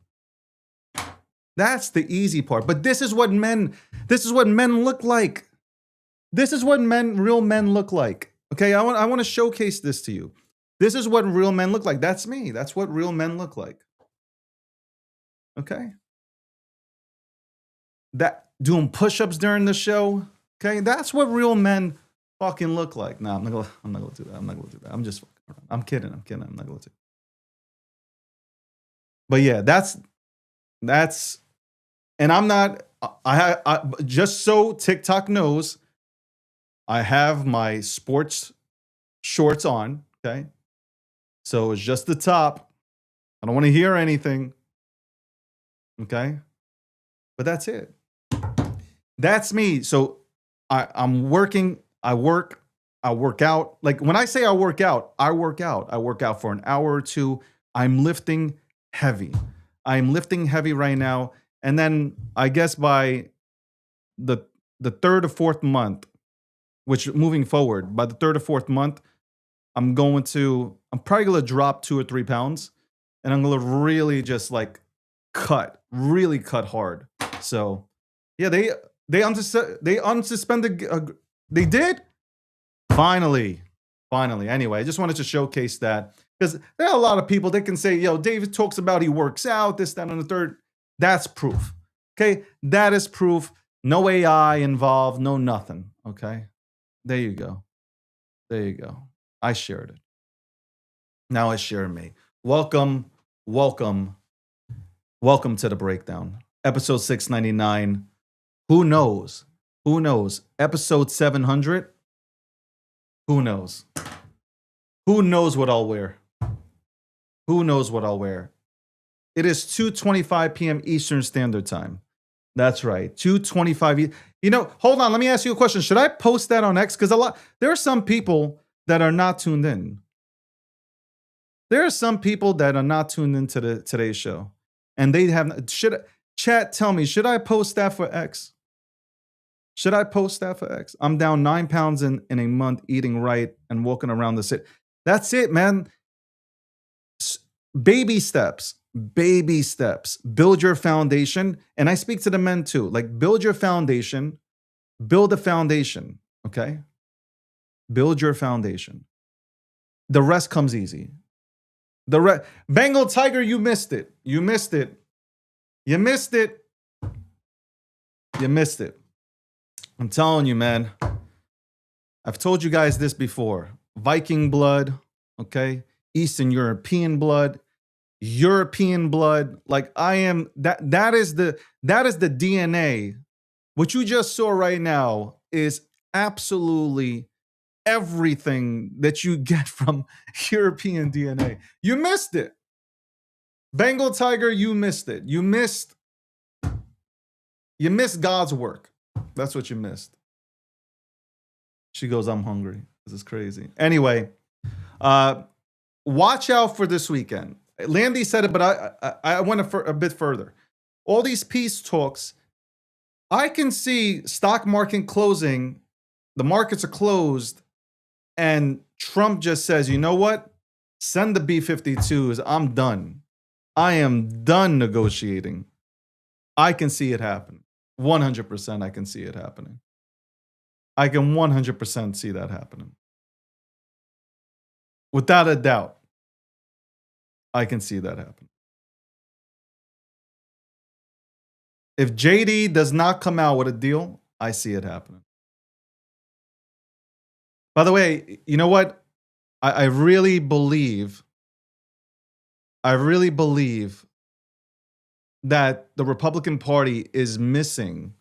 That's the easy part. But this is what men look like. This is what real men look like. Okay, I want to showcase this to you. This is what real men look like. That's me. That's what real men look like. Okay. That doing push-ups during the show. Okay, that's what real men fucking look like. No, I'm not gonna do that. I'm not gonna do that. I'm just fucking around. I'm kidding. I'm not gonna do. But yeah, that's and I'm not. I just so TikTok knows, I have my sports shorts on. Okay, so it's just the top. I don't want to hear anything. Okay, but that's it. That's me. So I'm working. I work out. Like when I say I work out, I work out. I work out for an hour or two. I'm lifting heavy. I'm lifting heavy right now. And then I guess by the third or fourth month, which moving forward, by the third or fourth month, I'm probably going to drop 2 or 3 pounds. And I'm going to really just like really cut hard. So yeah, they unsuspended. They did? Finally. Anyway, I just wanted to showcase that because there are a lot of people that can say, yo, David talks about he works out, this, that, and the third. That's proof. Okay? That is proof. No AI involved, no nothing. Okay? There you go. I shared it. Now I share me. Welcome to the breakdown. Episode 699. Who knows? Episode 700. Who knows? Who knows what I'll wear? It is 2:25 p.m. Eastern Standard Time. That's right. 2:25. You know, hold on. Let me ask you a question. Should I post that on X? Because there are some people that are not tuned in. To today's show. And they have chat, tell me, should I post that for X? I'm down 9 pounds in a month, eating right and walking around the city. That's it, man. Baby steps. Build your foundation. And I speak to the men too. Like, build your foundation. Build a foundation. Okay? Build your foundation. The rest comes easy. Bengal Tiger, you missed it. I'm telling you, man. I've told you guys this before. Viking blood, okay? Eastern European blood. Like I am that is the DNA. What you just saw right now is absolutely everything that you get from European DNA. You missed it. Bengal Tiger, you missed it. You missed God's work. That's what you missed. She goes, I'm hungry. This is crazy. Anyway, watch out for this weekend. Landy said it, but I went a bit further. All these peace talks, I can see stock market closing. The markets are closed. And Trump just says, you know what? Send the B-52s. I'm done. I am done negotiating. I can see it happen. 100% I can see it happening. I can 100% see that happening. Without a doubt, I can see that happen. If JD does not come out with a deal, I see it happening. By the way, you know what? I really believe that the Republican Party is missing.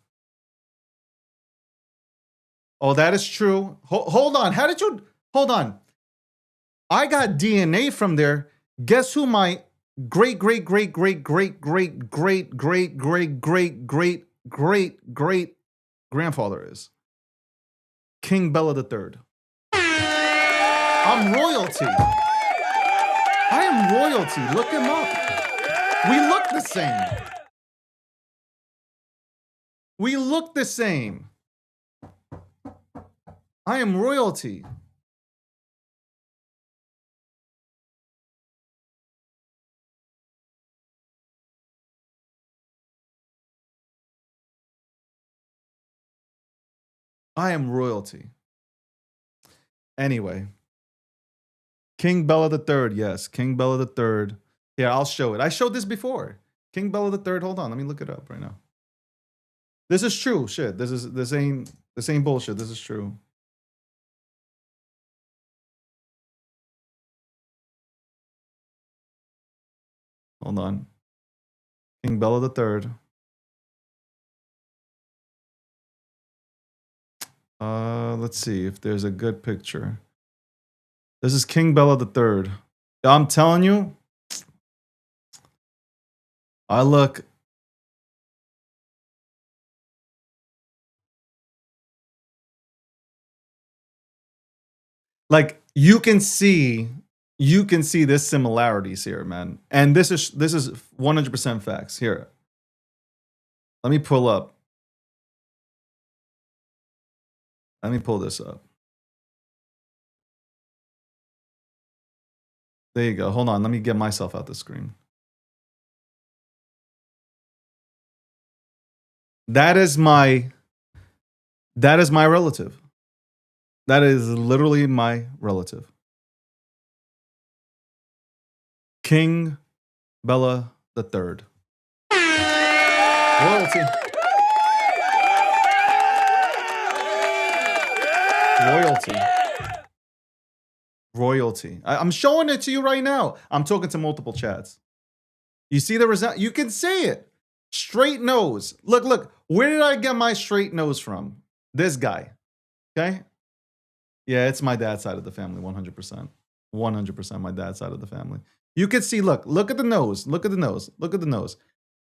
Oh, that is true. Hold on. Hold on. I got DNA from there. Guess who my great grandfather is? King Bella III. I'm royalty. I am royalty. Look him up. We look the same. I am royalty. I am royalty. Anyway. King Bella III. Yes, King Bella III. Yeah, I'll show it. I showed this before. King Bella III. Hold on, let me look it up right now. This is true. Shit. This ain't bullshit. This is true. Hold on. King Bella III. Let's see if there's a good picture. This is King Bella III. I'm telling you, I look. Like you can see this similarities here, man. And this is 100% facts. Here. Let me pull up. Let me pull this up. There you go. Hold on. Let me get myself out the screen. That is my relative. That is literally my relative. King Bella III. Royalty. Royalty. I'm showing it to you right now. I'm talking to multiple chats. You see the result? You can see it. Straight nose. Look. Where did I get my straight nose from? This guy. Okay? Yeah, it's my dad's side of the family, 100%. 100% my dad's side of the family. You can see, look at the nose. Look at the nose. Look at the nose.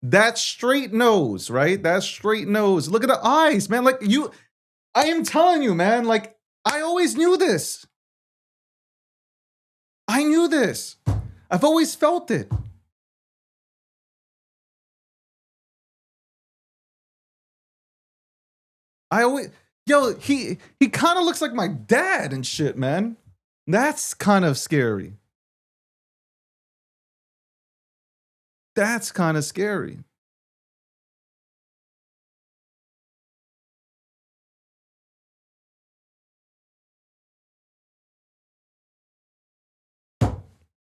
That straight nose, right? That straight nose. Look at the eyes, man. Like I am telling you, man, like I always knew this. I knew this. I've always felt it. He kind of looks like my dad and shit, man. That's kind of scary. That's kind of scary.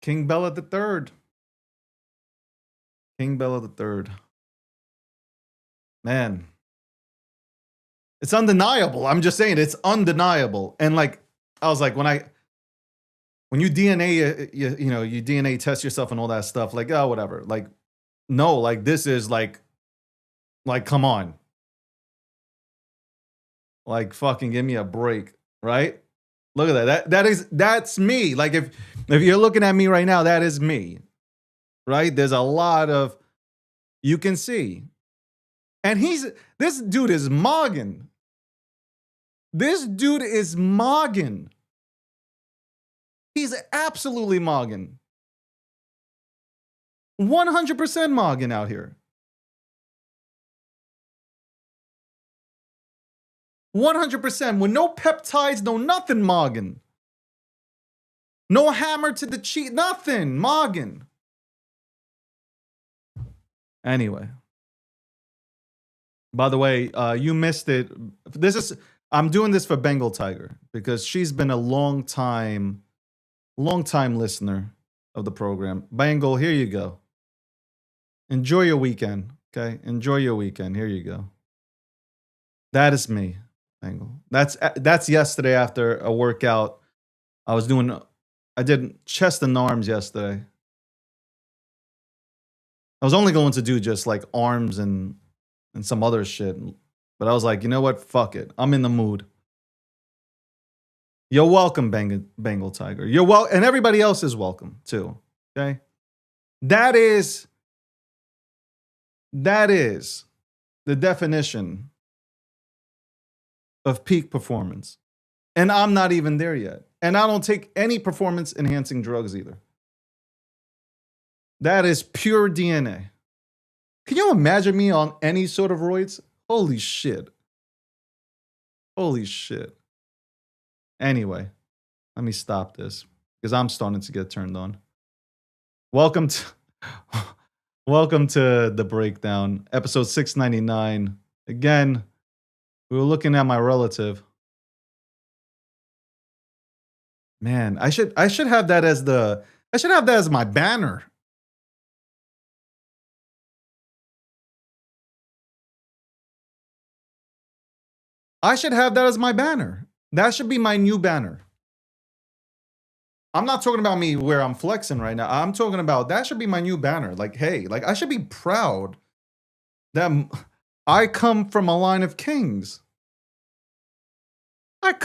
King Bella III. King Bella III. Man. It's undeniable. I'm just saying it's undeniable. And like, I was like, when you DNA, you DNA test yourself and all that stuff, like, oh, whatever. Like, no, like this is like, come on. Like, fucking give me a break, right? Look at that. That's me. Like, if you're looking at me right now, that is me, right? There's a lot of, you can see. And this dude is mogging. This dude is mogging. He's absolutely mogging. 100% mogging out here. 100% with no peptides, no nothing mogging. No hammer to the cheek, nothing mogging. Anyway. By the way, you missed it. I'm doing this for Bengal Tiger because she's been a long time listener of the program. Bengal, here you go. Enjoy your weekend, okay? Enjoy your weekend. Here you go. That is me, Bengal. That's yesterday after a workout. I did chest and arms yesterday. I was only going to do just like arms and some other shit. But I was like, you know what? Fuck it. I'm in the mood. You're welcome, Bengal Tiger. You're welcome. And everybody else is welcome too. Okay? That is the definition of peak performance. And I'm not even there yet. And I don't take any performance enhancing drugs either. That is pure DNA. Can you imagine me on any sort of roids? Holy shit. Holy shit. Anyway, let me stop this because I'm starting to get turned on. Welcome to The Breakdown, episode 699. Again, we were looking at my relative. Man, I should have that as my banner. I should have that as my banner. That should be my new banner. I'm not talking about me where I'm flexing right now. I'm talking about that should be my new banner. Like, hey, like I should be proud that I come from a line of kings. Let's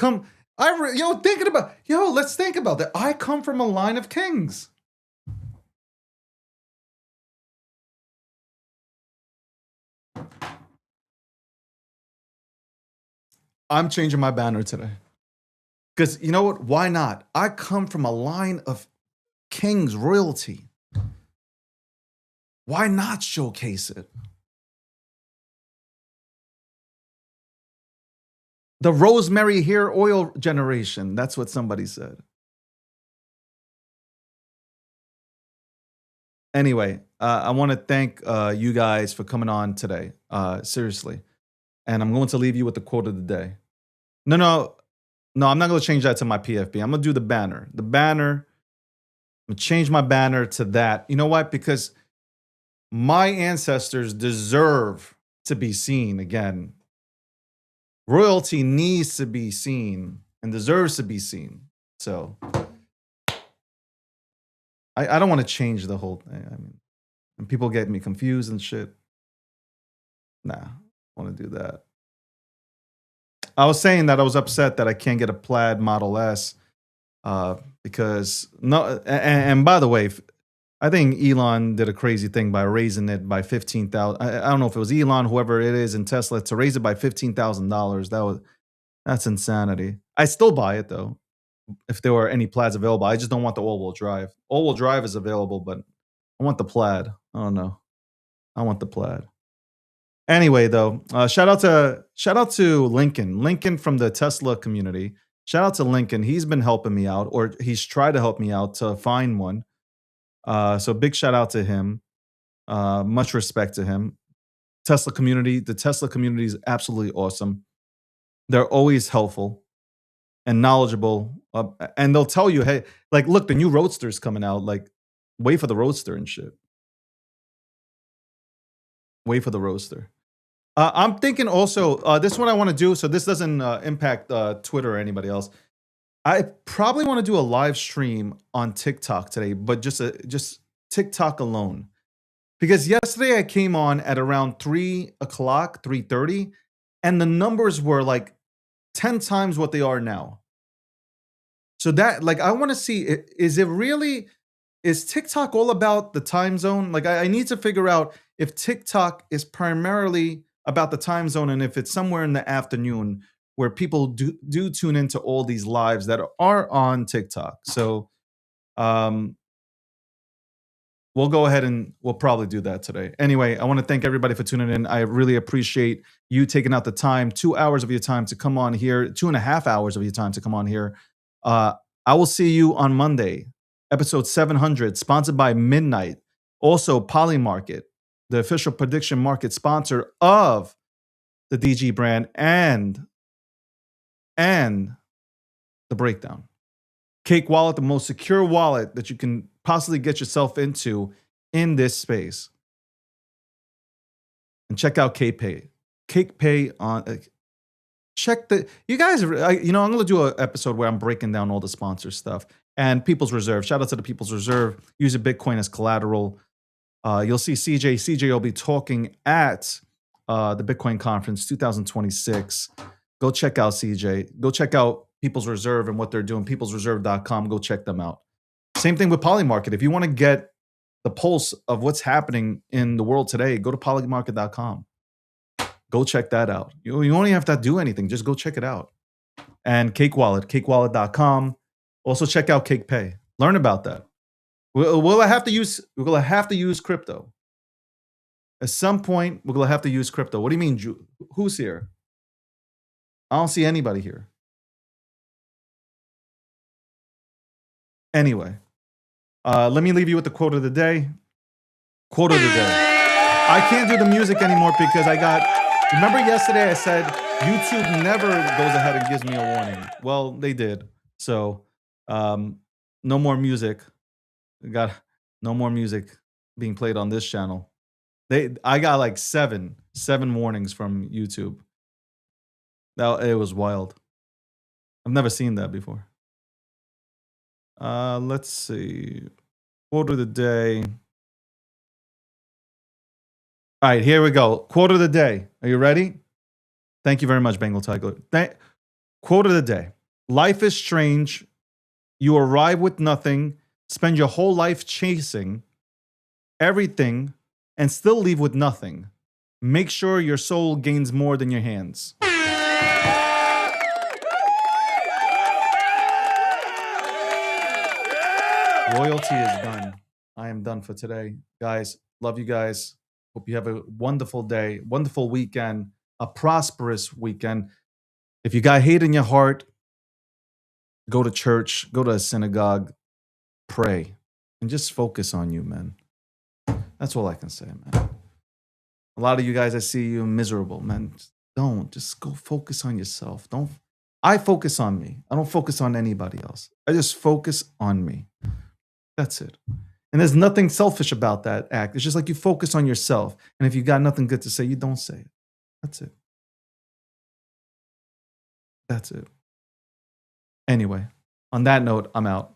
think about that. I come from a line of kings. I'm changing my banner today. Because you know what? Why not? I come from a line of kings, royalty. Why not showcase it? The rosemary hair oil generation. That's what somebody said. Anyway, I want to thank you guys for coming on today. Seriously. And I'm going to leave you with the quote of the day. No, I'm not going to change that to my PFP. I'm going to do the banner. I'm going to change my banner to that. You know what? Because my ancestors deserve to be seen again. Royalty needs to be seen and deserves to be seen. So I don't want to change the whole thing. I mean, and people get me confused and shit. Nah, I want to do that. I was saying that I was upset that I can't get a plaid Model S because and by the way, I think Elon did a crazy thing by raising it by $15,000. I don't know if it was Elon, whoever it is in Tesla, to raise it by $15,000. That's insanity. I still buy it though, if there were any plaids available. I just don't want the all-wheel drive. All-wheel drive is available, but I want the plaid. I don't know. I want the plaid. Anyway, though, shout out to Lincoln from the Tesla community. Shout out to Lincoln. He's been helping me out, or he's tried to help me out to find one. So big shout out to him. Much respect to him. The Tesla community is absolutely awesome. They're always helpful and knowledgeable, and they'll tell you, hey, like, look, the new Roadster's coming out. Like, wait for the Roadster and shit. Wait for the Roadster. I'm thinking also, this is what I want to do. So this doesn't impact Twitter or anybody else. I probably want to do a live stream on TikTok today, but just TikTok alone. Because yesterday I came on at around 3 o'clock, 3:30, and the numbers were like 10 times what they are now. So that, like, I want to see, is TikTok all about the time zone? Like, I need to figure out if TikTok is primarily about the time zone, and if it's somewhere in the afternoon where people do tune into all these lives that are on TikTok. So we'll go ahead and we'll probably do that today. Anyway, I want to thank everybody for tuning in. I really appreciate you taking out the time, 2 hours of your time to come on here, 2.5 hours of your time to come on here. I will see you on Monday, episode 700, sponsored by Midnight. Also, Polymarket, the official prediction market sponsor of the DG brand and the breakdown. Cake Wallet, the most secure wallet that you can possibly get yourself into in this space. And check out CakePay. CakePay on check the you guys. I'm going to do an episode where I'm breaking down all the sponsor stuff and People's Reserve. Shout out to the People's Reserve. Using Bitcoin as collateral. You'll see CJ. CJ will be talking at the Bitcoin Conference 2026. Go check out CJ. Go check out People's Reserve and what they're doing. peoplesreserve.com. Go check them out. Same thing with Polymarket. If you want to get the pulse of what's happening in the world today, go to polymarket.com. Go check that out. You only have to do anything. Just go check it out. And Cake Wallet, cakewallet.com. Also check out CakePay. Learn about that. Will I have to use crypto? At some point, we're going to have to use crypto. What do you mean? Who's here? I don't see anybody here. Anyway, let me leave you with the quote of the day. Quote of the day. I can't do the music anymore because remember yesterday I said YouTube never goes ahead and gives me a warning. Well, they did. So No more music. Got no more music being played on this channel. I got like seven warnings from YouTube. It was wild. I've never seen that before. Let's see. Quote of the day. All right, here we go. Quote of the day. Are you ready? Thank you very much, Bengal Tiger. Quote of the day. Life is strange. You arrive with nothing, spend your whole life chasing everything, and still leave with nothing. Make sure your soul gains more than your hands. Royalty is done. I am done for today. Guys, love you guys. Hope you have a wonderful day, wonderful weekend, a prosperous weekend. If you got hate in your heart, go to church, go to a synagogue, pray, and just focus on you, man. That's all I can say, man. A lot of you guys, I see you miserable, man. Just go focus on yourself. I focus on me. I don't focus on anybody else. I just focus on me. That's it. And there's nothing selfish about that act. It's just like you focus on yourself. And if you got nothing good to say, you don't say it. That's it. That's it. Anyway, on that note, I'm out.